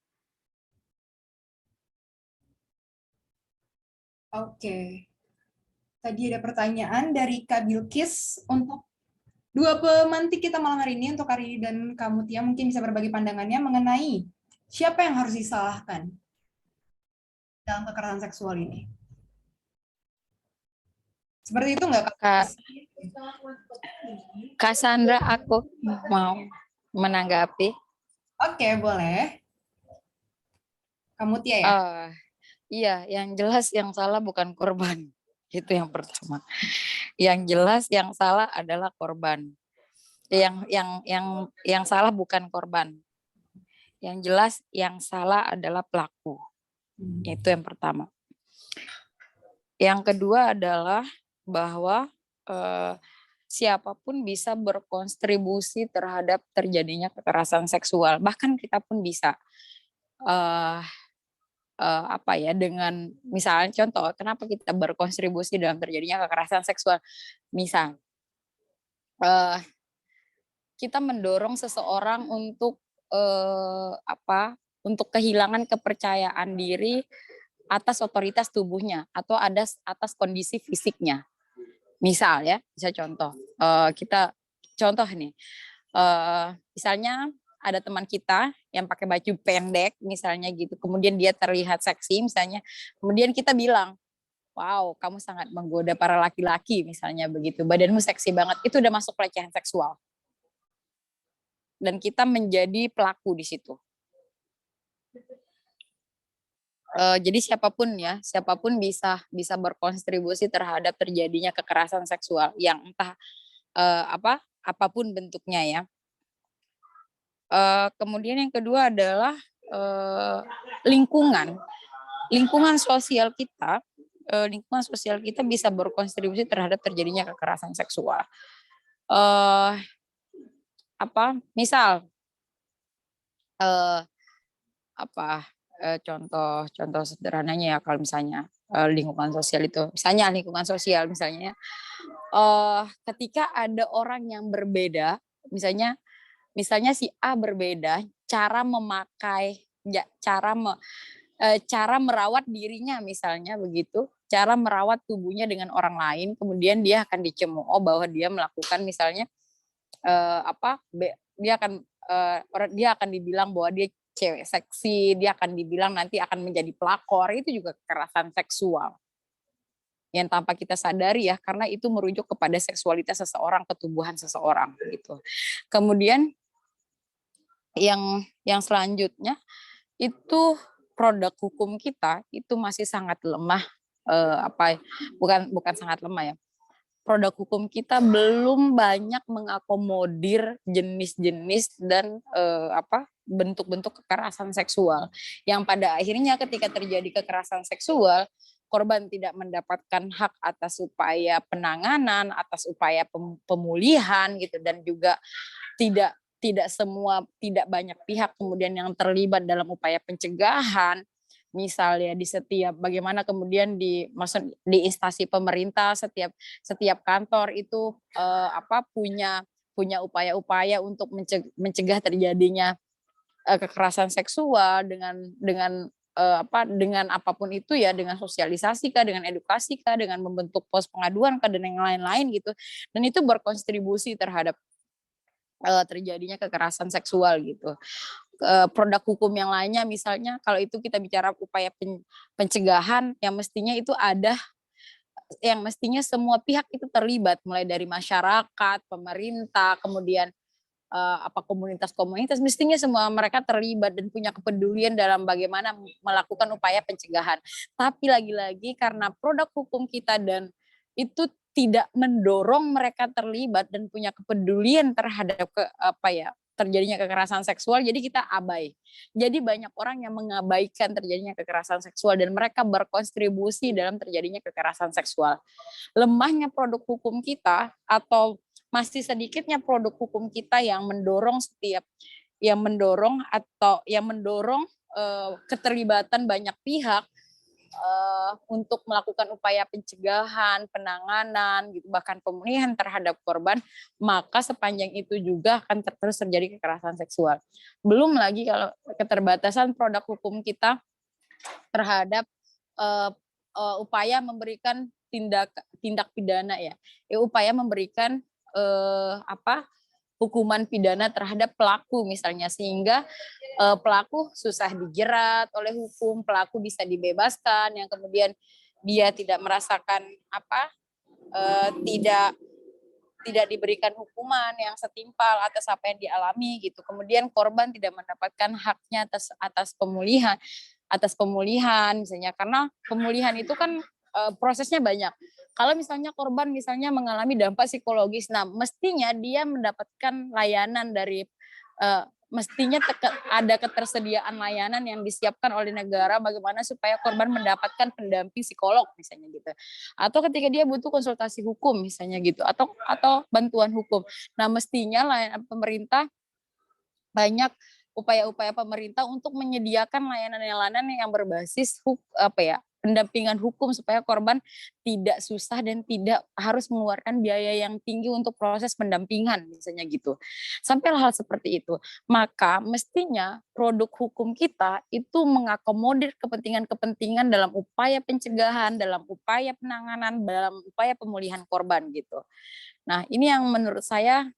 [SPEAKER 1] Oke. Tadi ada pertanyaan dari Kak Bilkis untuk dua pemantik kita malam hari ini, untuk Karini dan Kak Mutia, mungkin bisa berbagi pandangannya mengenai Siapa yang harus disalahkan dalam kekerasan seksual ini? Seperti itu nggak, Kak?
[SPEAKER 2] Kak Sandra, aku mau menanggapi.
[SPEAKER 1] Oke, boleh. Kamu Tia ya?
[SPEAKER 2] Iya, yang jelas yang salah bukan korban. Itu yang pertama. Yang jelas yang salah adalah korban. Yang salah bukan korban. Yang jelas yang salah adalah pelaku. Itu yang pertama. Yang kedua adalah bahwa siapapun bisa berkontribusi terhadap terjadinya kekerasan seksual. Bahkan kita pun bisa apa ya, dengan misalnya contoh kenapa kita berkontribusi dalam terjadinya kekerasan seksual. Misal kita mendorong seseorang untuk untuk kehilangan kepercayaan diri atas otoritas tubuhnya atau atas kondisi fisiknya. Misal ya, bisa contoh. Kita contoh nih. Misalnya ada teman kita yang pakai baju pendek misalnya gitu, kemudian dia terlihat seksi misalnya, kemudian kita bilang, wow, kamu sangat menggoda para laki-laki misalnya begitu, badanmu seksi banget, itu udah masuk pelecehan seksual. Dan kita menjadi pelaku di situ. Jadi siapapun bisa berkontribusi terhadap terjadinya kekerasan seksual yang entah apapun bentuknya ya. Kemudian yang kedua adalah lingkungan sosial kita. Lingkungan sosial kita bisa berkontribusi terhadap terjadinya kekerasan seksual. Misal contoh sederhananya ya, kalau misalnya lingkungan sosial itu, misalnya ketika ada orang yang berbeda, misalnya si A berbeda cara memakai, cara merawat dirinya misalnya begitu, cara merawat tubuhnya dengan orang lain, kemudian dia akan dicemooh bahwa dia melakukan misalnya dia akan dibilang bahwa dia cewek seksi, dia akan dibilang nanti akan menjadi pelakor, itu juga kekerasan seksual yang tanpa kita sadari ya, karena itu merujuk kepada seksualitas seseorang, ketubuhan seseorang gitu. Kemudian yang selanjutnya itu produk hukum kita itu masih sangat lemah, bukan sangat lemah ya. Produk hukum kita belum banyak mengakomodir jenis-jenis dan bentuk-bentuk kekerasan seksual yang pada akhirnya ketika terjadi kekerasan seksual, korban tidak mendapatkan hak atas upaya penanganan, atas upaya pemulihan gitu, dan juga tidak banyak pihak kemudian yang terlibat dalam upaya pencegahan. Misalnya di setiap bagaimana kemudian di instansi pemerintah, setiap kantor itu punya upaya-upaya untuk mencegah terjadinya kekerasan seksual dengan apapun itu ya, dengan sosialisasi kah, dengan edukasi kah, dengan membentuk pos pengaduan kah, dan yang lain-lain gitu. Dan itu berkontribusi terhadap terjadinya kekerasan seksual gitu. Produk hukum yang lainnya misalnya kalau itu kita bicara upaya pencegahan yang mestinya semua pihak itu terlibat, mulai dari masyarakat, pemerintah, kemudian komunitas-komunitas, mestinya semua mereka terlibat dan punya kepedulian dalam bagaimana melakukan upaya pencegahan. Tapi lagi-lagi karena produk hukum kita dan itu tidak mendorong mereka terlibat dan punya kepedulian terhadap terjadinya kekerasan seksual, jadi kita abai. Jadi banyak orang yang mengabaikan terjadinya kekerasan seksual dan mereka berkontribusi dalam terjadinya kekerasan seksual. Lemahnya produk hukum kita atau masih sedikitnya produk hukum kita yang mendorong keterlibatan banyak pihak untuk melakukan upaya pencegahan, penanganan, gitu, bahkan pemulihan terhadap korban, maka sepanjang itu juga akan terus terjadi kekerasan seksual. Belum lagi kalau keterbatasan produk hukum kita terhadap upaya memberikan tindak pidana ya, upaya memberikan hukuman pidana terhadap pelaku misalnya, sehingga pelaku susah dijerat oleh hukum, pelaku bisa dibebaskan, yang kemudian dia tidak merasakan tidak diberikan hukuman yang setimpal atas apa yang dialami gitu. Kemudian korban tidak mendapatkan haknya atas pemulihan misalnya, karena pemulihan itu kan prosesnya banyak. Kalau misalnya korban misalnya mengalami dampak psikologis, nah mestinya dia mendapatkan layanan dari mestinya ada ketersediaan layanan yang disiapkan oleh negara bagaimana supaya korban mendapatkan pendamping psikolog misalnya gitu. Atau ketika dia butuh konsultasi hukum misalnya gitu, atau bantuan hukum. Nah, mestinya layanan pemerintah banyak upaya-upaya pemerintah untuk menyediakan layanan-layanan yang berbasis pendampingan hukum supaya korban tidak susah dan tidak harus mengeluarkan biaya yang tinggi untuk proses pendampingan misalnya gitu. Sampai hal seperti itu. Maka mestinya produk hukum kita itu mengakomodir kepentingan-kepentingan dalam upaya pencegahan, dalam upaya penanganan, dalam upaya pemulihan korban gitu. Nah, ini yang menurut saya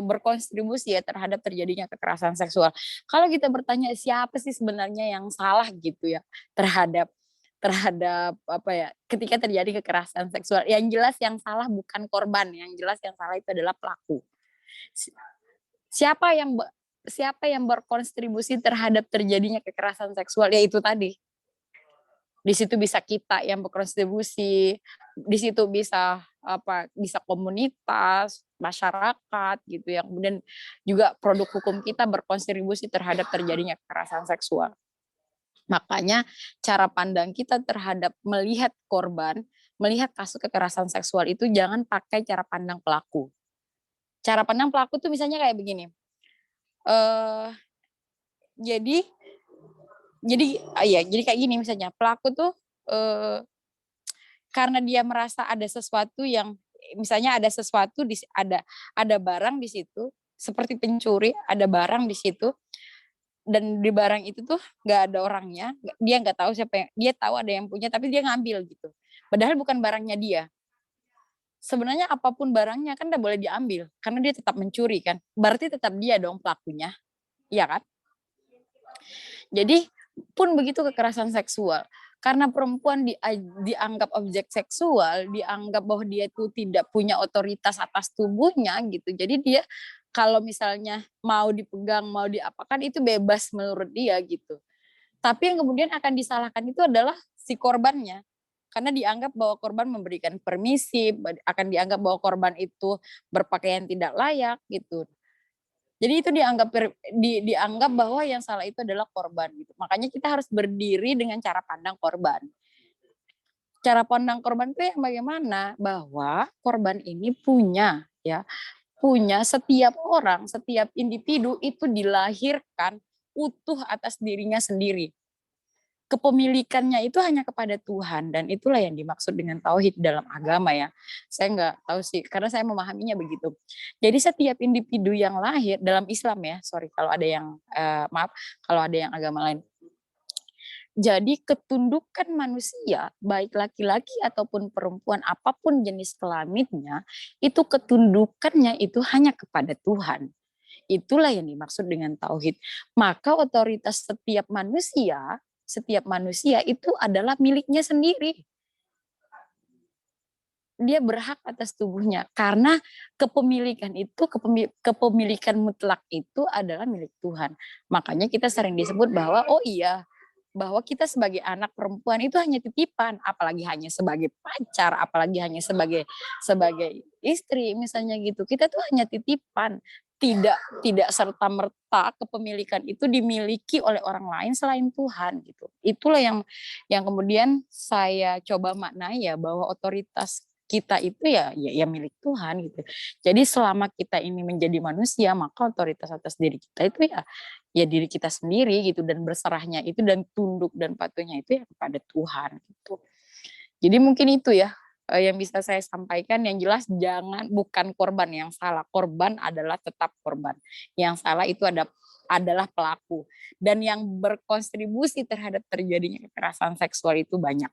[SPEAKER 2] berkontribusi ya terhadap terjadinya kekerasan seksual. Kalau kita bertanya siapa sih sebenarnya yang salah gitu ya terhadap ketika terjadi kekerasan seksual, yang jelas yang salah bukan korban, yang jelas yang salah itu adalah pelaku. Siapa yang berkontribusi terhadap terjadinya kekerasan seksual? Ya itu tadi. Di situ bisa kita yang berkontribusi, di situ bisa komunitas, masyarakat gitu ya. Kemudian juga produk hukum kita berkontribusi terhadap terjadinya kekerasan seksual. Makanya cara pandang kita terhadap melihat korban, melihat kasus kekerasan seksual itu jangan pakai cara pandang pelaku. Cara pandang pelaku tuh misalnya kayak begini. Jadi kayak gini misalnya, pelaku tuh karena dia merasa ada sesuatu yang misalnya ada barang di situ, seperti pencuri, ada barang di situ, dan di barang itu tuh nggak ada orangnya, dia nggak tahu siapa yang, dia tahu ada yang punya tapi dia ngambil gitu, padahal bukan barangnya dia. Sebenarnya apapun barangnya kan nggak boleh diambil karena dia tetap mencuri kan, berarti tetap dia dong pelakunya, iya kan? Jadi pun begitu kekerasan seksual, karena perempuan dianggap objek seksual, dianggap bahwa dia itu tidak punya otoritas atas tubuhnya gitu. Jadi dia kalau misalnya mau dipegang, mau diapakan itu bebas menurut dia gitu. Tapi yang kemudian akan disalahkan itu adalah si korbannya. Karena dianggap bahwa korban memberikan permisi, akan dianggap bahwa korban itu berpakaian tidak layak gitu. Jadi itu dianggap bahwa yang salah itu adalah korban gitu. Makanya kita harus berdiri dengan cara pandang korban. Cara pandang korban itu yang bagaimana? Bahwa korban ini punya setiap orang, setiap individu itu dilahirkan utuh atas dirinya sendiri. Kepemilikannya itu hanya kepada Tuhan, dan itulah yang dimaksud dengan tauhid dalam agama ya. Saya nggak tahu sih, karena saya memahaminya begitu. Jadi setiap individu yang lahir dalam Islam ya, kalau ada yang kalau ada yang agama lain. Jadi ketundukan manusia, baik laki-laki ataupun perempuan, apapun jenis kelaminnya, itu ketundukannya itu hanya kepada Tuhan. Itulah yang dimaksud dengan tauhid. Maka otoritas setiap manusia itu adalah miliknya sendiri. Dia berhak atas tubuhnya karena kepemilikan mutlak itu adalah milik Tuhan. Makanya kita sering disebut bahwa bahwa kita sebagai anak perempuan itu hanya titipan, apalagi hanya sebagai pacar, apalagi hanya sebagai istri misalnya gitu. Kita tuh hanya titipan, tidak serta-merta kepemilikan itu dimiliki oleh orang lain selain Tuhan gitu. Itulah yang kemudian saya coba maknai ya, bahwa otoritas kita itu ya milik Tuhan gitu. Jadi selama kita ini menjadi manusia, maka otoritas atas diri kita itu ya diri kita sendiri gitu, dan berserahnya itu dan tunduk dan patuhnya itu ya kepada Tuhan gitu. Jadi mungkin itu ya yang bisa saya sampaikan. Yang jelas bukan korban yang salah, korban adalah tetap korban. Yang salah itu adalah pelaku, dan yang berkontribusi terhadap terjadinya kekerasan seksual itu banyak.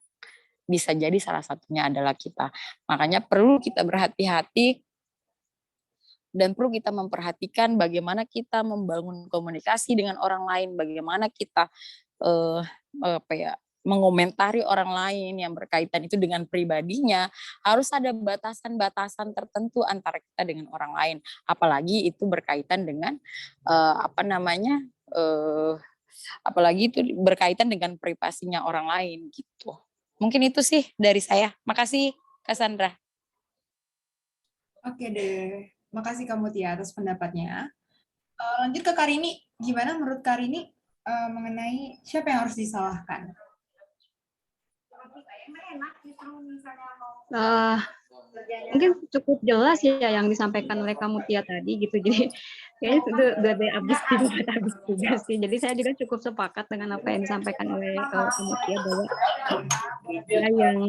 [SPEAKER 2] Bisa jadi salah satunya adalah kita. Makanya perlu kita berhati-hati dan perlu kita memperhatikan bagaimana kita membangun komunikasi dengan orang lain, bagaimana kita mengomentari orang lain yang berkaitan itu dengan pribadinya. Harus ada batasan-batasan tertentu antara kita dengan orang lain, apalagi itu berkaitan dengan apalagi itu berkaitan dengan privasinya orang lain gitu. Mungkin itu sih dari saya. Makasih Kak Sandra.
[SPEAKER 1] Oke deh, makasih Kak Mutia atas pendapatnya. Lanjut ke Karini, gimana menurut Karini mengenai siapa yang harus disalahkan?
[SPEAKER 3] Mungkin cukup jelas ya yang disampaikan oleh Kak Mutia tadi gitu. Jadi kayaknya itu udah habis juga sih. Jadi saya juga cukup sepakat dengan apa yang disampaikan oleh Kak Mutia bahwa ya yang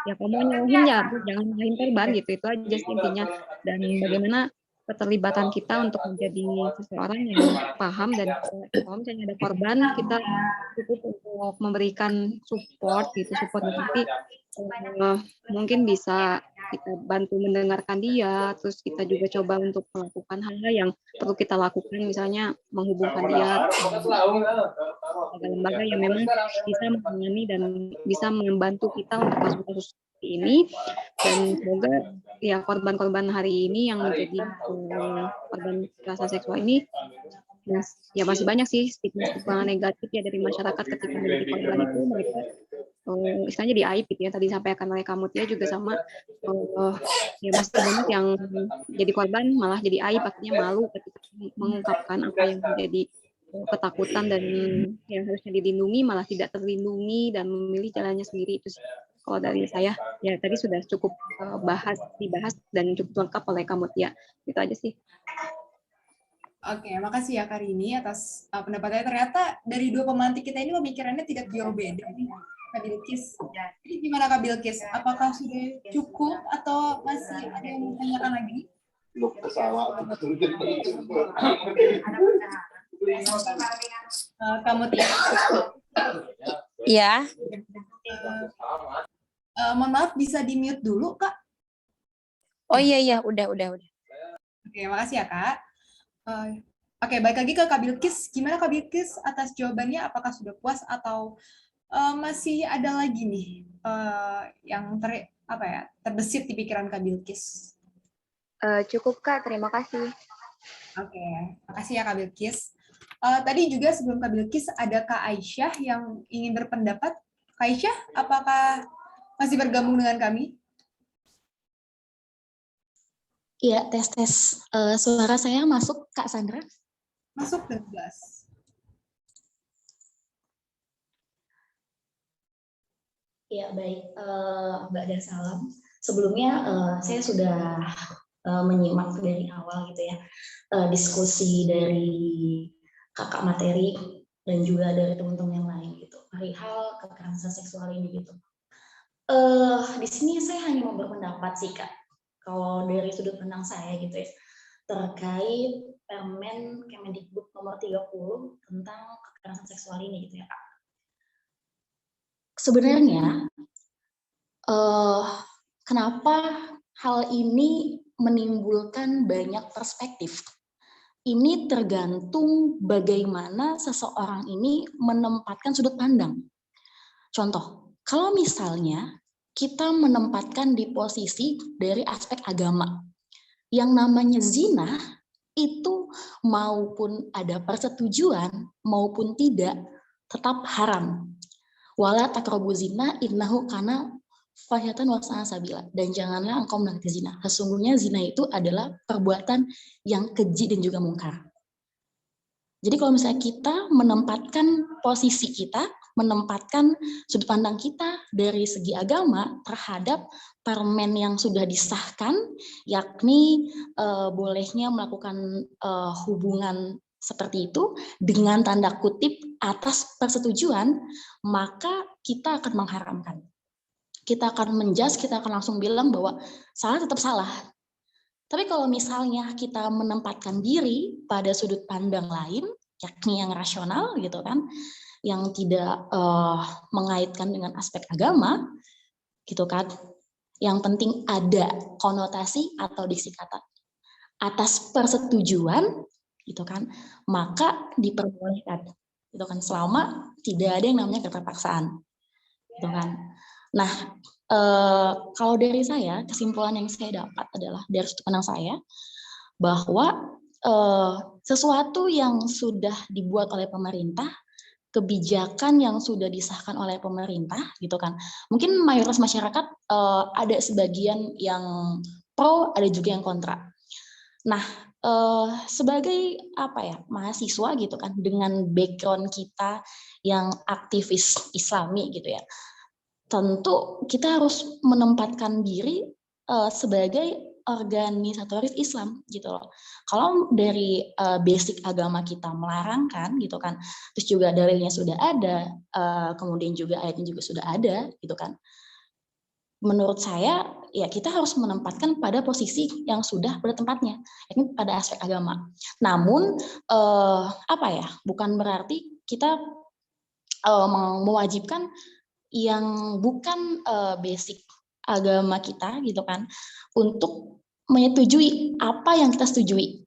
[SPEAKER 3] ya kamu nyalahin ya jangan nyalahin korban gitu, itu aja sih intinya. Dan bagaimana keterlibatan kita untuk menjadi seseorang yang paham dan kalau misalnya ada korban kita cukup untuk memberikan support gitu, tapi mungkin bisa kita bantu mendengarkan dia, terus kita juga coba untuk melakukan hal-hal yang perlu kita lakukan, misalnya menghubungkan dia ke lembaga yang memang bisa menangani dan bisa membantu kita untuk kasus-kasus seperti ini. Dan semoga ya korban-korban hari ini yang menjadi korban kekerasan seksual ini ya masih banyak sih stigma negatif ya dari masyarakat ketika menjadi korban itu, mereka istilahnya di aib gitu ya, tadi disampaikan oleh Kak Mutia juga sama, ya masih banyak yang jadi korban malah jadi aib, akhirnya malu ketika mengungkapkan apa yang menjadi ketakutan dan yang harusnya dilindungi malah tidak terlindungi dan memilih jalannya sendiri. Itu sih kalau dari saya ya tadi sudah cukup dibahas dan cukup lengkap oleh Kak Mutia. Itu aja sih.
[SPEAKER 1] Oke, makasih ya Karini atas pendapatnya. Ternyata dari dua pemantik kita ini pemikirannya tidak jauh beda nih, Kak Bilkis. Jadi gimana Kak Bilkis? Apakah sudah cukup atau masih ada yang mau tanyakan lagi? Kamu tidak?
[SPEAKER 2] Iya.
[SPEAKER 1] Mohon maaf, bisa di-mute dulu, Kak?
[SPEAKER 2] Oh iya, udah.
[SPEAKER 1] Oke, makasih ya, Kak. Oke, balik lagi ke Kak Bilkis. Gimana Kak Bilkis atas jawabannya? Apakah sudah puas atau masih ada lagi nih yang terbesit di pikiran Kak Bilkis?
[SPEAKER 4] Cukup Kak, terima kasih.
[SPEAKER 1] Oke, makasih ya Kak Bilkis. Tadi juga sebelum Kak Bilkis ada Kak Aisyah yang ingin berpendapat. Kak Aisyah, apakah masih bergabung dengan kami?
[SPEAKER 5] Iya, tes. Suara saya masuk, Kak Sandra?
[SPEAKER 1] Masuk dan jelas.
[SPEAKER 5] Iya, baik. Mbak dan salam. Sebelumnya saya sudah menyimak dari awal gitu ya, diskusi dari kakak materi dan juga dari teman-teman yang lain gitu, perihal kekerasan seksual ini gitu. Di sini saya hanya mau berpendapat sih Kak, kalau dari sudut pandang saya gitu ya, terkait Permen Kemendikbud nomor 30 tentang kekerasan seksual ini gitu ya Kak. Sebenarnya kenapa hal ini menimbulkan banyak perspektif? Ini tergantung bagaimana seseorang ini menempatkan sudut pandang. Contoh, kalau misalnya kita menempatkan di posisi dari aspek agama, yang namanya zina itu maupun ada persetujuan maupun tidak tetap haram. Wala taqrabu zina innahu kana fahyatan wasana sabila, dan janganlah engkau mendekati zina. Sesungguhnya zina itu adalah perbuatan yang keji dan juga mungkar. Jadi kalau misalnya kita menempatkan posisi kita, menempatkan sudut pandang kita dari segi agama terhadap permen yang sudah disahkan, yakni bolehnya melakukan hubungan seperti itu dengan tanda kutip atas persetujuan, maka kita akan mengharamkan. Kita akan menjudge, kita akan langsung bilang bahwa salah tetap salah. Tapi kalau misalnya kita menempatkan diri pada sudut pandang lain, yakni yang rasional gitu kan, yang tidak mengaitkan dengan aspek agama, gitu kan, yang penting ada konotasi atau diksi kata. atas persetujuan gitu kan, maka diperbolehkan gitu kan, selama tidak ada yang namanya keterpaksaan gitu kan. Nah, kalau dari saya, kesimpulan yang saya dapat adalah dari sudut pandang saya bahwa sesuatu yang sudah dibuat oleh pemerintah, kebijakan yang sudah disahkan oleh pemerintah gitu kan, mungkin mayoritas masyarakat ada sebagian yang pro, ada juga yang kontra. Nah, sebagai apa ya, mahasiswa gitu kan, dengan background kita yang aktivis Islami gitu ya, tentu kita harus menempatkan diri sebagai organisatoris Islam gitu loh. Kalau dari basic agama kita melarangkan gitu kan, terus juga dalilnya sudah ada, kemudian juga ayatnya juga sudah ada gitu kan. Menurut saya ya kita harus menempatkan pada posisi yang sudah pada tempatnya, ini pada aspek agama. Namun apa ya, bukan berarti kita mewajibkan yang bukan basic agama kita gitu kan untuk menyetujui apa yang kita setujui.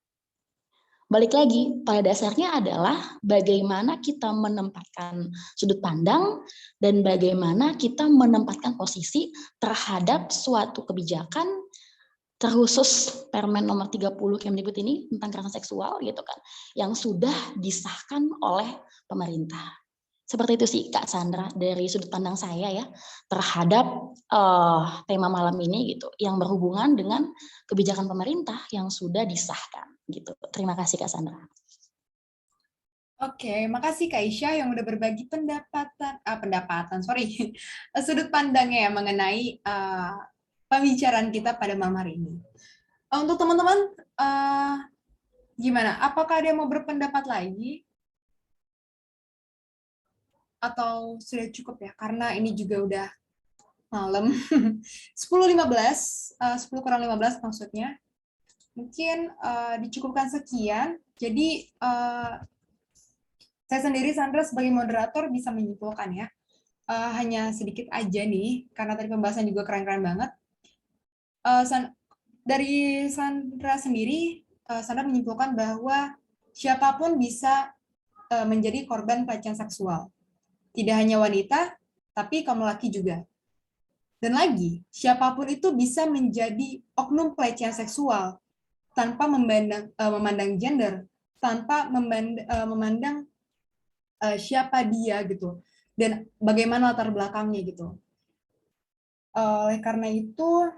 [SPEAKER 5] Balik lagi, pada dasarnya adalah bagaimana kita menempatkan sudut pandang dan bagaimana kita menempatkan posisi terhadap suatu kebijakan, terkhusus Permen nomor 30 Kemdikbud ini tentang kekerasan seksual gitu kan, yang sudah disahkan oleh pemerintah. Seperti itu sih Kak Sandra dari sudut pandang saya ya terhadap tema malam ini gitu yang berhubungan dengan kebijakan pemerintah yang sudah disahkan gitu. Terima kasih Kak Sandra.
[SPEAKER 1] Oke, makasih Kak Isya yang udah berbagi sudut pandangnya ya mengenai pembicaraan kita pada malam hari ini. Untuk teman-teman, gimana? Apakah ada yang mau berpendapat lagi? Atau sudah cukup ya? Karena ini juga udah malam. 10.15, 10 kurang 15 maksudnya. Mungkin dicukupkan sekian. Jadi, saya sendiri, Sandra, sebagai moderator bisa menyimpulkan ya. Hanya sedikit aja nih, karena tadi pembahasan juga keren-keren banget. Dari Sandra sendiri, Sandra menyimpulkan bahwa siapapun bisa menjadi korban pelecehan seksual. Tidak hanya wanita, tapi kaum laki juga. Dan lagi, siapapun itu bisa menjadi oknum pelecehan seksual tanpa memandang gender, tanpa memandang siapa dia gitu, dan bagaimana latar belakangnya gitu. Oleh karena itu,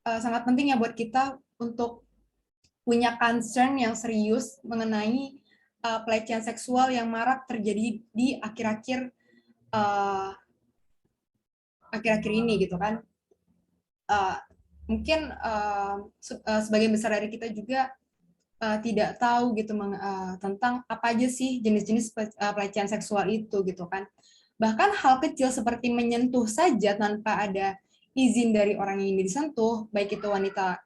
[SPEAKER 1] sangat penting ya buat kita untuk punya concern yang serius mengenai pelecehan seksual yang marak terjadi di akhir-akhir ini gitu kan. Mungkin sebagian besar dari kita juga tidak tahu gitu tentang apa aja sih jenis-jenis pelecehan seksual itu gitu kan. Bahkan hal kecil seperti menyentuh saja tanpa ada izin dari orang yang ingin disentuh, baik itu wanita,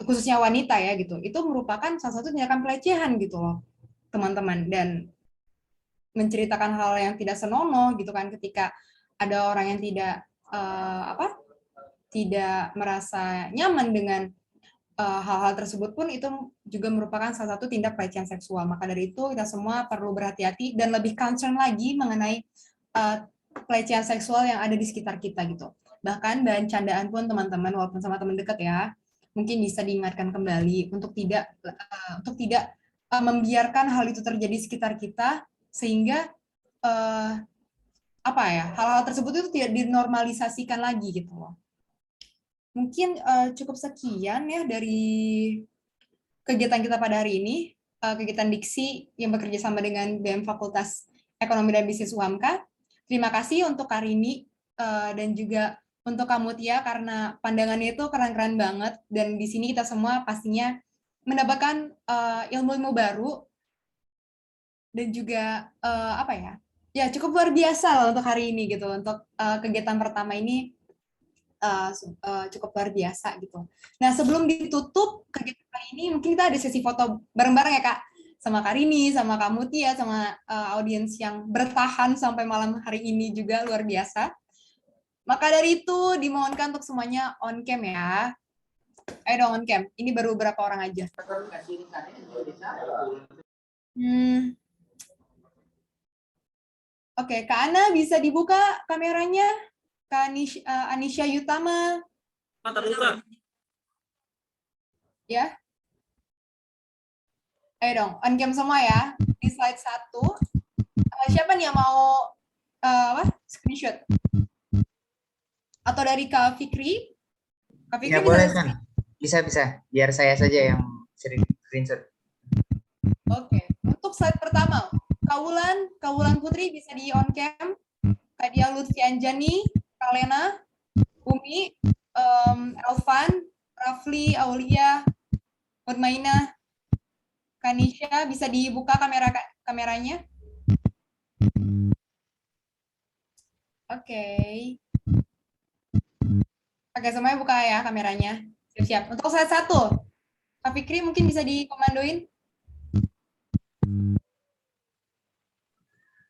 [SPEAKER 1] khususnya wanita ya gitu, itu merupakan salah satu tindakan pelecehan gitu loh teman-teman. Dan menceritakan hal yang tidak senonoh gitu kan, ketika ada orang yang tidak merasa nyaman dengan hal-hal tersebut pun itu juga merupakan salah satu tindak pelecehan seksual. Maka dari itu kita semua perlu berhati-hati dan lebih concern lagi mengenai pelecehan seksual yang ada di sekitar kita gitu. Bahkan bahan candaan pun teman-teman, walaupun sama teman dekat ya, mungkin bisa diingatkan kembali untuk tidak membiarkan hal itu terjadi di sekitar kita, sehingga hal-hal tersebut itu tidak dinormalisasikan lagi gitu loh. Mungkin cukup sekian ya dari kegiatan kita pada hari ini, kegiatan Diksi yang bekerja sama dengan BEM Fakultas Ekonomi dan Bisnis UHAMKA. Terima kasih untuk Karini dan juga untuk Kamu Tia, karena pandangannya itu keren-keren banget, dan di sini kita semua pastinya mendapatkan ilmu-ilmu baru dan juga ya cukup luar biasa lah untuk hari ini gitu, untuk kegiatan pertama ini. Cukup luar biasa gitu. Nah, sebelum ditutup kegiatan kali ini, mungkin kita ada sesi foto bareng-bareng ya Kak, sama Karini, sama Kak Mutia, sama audiens yang bertahan sampai malam hari ini juga luar biasa. Maka dari itu dimohonkan untuk semuanya on cam ya. Ayo dong on cam. Ini baru berapa orang aja. Oke, Kak Ana bisa dibuka kameranya? Kak Anisha Yutama. Ya. Ayo dong, on cam semua ya. Di slide 1. Siapa nih yang mau screenshot? Atau dari Kak Fikri? Kak Fikri
[SPEAKER 6] Ya boleh kan? Bisa. Biar saya saja yang screenshot.
[SPEAKER 1] Oke, untuk slide pertama, Kak Wulan Putri bisa di on cam. Kak Dia Lutfi Anjani, Kak Lena, Umi, Elvan, Rafli, Aulia, Mutmainah, Kanisha, bisa dibuka kameranya? Oke. Oke, semuanya buka ya kameranya. Siap-siap. Untuk slide 1, Kak Fikri mungkin bisa dikomandoin?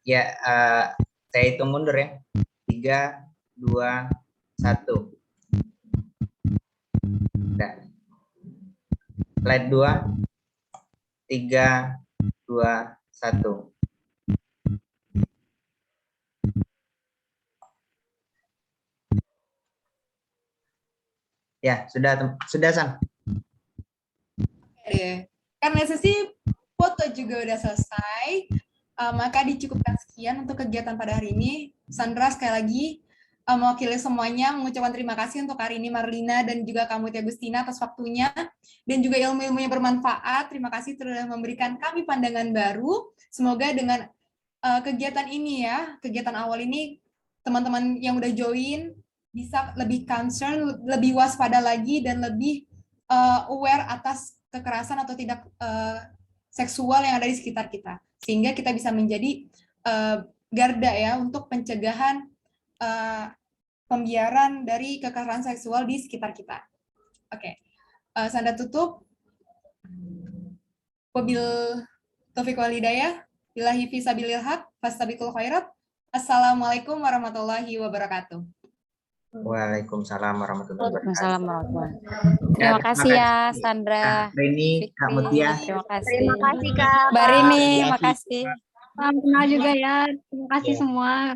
[SPEAKER 6] Ya, saya hitung mundur ya. 3, 2, 1. Nah. Slide 2. 3, 2, 1. Ya, sudah San.
[SPEAKER 1] Oke. Karena sesi foto juga udah selesai, maka dicukupkan sekian untuk kegiatan pada hari ini. Sandra sekali lagi mewakili semuanya mengucapkan terima kasih untuk Karini Marlina dan juga Kak Mutia Agustina atas waktunya dan juga ilmu-ilmu yang bermanfaat. Terima kasih telah memberikan kami pandangan baru. Semoga dengan kegiatan ini ya, kegiatan awal ini, teman-teman yang udah join bisa lebih concern, lebih waspada lagi dan lebih aware atas kekerasan atau tidak seksual yang ada di sekitar kita, sehingga kita bisa menjadi garda ya untuk pencegahan pembiaran dari kekerasan seksual di sekitar kita. Oke, Sanda tutup. Wabil taufiq wal hidayah, billahi fi sabilil haq, fastabiqul khairat. Assalamualaikum warahmatullahi wabarakatuh.
[SPEAKER 6] Waalaikumsalam warahmatullahi wabarakatuh.
[SPEAKER 2] Assalamualaikum. Terima kasih ya Sandra.
[SPEAKER 6] Kak Rini, Kak Mutia.
[SPEAKER 2] Terima kasih.
[SPEAKER 4] Terima kasih Kak.
[SPEAKER 2] Mbak Rini, makasih.
[SPEAKER 3] Salam kenal juga ya. Terima kasih
[SPEAKER 6] Ya.
[SPEAKER 3] semua.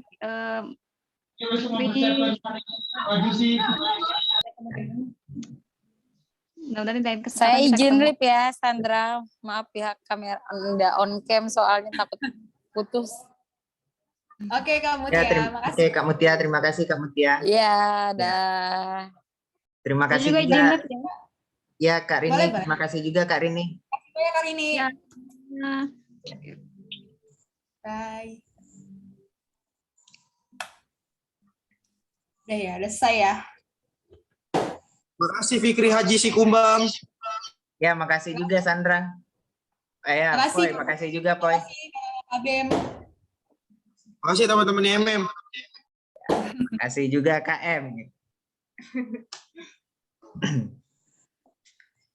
[SPEAKER 3] Mudah-mudahan lain kesempatan
[SPEAKER 2] Saya
[SPEAKER 3] bisa
[SPEAKER 2] izin
[SPEAKER 3] ketemu.
[SPEAKER 2] rip ya Sandra. Maaf pihak kamera Anda on cam soalnya takut putus.
[SPEAKER 1] Oke, Kak
[SPEAKER 6] Ya,
[SPEAKER 1] Mutia, makasih.
[SPEAKER 6] Oke, Kak Mutia, terima kasih Kak Mutia.
[SPEAKER 2] Iya, dah.
[SPEAKER 6] Terima
[SPEAKER 3] Saya
[SPEAKER 6] kasih
[SPEAKER 3] juga izin
[SPEAKER 6] juga.
[SPEAKER 3] Rip, ya.
[SPEAKER 6] Ya, Kak Rini,
[SPEAKER 1] Boleh.
[SPEAKER 6] terima kasih juga Kak Rini.
[SPEAKER 1] Terima kasih ini.
[SPEAKER 3] Ya. Nah.
[SPEAKER 1] Bye. Udah ya, udah selesai ya.
[SPEAKER 7] Makasih Fikri Haji Sikumbang.
[SPEAKER 6] Ya, makasih juga Sandra. Ya,
[SPEAKER 1] Makasih.
[SPEAKER 6] Poi, makasih juga Poi.
[SPEAKER 1] Terima kasih, Kak Bem.
[SPEAKER 7] Makasih teman-teman MM.
[SPEAKER 6] Makasih juga KM.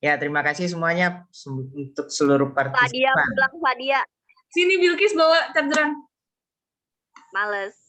[SPEAKER 6] Ya, terima kasih semuanya untuk seluruh
[SPEAKER 4] Fadia
[SPEAKER 6] partisipan.
[SPEAKER 4] pulang Fadia.
[SPEAKER 8] Sini Bilkis bawa chargeran.
[SPEAKER 4] Males.